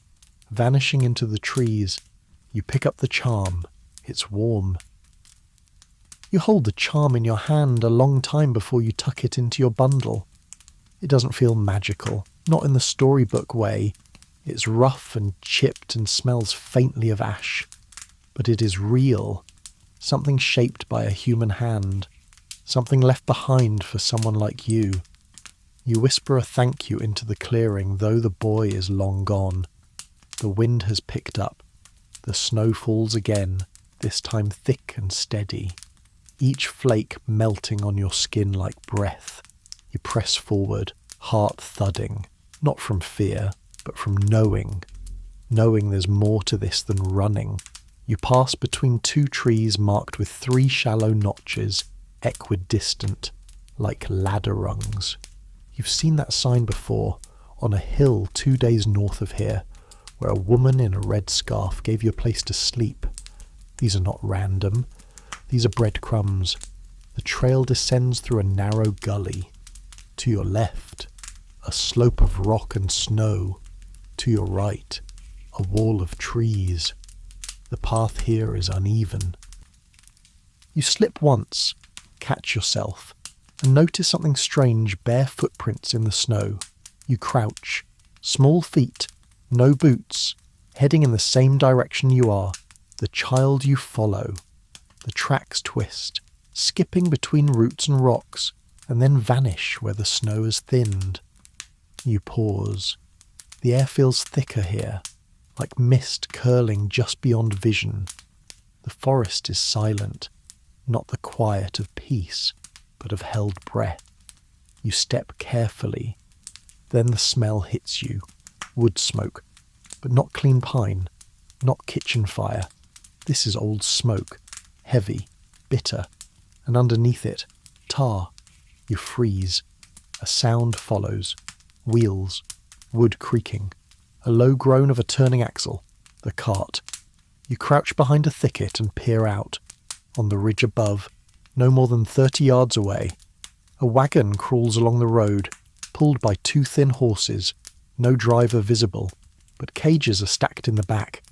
vanishing into the trees. You pick up the charm. It's warm. You hold the charm in your hand a long time before you tuck it into your bundle. It doesn't feel magical, not in the storybook way. It's rough and chipped and smells faintly of ash. But it is real, something shaped by a human hand, something left behind for someone like you. You whisper a thank you into the clearing, though the boy is long gone. The wind has picked up. The snow falls again, this time thick and steady, each flake melting on your skin like breath. You press forward, heart thudding, not from fear, but from knowing there's more to this than running. You pass between two trees marked with 3 shallow notches, equidistant, like ladder rungs. You've seen that sign before, on a hill 2 days north of here, where a woman in a red scarf gave you a place to sleep. These are not random. These are breadcrumbs. The trail descends through a narrow gully. To your left, a slope of rock and snow. To your right, a wall of trees. The path here is uneven. You slip once, catch yourself, and notice something strange, bare footprints in the snow. You crouch, small feet, no boots, heading in the same direction you are, the child you follow. The tracks twist, skipping between roots and rocks, and then vanish where the snow has thinned. You pause. The air feels thicker here, like mist curling just beyond vision. The forest is silent, not the quiet of peace, but of held breath. You step carefully. Then the smell hits you. Wood smoke, but not clean pine, not kitchen fire. This is old smoke, heavy, bitter, and underneath it, tar. You freeze. A sound follows. Wheels, wood creaking, a low groan of a turning axle, the cart. You crouch behind a thicket and peer out. On the ridge above, no more than 30 yards away, a wagon crawls along the road, pulled by 2 thin horses, no driver visible, but cages are stacked in the back,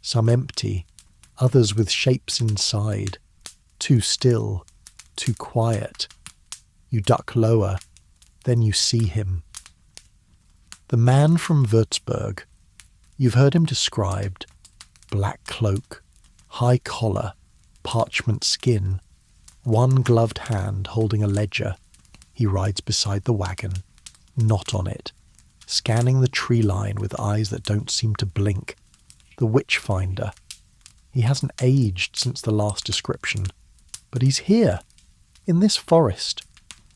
some empty, others with shapes inside, too still, too quiet. You duck lower, then you see him. The man from Würzburg. You've heard him described. Black cloak, high collar, parchment skin, one gloved hand holding a ledger. He rides beside the wagon, not on it, scanning the tree line with eyes that don't seem to blink. The witch finder. He hasn't aged since the last description, but he's here, in this forest,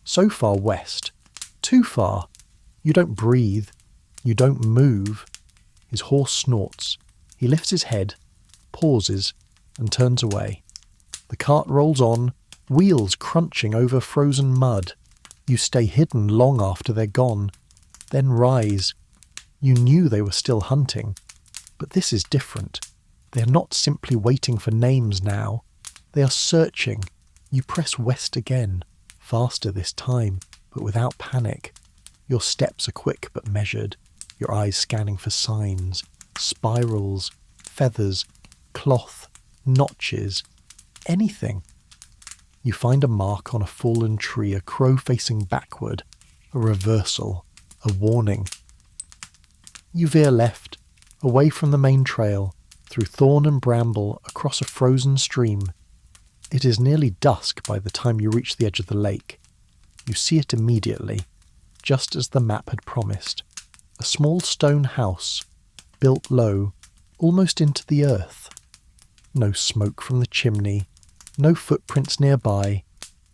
so far west, too far. You don't breathe. You don't move. His horse snorts. He lifts his head, pauses, and turns away. The cart rolls on, wheels crunching over frozen mud. You stay hidden long after they're gone, then rise. You knew they were still hunting, but this is different. They are not simply waiting for names now. They are searching. You press west again, faster this time, but without panic. Your steps are quick but measured, your eyes scanning for signs, spirals, feathers, cloth, notches, anything. You find a mark on a fallen tree, a crow facing backward, a reversal, a warning. You veer left, away from the main trail, through thorn and bramble, across a frozen stream. It is nearly dusk by the time you reach the edge of the lake. You see it immediately, just as the map had promised. A small stone house, built low, almost into the earth. No smoke from the chimney, no footprints nearby.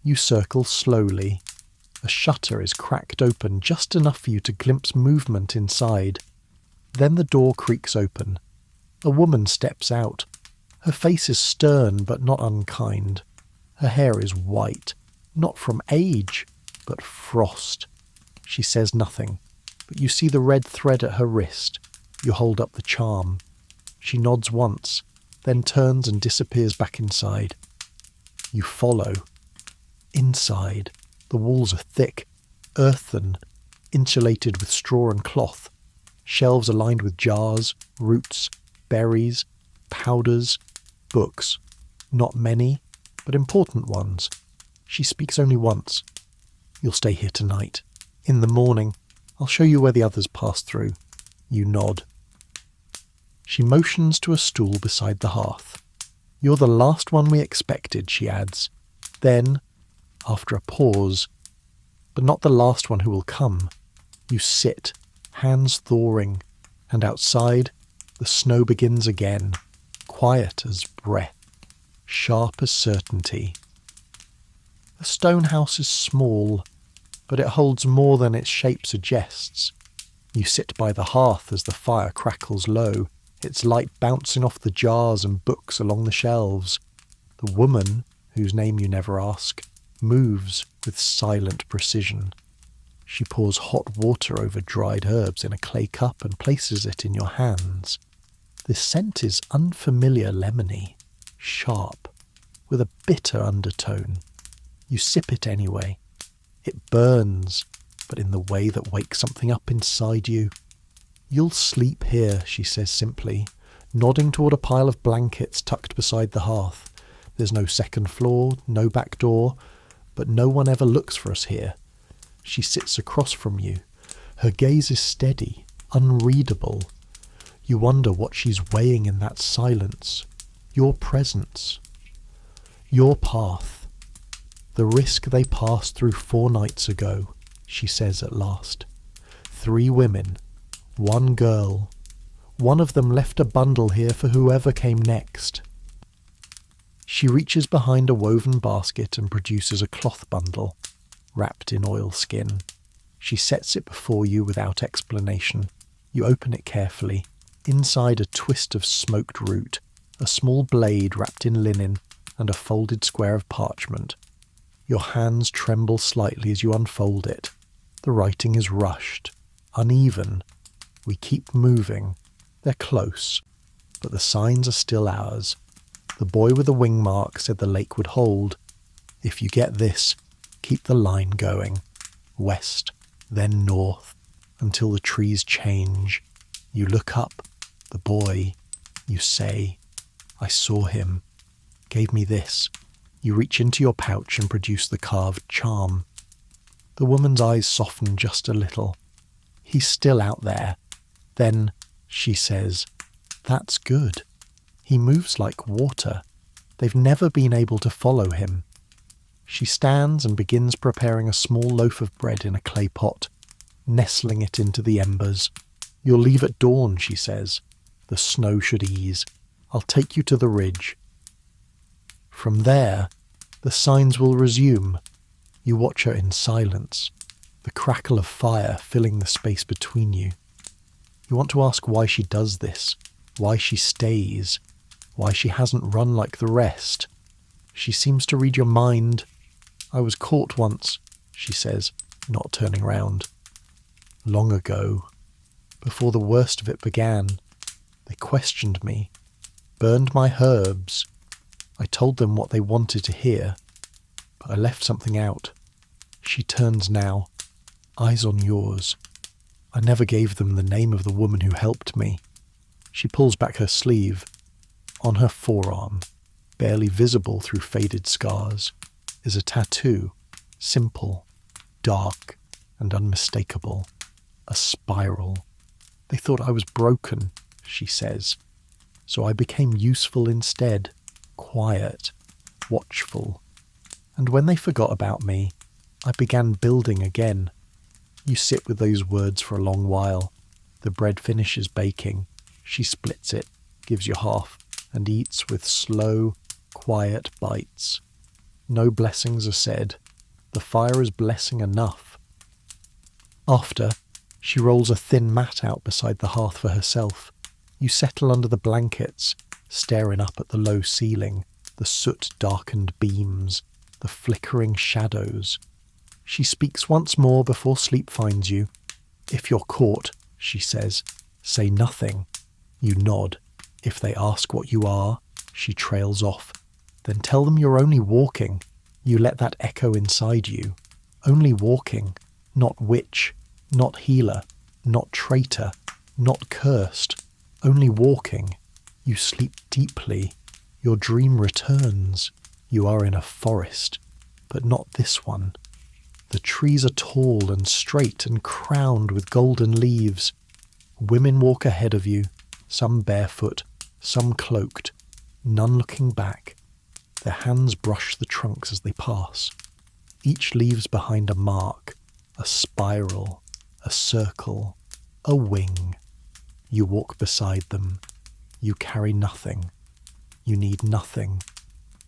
You circle slowly. A shutter is cracked open just enough for you to glimpse movement inside. Then the door creaks open. A woman steps out. Her face is stern but not unkind. Her hair is white, not from age, but frost. She says nothing, but you see the red thread at her wrist. You hold up the charm. She nods once, then turns and disappears back inside. You follow. Inside, the walls are thick, earthen, insulated with straw and cloth. Shelves are lined with jars, roots, berries, powders, books. Not many, but important ones. She speaks only once. You'll stay here tonight. In the morning, I'll show you where the others pass through. You nod. She motions to a stool beside the hearth. You're the last one we expected, she adds. Then, after a pause, but not the last one who will come, you sit, hands thawing, and outside, the snow begins again, quiet as breath, sharp as certainty. The stone house is small, but it holds more than its shape suggests. You sit by the hearth as the fire crackles low, its light bouncing off the jars and books along the shelves. The woman, whose name you never ask, moves with silent precision. She pours hot water over dried herbs in a clay cup and places it in your hands. The scent is unfamiliar lemony, sharp, with a bitter undertone. You sip it anyway. It burns, but in the way that wakes something up inside you. You'll sleep here, she says simply, nodding toward a pile of blankets tucked beside the hearth. There's no second floor, no back door, but no one ever looks for us here. She sits across from you. Her gaze is steady, unreadable. You wonder what she's weighing in that silence. Your presence. Your path. The risk they passed through 4 nights ago, she says at last. 3 women, 1 girl. One of them left a bundle here for whoever came next. She reaches behind a woven basket and produces a cloth bundle, wrapped in oilskin. She sets it before you without explanation. You open it carefully. Inside a twist of smoked root, a small blade wrapped in linen, and a folded square of parchment. Your hands tremble slightly as you unfold it. The writing is rushed, uneven. We keep moving. They're close, but the signs are still ours. The boy with the wing mark said the lake would hold. If you get this, keep the line going. West, then north, until the trees change. You look up. The boy. You say, I saw him. Gave me this. You reach into your pouch and produce the carved charm. The woman's eyes soften just a little. He's still out there. Then, she says, that's good. He moves like water. They've never been able to follow him. She stands and begins preparing a small loaf of bread in a clay pot, nestling it into the embers. You'll leave at dawn, she says. The snow should ease. I'll take you to the ridge. From there, the signs will resume. You watch her in silence, the crackle of fire filling the space between you. You want to ask why she does this, why she stays, why she hasn't run like the rest. She seems to read your mind. I was caught once, she says, not turning round. Long ago, before the worst of it began, they questioned me, burned my herbs. I told them what they wanted to hear, but I left something out. She turns now, eyes on yours. I never gave them the name of the woman who helped me. She pulls back her sleeve. On her forearm, barely visible through faded scars, is a tattoo, simple, dark, and unmistakable. A spiral. They thought I was broken, she says. So I became useful instead, quiet, watchful. And when they forgot about me, I began building again. You sit with those words for a long while. The bread finishes baking. She splits it, gives you half, and eats with slow, quiet bites. No blessings are said. The fire is blessing enough. After, she rolls a thin mat out beside the hearth for herself. You settle under the blankets, staring up at the low ceiling, the soot-darkened beams, the flickering shadows. She speaks once more before sleep finds you. If you're caught, she says, say nothing. You nod. If they ask what you are, she trails off. Then tell them you're only walking. You let that echo inside you. Only walking, not witch, not healer, not traitor, Not cursed, only walking. You sleep deeply. Your dream returns. You are in a forest, but not this one. The trees are tall and straight and crowned with golden leaves. Women walk ahead of you, some barefoot, some cloaked, none looking back. Their hands brush the trunks as they pass. Each leaves behind a mark, a spiral, a circle, a wing. You walk beside them. You carry nothing. You need nothing.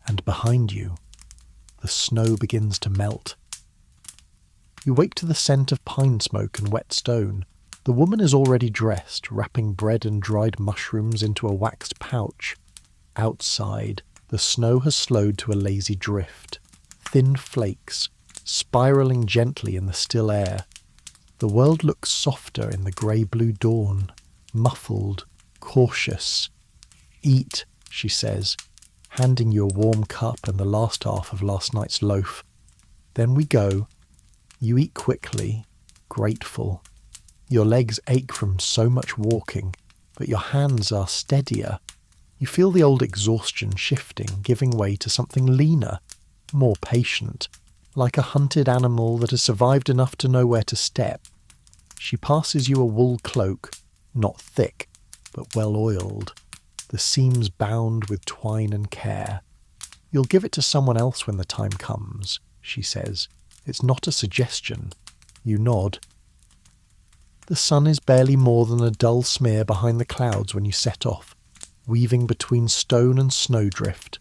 And behind you, the snow begins to melt. You wake to the scent of pine smoke and wet stone. The woman is already dressed, wrapping bread and dried mushrooms into a waxed pouch. Outside, the snow has slowed to a lazy drift. Thin flakes, spiralling gently in the still air. The world looks softer in the grey-blue dawn, muffled, cautious. Eat, she says, handing you a warm cup and the last half of last night's loaf. Then we go. You eat quickly, grateful. Your legs ache from so much walking, but your hands are steadier. You feel the old exhaustion shifting, giving way to something leaner, more patient, like a hunted animal that has survived enough to know where to step. She passes you a wool cloak, not thick, but well-oiled, the seams bound with twine and care. You'll give it to someone else when the time comes, she says. It's not a suggestion. You nod. The sun is barely more than a dull smear behind the clouds when you set off, weaving between stone and snowdrift,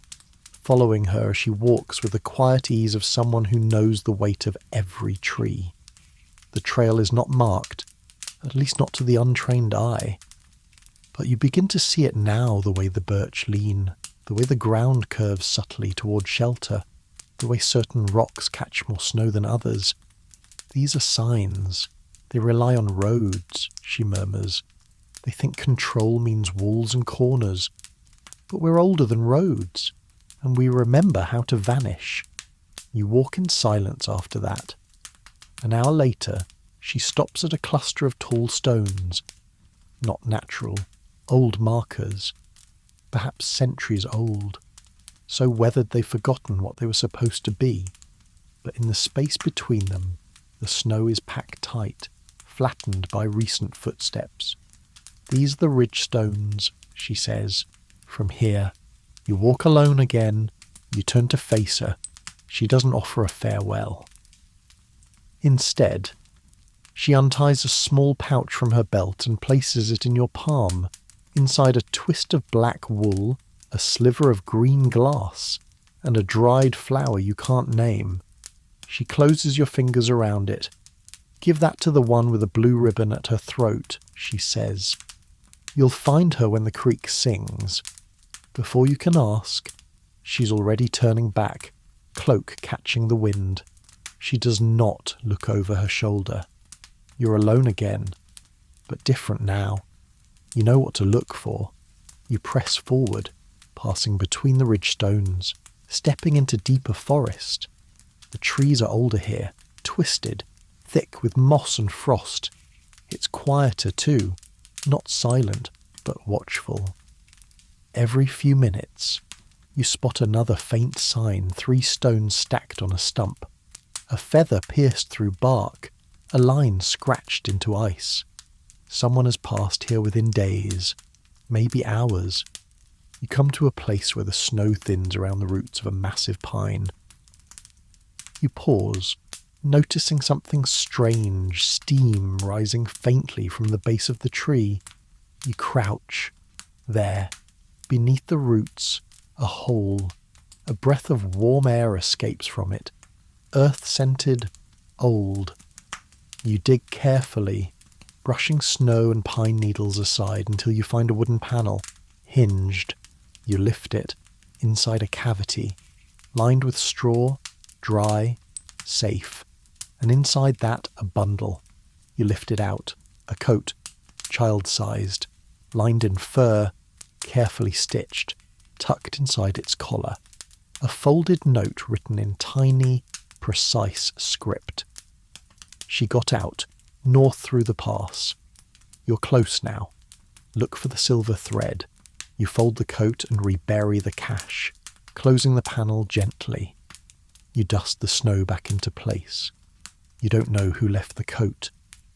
following her as she walks with the quiet ease of someone who knows the weight of every tree. The trail is not marked, at least not to the untrained eye. But you begin to see it now, the way the birch lean, the way the ground curves subtly toward shelter, the way certain rocks catch more snow than others. These are signs. They rely on roads, she murmurs. They think control means walls and corners. But we're older than roads, and we remember how to vanish. You walk in silence after that. An hour later, she stops at a cluster of tall stones. Not natural, old markers. Perhaps centuries old. So weathered they've forgotten what they were supposed to be. But in the space between them, the snow is packed tight, flattened by recent footsteps. These are the ridge stones, she says. From here, you walk alone again. You turn to face her. She doesn't offer a farewell. Instead, she unties a small pouch from her belt and places it in your palm. Inside a twist of black wool, a sliver of green glass, and a dried flower you can't name. She closes your fingers around it. Give that to the one with a blue ribbon at her throat, she says. You'll find her when the creek sings. Before you can ask, she's already turning back, cloak catching the wind. She does not look over her shoulder. You're alone again, but different now. You know what to look for. You press forward, passing between the ridge stones, stepping into deeper forest. The trees are older here, twisted, thick with moss and frost. It's quieter too, not silent, but watchful. Every few minutes, you spot another faint sign, 3 stones stacked on a stump. A feather pierced through bark, a line scratched into ice. Someone has passed here within days, maybe hours. You come to a place where the snow thins around the roots of a massive pine. You pause, noticing something strange, steam rising faintly from the base of the tree. You crouch. There, beneath the roots, a hole. A breath of warm air escapes from it. Earth-scented, old. You dig carefully, brushing snow and pine needles aside until you find a wooden panel, hinged. You lift it, inside a cavity, lined with straw, dry, safe. And inside that, a bundle. You lift it out, a coat, child-sized, lined in fur, carefully stitched, tucked inside its collar. A folded note written in tiny, precise script. She got out, north through the pass. You're close now. Look for the silver thread. You fold the coat and rebury the cache, closing the panel gently. You dust the snow back into place. You don't know who left the coat,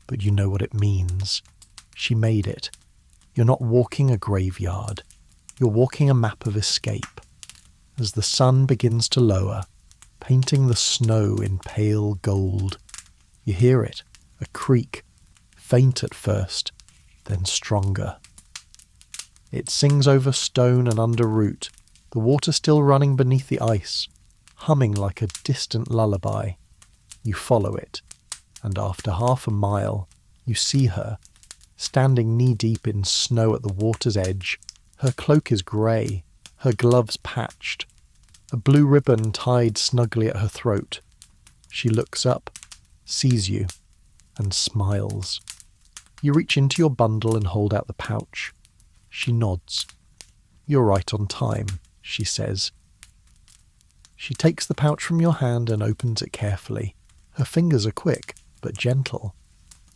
but you know what it means. She made it. You're not walking a graveyard. You're walking a map of escape. As the sun begins to lower, painting the snow in pale gold, you hear it, a creak, faint at first, then stronger. It sings over stone and under root, the water still running beneath the ice, humming like a distant lullaby. You follow it, and after half a mile, you see her, standing knee-deep in snow at the water's edge. Her cloak is grey, her gloves patched, a blue ribbon tied snugly at her throat. She looks up, sees you, and smiles. You reach into your bundle and hold out the pouch. She nods. You're right on time, she says. She takes the pouch from your hand and opens it carefully. Her fingers are quick, but gentle.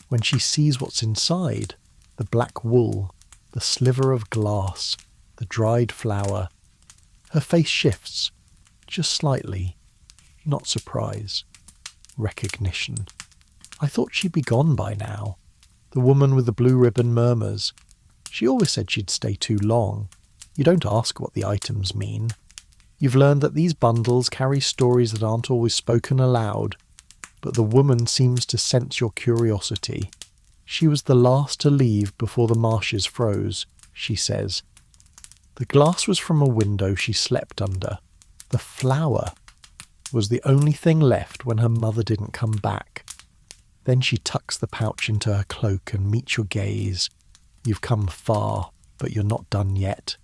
When she sees what's inside, the black wool, the sliver of glass, the dried flour, her face shifts, just slightly. Not surprise. Recognition. I thought she'd be gone by now. The woman with the blue ribbon murmurs. She always said she'd stay too long. You don't ask what the items mean. You've learned that these bundles carry stories that aren't always spoken aloud, but the woman seems to sense your curiosity. She was the last to leave before the marshes froze, she says. The glass was from a window she slept under. The flower was the only thing left when her mother didn't come back. Then she tucks the pouch into her cloak and meets your gaze. You've come far, but you're not done yet.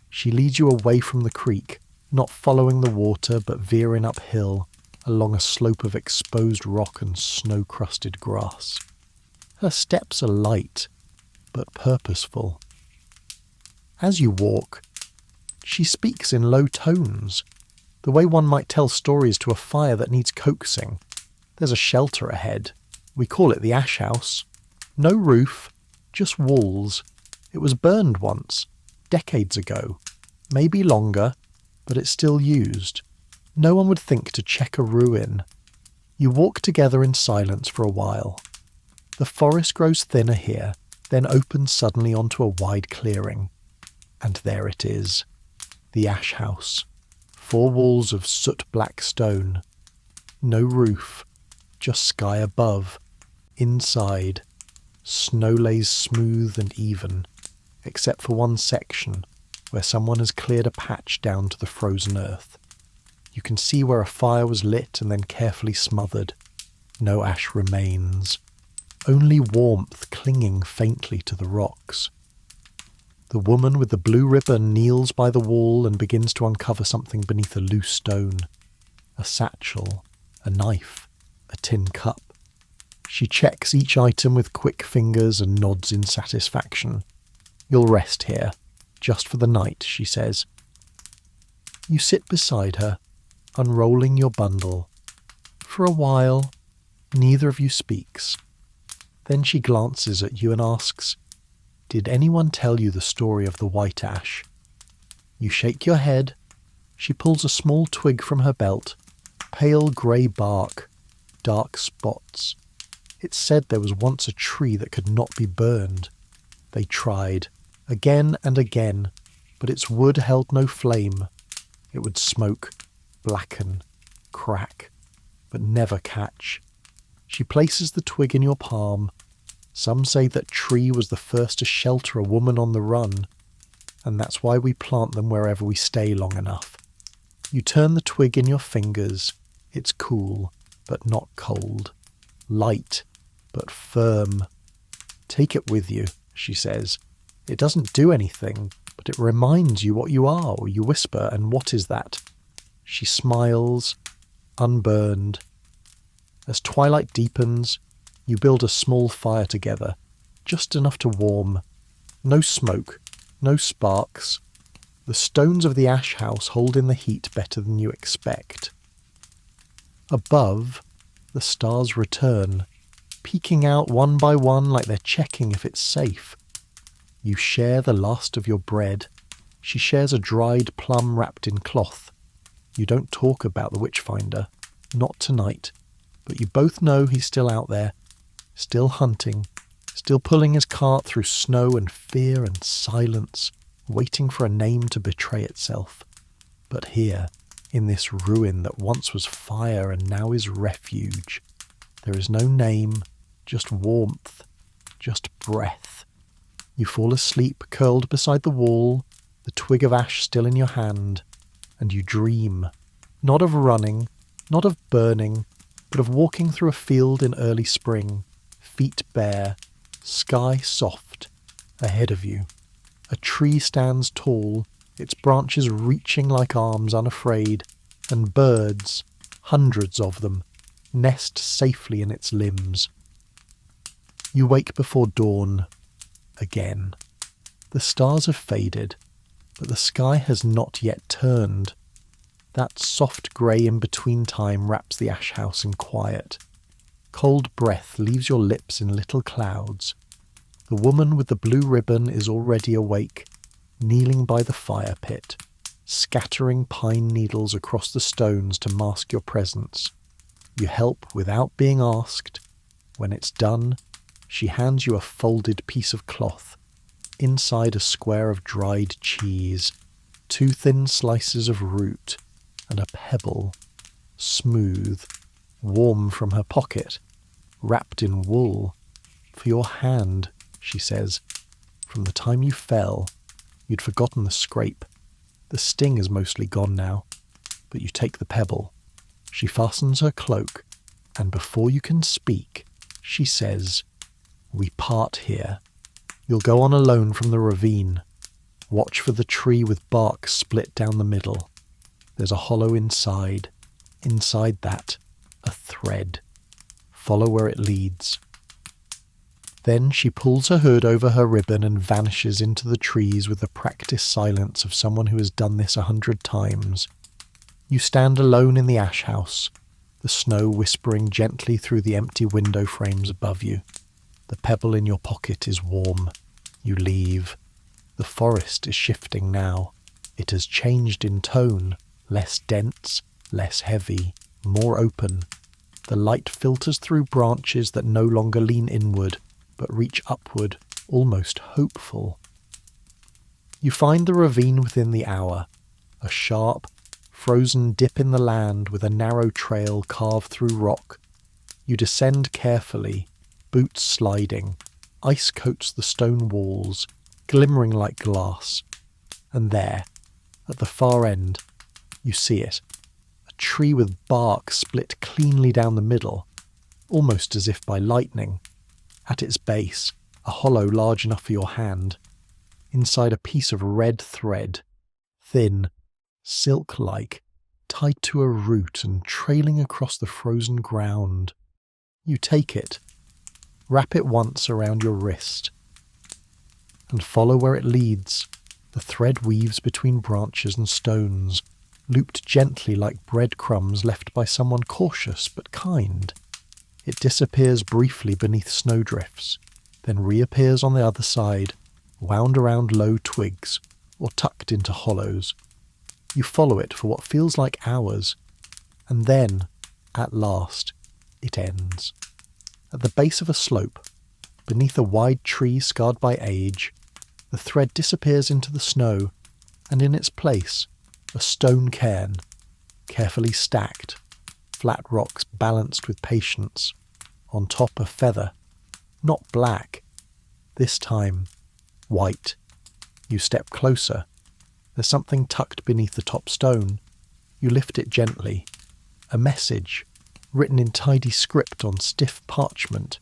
She leads you away from the creek, not following the water but veering uphill, along a slope of exposed rock and snow-crusted grass. Her steps are light, but purposeful. As you walk, she speaks in low tones, the way one might tell stories to a fire that needs coaxing. There's a shelter ahead. We call it the ash house. No roof, just walls. It was burned once, decades ago. Maybe longer, but it's still used. No one would think to check a ruin. You walk together in silence for a while. The forest grows thinner here, then opens suddenly onto a wide clearing. And there it is. The ash house. 4 walls of soot-black stone. No roof, just sky above. Inside, snow lays smooth and even, except for one section where someone has cleared a patch down to the frozen earth. You can see where a fire was lit and then carefully smothered. No ash remains, only warmth clinging faintly to the rocks. The woman with the blue ribbon kneels by the wall and begins to uncover something beneath a loose stone. A satchel, a knife, a tin cup. She checks each item with quick fingers and nods in satisfaction. You'll rest here, just for the night, she says. You sit beside her, unrolling your bundle. For a while, neither of you speaks. Then she glances at you and asks, "Did anyone tell you the story of the white ash?" You shake your head. She pulls a small twig from her belt. Pale grey bark, dark spots. It's said there was once a tree that could not be burned. They tried, again and again, but its wood held no flame. It would smoke, blacken, crack, but never catch. She places the twig in your palm. Some say that tree was the first to shelter a woman on the run, and that's why we plant them wherever we stay long enough. You turn the twig in your fingers. It's cool, but not cold. Light, but firm. Take it with you, she says. It doesn't do anything, but it reminds you what you are. You whisper, "And what is that?" She smiles, unburned. As twilight deepens, you build a small fire together, just enough to warm. No smoke, no sparks. The stones of the ash house hold in the heat better than you expect. Above, the stars return. peeking out one by one like they're checking if it's safe. You share the last of your bread. She shares a dried plum wrapped in cloth. You don't talk about the witchfinder, not tonight, but you both know he's still out there, still hunting, still pulling his cart through snow and fear and silence, waiting for a name to betray itself. But here, in this ruin that once was fire and now is refuge, there is no name, just warmth, just breath. You fall asleep curled beside the wall, the twig of ash still in your hand, and you dream, not of running, not of burning, but of walking through a field in early spring, feet bare, sky soft, ahead of you. A tree stands tall, its branches reaching like arms unafraid, and birds, hundreds of them, nest safely in its limbs. You wake before dawn, again. The stars have faded, but the sky has not yet turned. That soft grey in-between time wraps the ash house in quiet. Cold breath leaves your lips in little clouds. The woman with the blue ribbon is already awake, kneeling by the fire pit, scattering pine needles across the stones to mask your presence. You help without being asked. When it's done, she hands you a folded piece of cloth. Inside a square of dried cheese, 2 thin slices of root, and a pebble, smooth, warm from her pocket, wrapped in wool. For your hand, she says. From the time you fell, you'd forgotten the scrape. The sting is mostly gone now, but you take the pebble. She fastens her cloak, and before you can speak, she says, "We part here. You'll go on alone from the ravine. Watch for the tree with bark split down the middle. There's a hollow inside. Inside that, a thread. Follow where it leads." Then she pulls her hood over her ribbon and vanishes into the trees with the practiced silence of someone who has done this 100 times. You stand alone in the ash house, the snow whispering gently through the empty window frames above you. The pebble in your pocket is warm. You leave. The forest is shifting now. It has changed in tone, less dense, less heavy, more open. The light filters through branches that no longer lean inward, but reach upward, almost hopeful. You find the ravine within the hour, a sharp, frozen dip in the land with a narrow trail carved through rock. You descend carefully, boots sliding. Ice coats the stone walls, glimmering like glass. And there, at the far end, you see it. A tree with bark split cleanly down the middle, almost as if by lightning. At its base, a hollow large enough for your hand. Inside a piece of red thread, thin, silk-like, tied to a root and trailing across the frozen ground. You take it, wrap it once around your wrist, and follow where it leads. The thread weaves between branches and stones, looped gently like breadcrumbs left by someone cautious but kind. It disappears briefly beneath snowdrifts, then reappears on the other side, wound around low twigs, or tucked into hollows. You follow it for what feels like hours, and then, at last, it ends. At the base of a slope, beneath a wide tree scarred by age, the thread disappears into the snow, and in its place, a stone cairn, carefully stacked, flat rocks balanced with patience, on top a feather, not black, this time white. You step closer. There's something tucked beneath the top stone. You lift it gently. A message, written in tidy script on stiff parchment.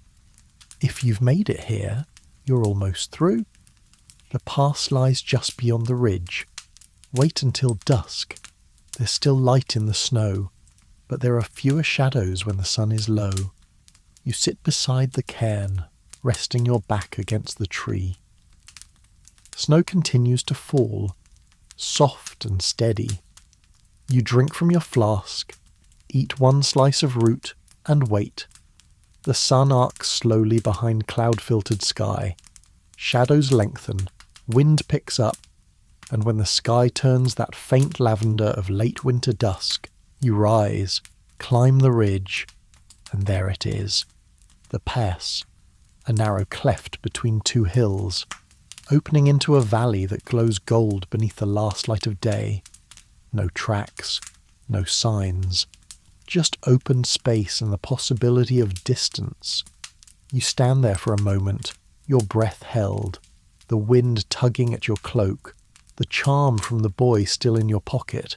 If you've made it here, you're almost through. The pass lies just beyond the ridge. Wait until dusk. There's still light in the snow, but there are fewer shadows when the sun is low. You sit beside the cairn, resting your back against the tree. Snow continues to fall, soft and steady. You drink from your flask, eat one slice of root, and wait. The sun arcs slowly behind cloud-filtered sky. Shadows lengthen, wind picks up, and when the sky turns that faint lavender of late winter dusk, you rise, climb the ridge, and there it is. The pass, a narrow cleft between two hills, opening into a valley that glows gold beneath the last light of day. No tracks, no signs, just open space and the possibility of distance. You stand there for a moment, your breath held, the wind tugging at your cloak, the charm from the boy still in your pocket,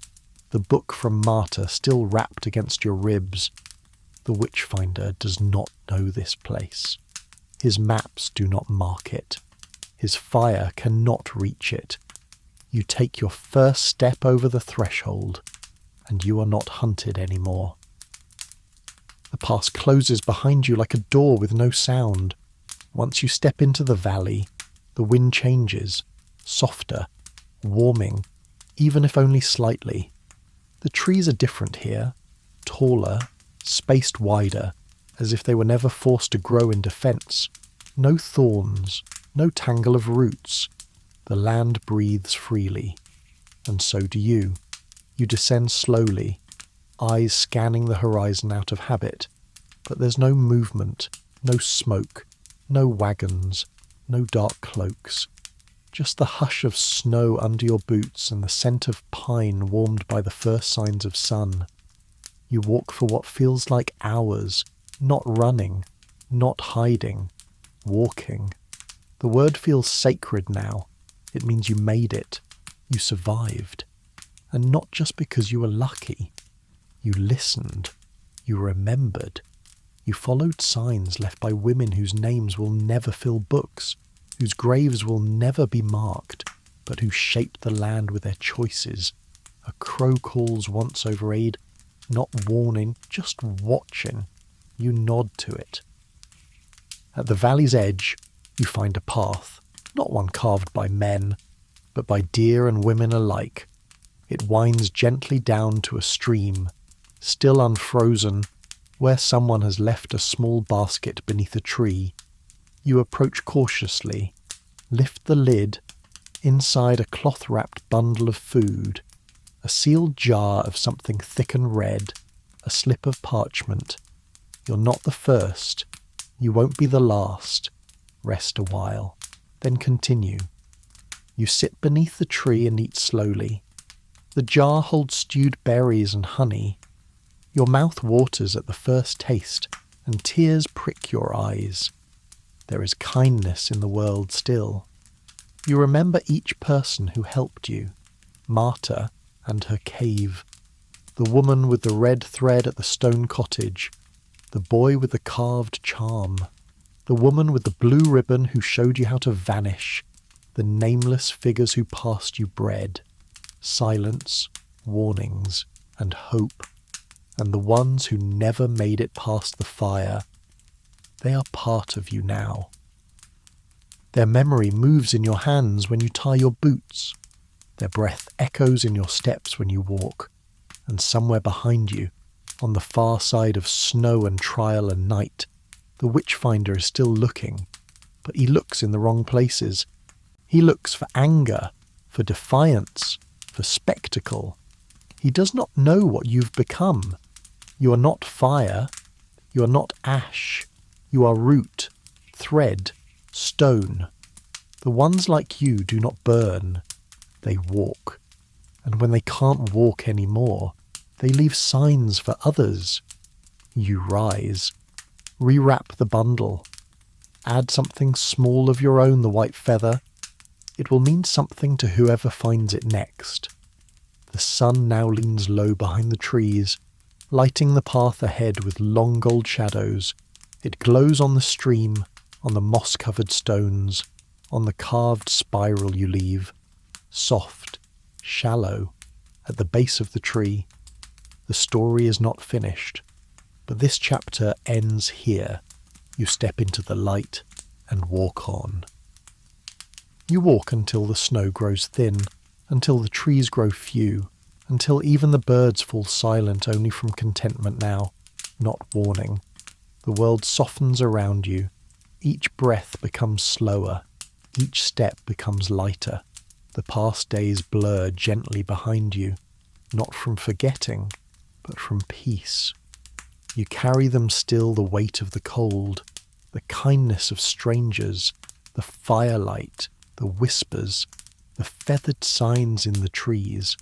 the book from Marta still wrapped against your ribs. The witchfinder does not know this place. His maps do not mark it. His fire cannot reach it. You take your first step over the threshold, and you are not hunted anymore. The pass closes behind you like a door with no sound. Once you step into the valley, the wind changes, softer, warming, even if only slightly. The trees are different here, taller, spaced wider, as if they were never forced to grow in defence. No thorns, no tangle of roots. The land breathes freely, and so do you. You descend slowly, eyes scanning the horizon out of habit, but there's no movement, no smoke, no wagons, no dark cloaks. Just the hush of snow under your boots and the scent of pine warmed by the first signs of sun. You walk for what feels like hours, not running, not hiding, walking. The word feels sacred now. It means you made it. You survived. And not just because you were lucky. You listened. You remembered. You followed signs left by women whose names will never fill books, whose graves will never be marked, but who shaped the land with their choices. A crow calls once overheard, not warning, just watching. You nod to it. At the valley's edge, you find a path, not one carved by men, but by deer and women alike. It winds gently down to a stream, still unfrozen, where someone has left a small basket beneath a tree. You approach cautiously, lift the lid. Inside a cloth-wrapped bundle of food, a sealed jar of something thick and red, a slip of parchment. You're not the first. You won't be the last. Rest a while, then continue. You sit beneath the tree and eat slowly. The jar holds stewed berries and honey. Your mouth waters at the first taste, and tears prick your eyes. There is kindness in the world still. You remember each person who helped you, Marta and her cave, the woman with the red thread at the stone cottage, the boy with the carved charm, the woman with the blue ribbon who showed you how to vanish, the nameless figures who passed you bread, silence, warnings, and hope, and the ones who never made it past the fire. They are part of you now. Their memory moves in your hands when you tie your boots. Their breath echoes in your steps when you walk. And somewhere behind you, on the far side of snow and trial and night, the witchfinder is still looking, but he looks in the wrong places. He looks for anger, for defiance, for spectacle. He does not know what you've become. You are not fire. You are not ash. You are root, thread, stone. The ones like you do not burn. They walk. And when they can't walk anymore, they leave signs for others. You rise. Rewrap the bundle. Add something small of your own, the white feather. It will mean something to whoever finds it next. The sun now leans low behind the trees, lighting the path ahead with long gold shadows. It glows on the stream, on the moss-covered stones, on the carved spiral you leave, soft, shallow, at the base of the tree. The story is not finished, but this chapter ends here. You step into the light and walk on. You walk until the snow grows thin, until the trees grow few, until even the birds fall silent only from contentment now, not warning. The world softens around you. Each breath becomes slower. Each step becomes lighter. The past days blur gently behind you, not from forgetting, but from peace. You carry them still, the weight of the cold, the kindness of strangers, the firelight, the whispers, the feathered signs in the trees.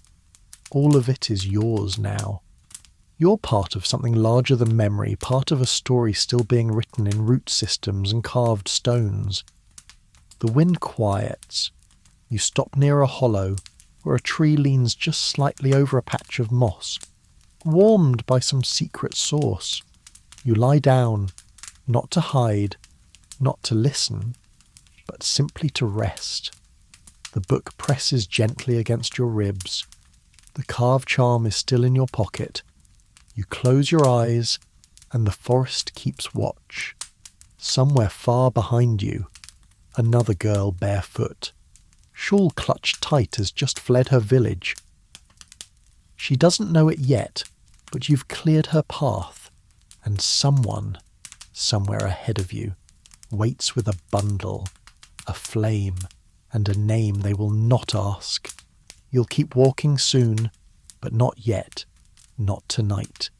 All of it is yours now. You're part of something larger than memory, part of a story still being written in root systems and carved stones. The wind quiets. You stop near a hollow where a tree leans just slightly over a patch of moss, warmed by some secret source. You lie down, not to hide, not to listen, but simply to rest. The book presses gently against your ribs. The carved charm is still in your pocket. You close your eyes, and the forest keeps watch. Somewhere far behind you, another girl barefoot, shawl clutched tight, has just fled her village. She doesn't know it yet, but you've cleared her path, and someone, somewhere ahead of you, waits with a bundle, a flame, and a name they will not ask. You'll keep walking soon, but not yet, not tonight.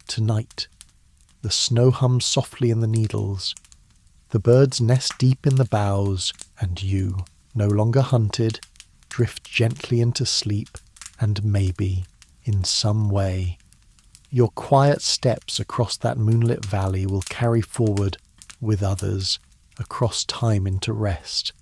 Tonight. The snow hums softly in the needles. The birds nest deep in the boughs, and you, no longer hunted, drift gently into sleep, and maybe, in some way, your quiet steps across that moonlit valley will carry forward, with others, across time into rest.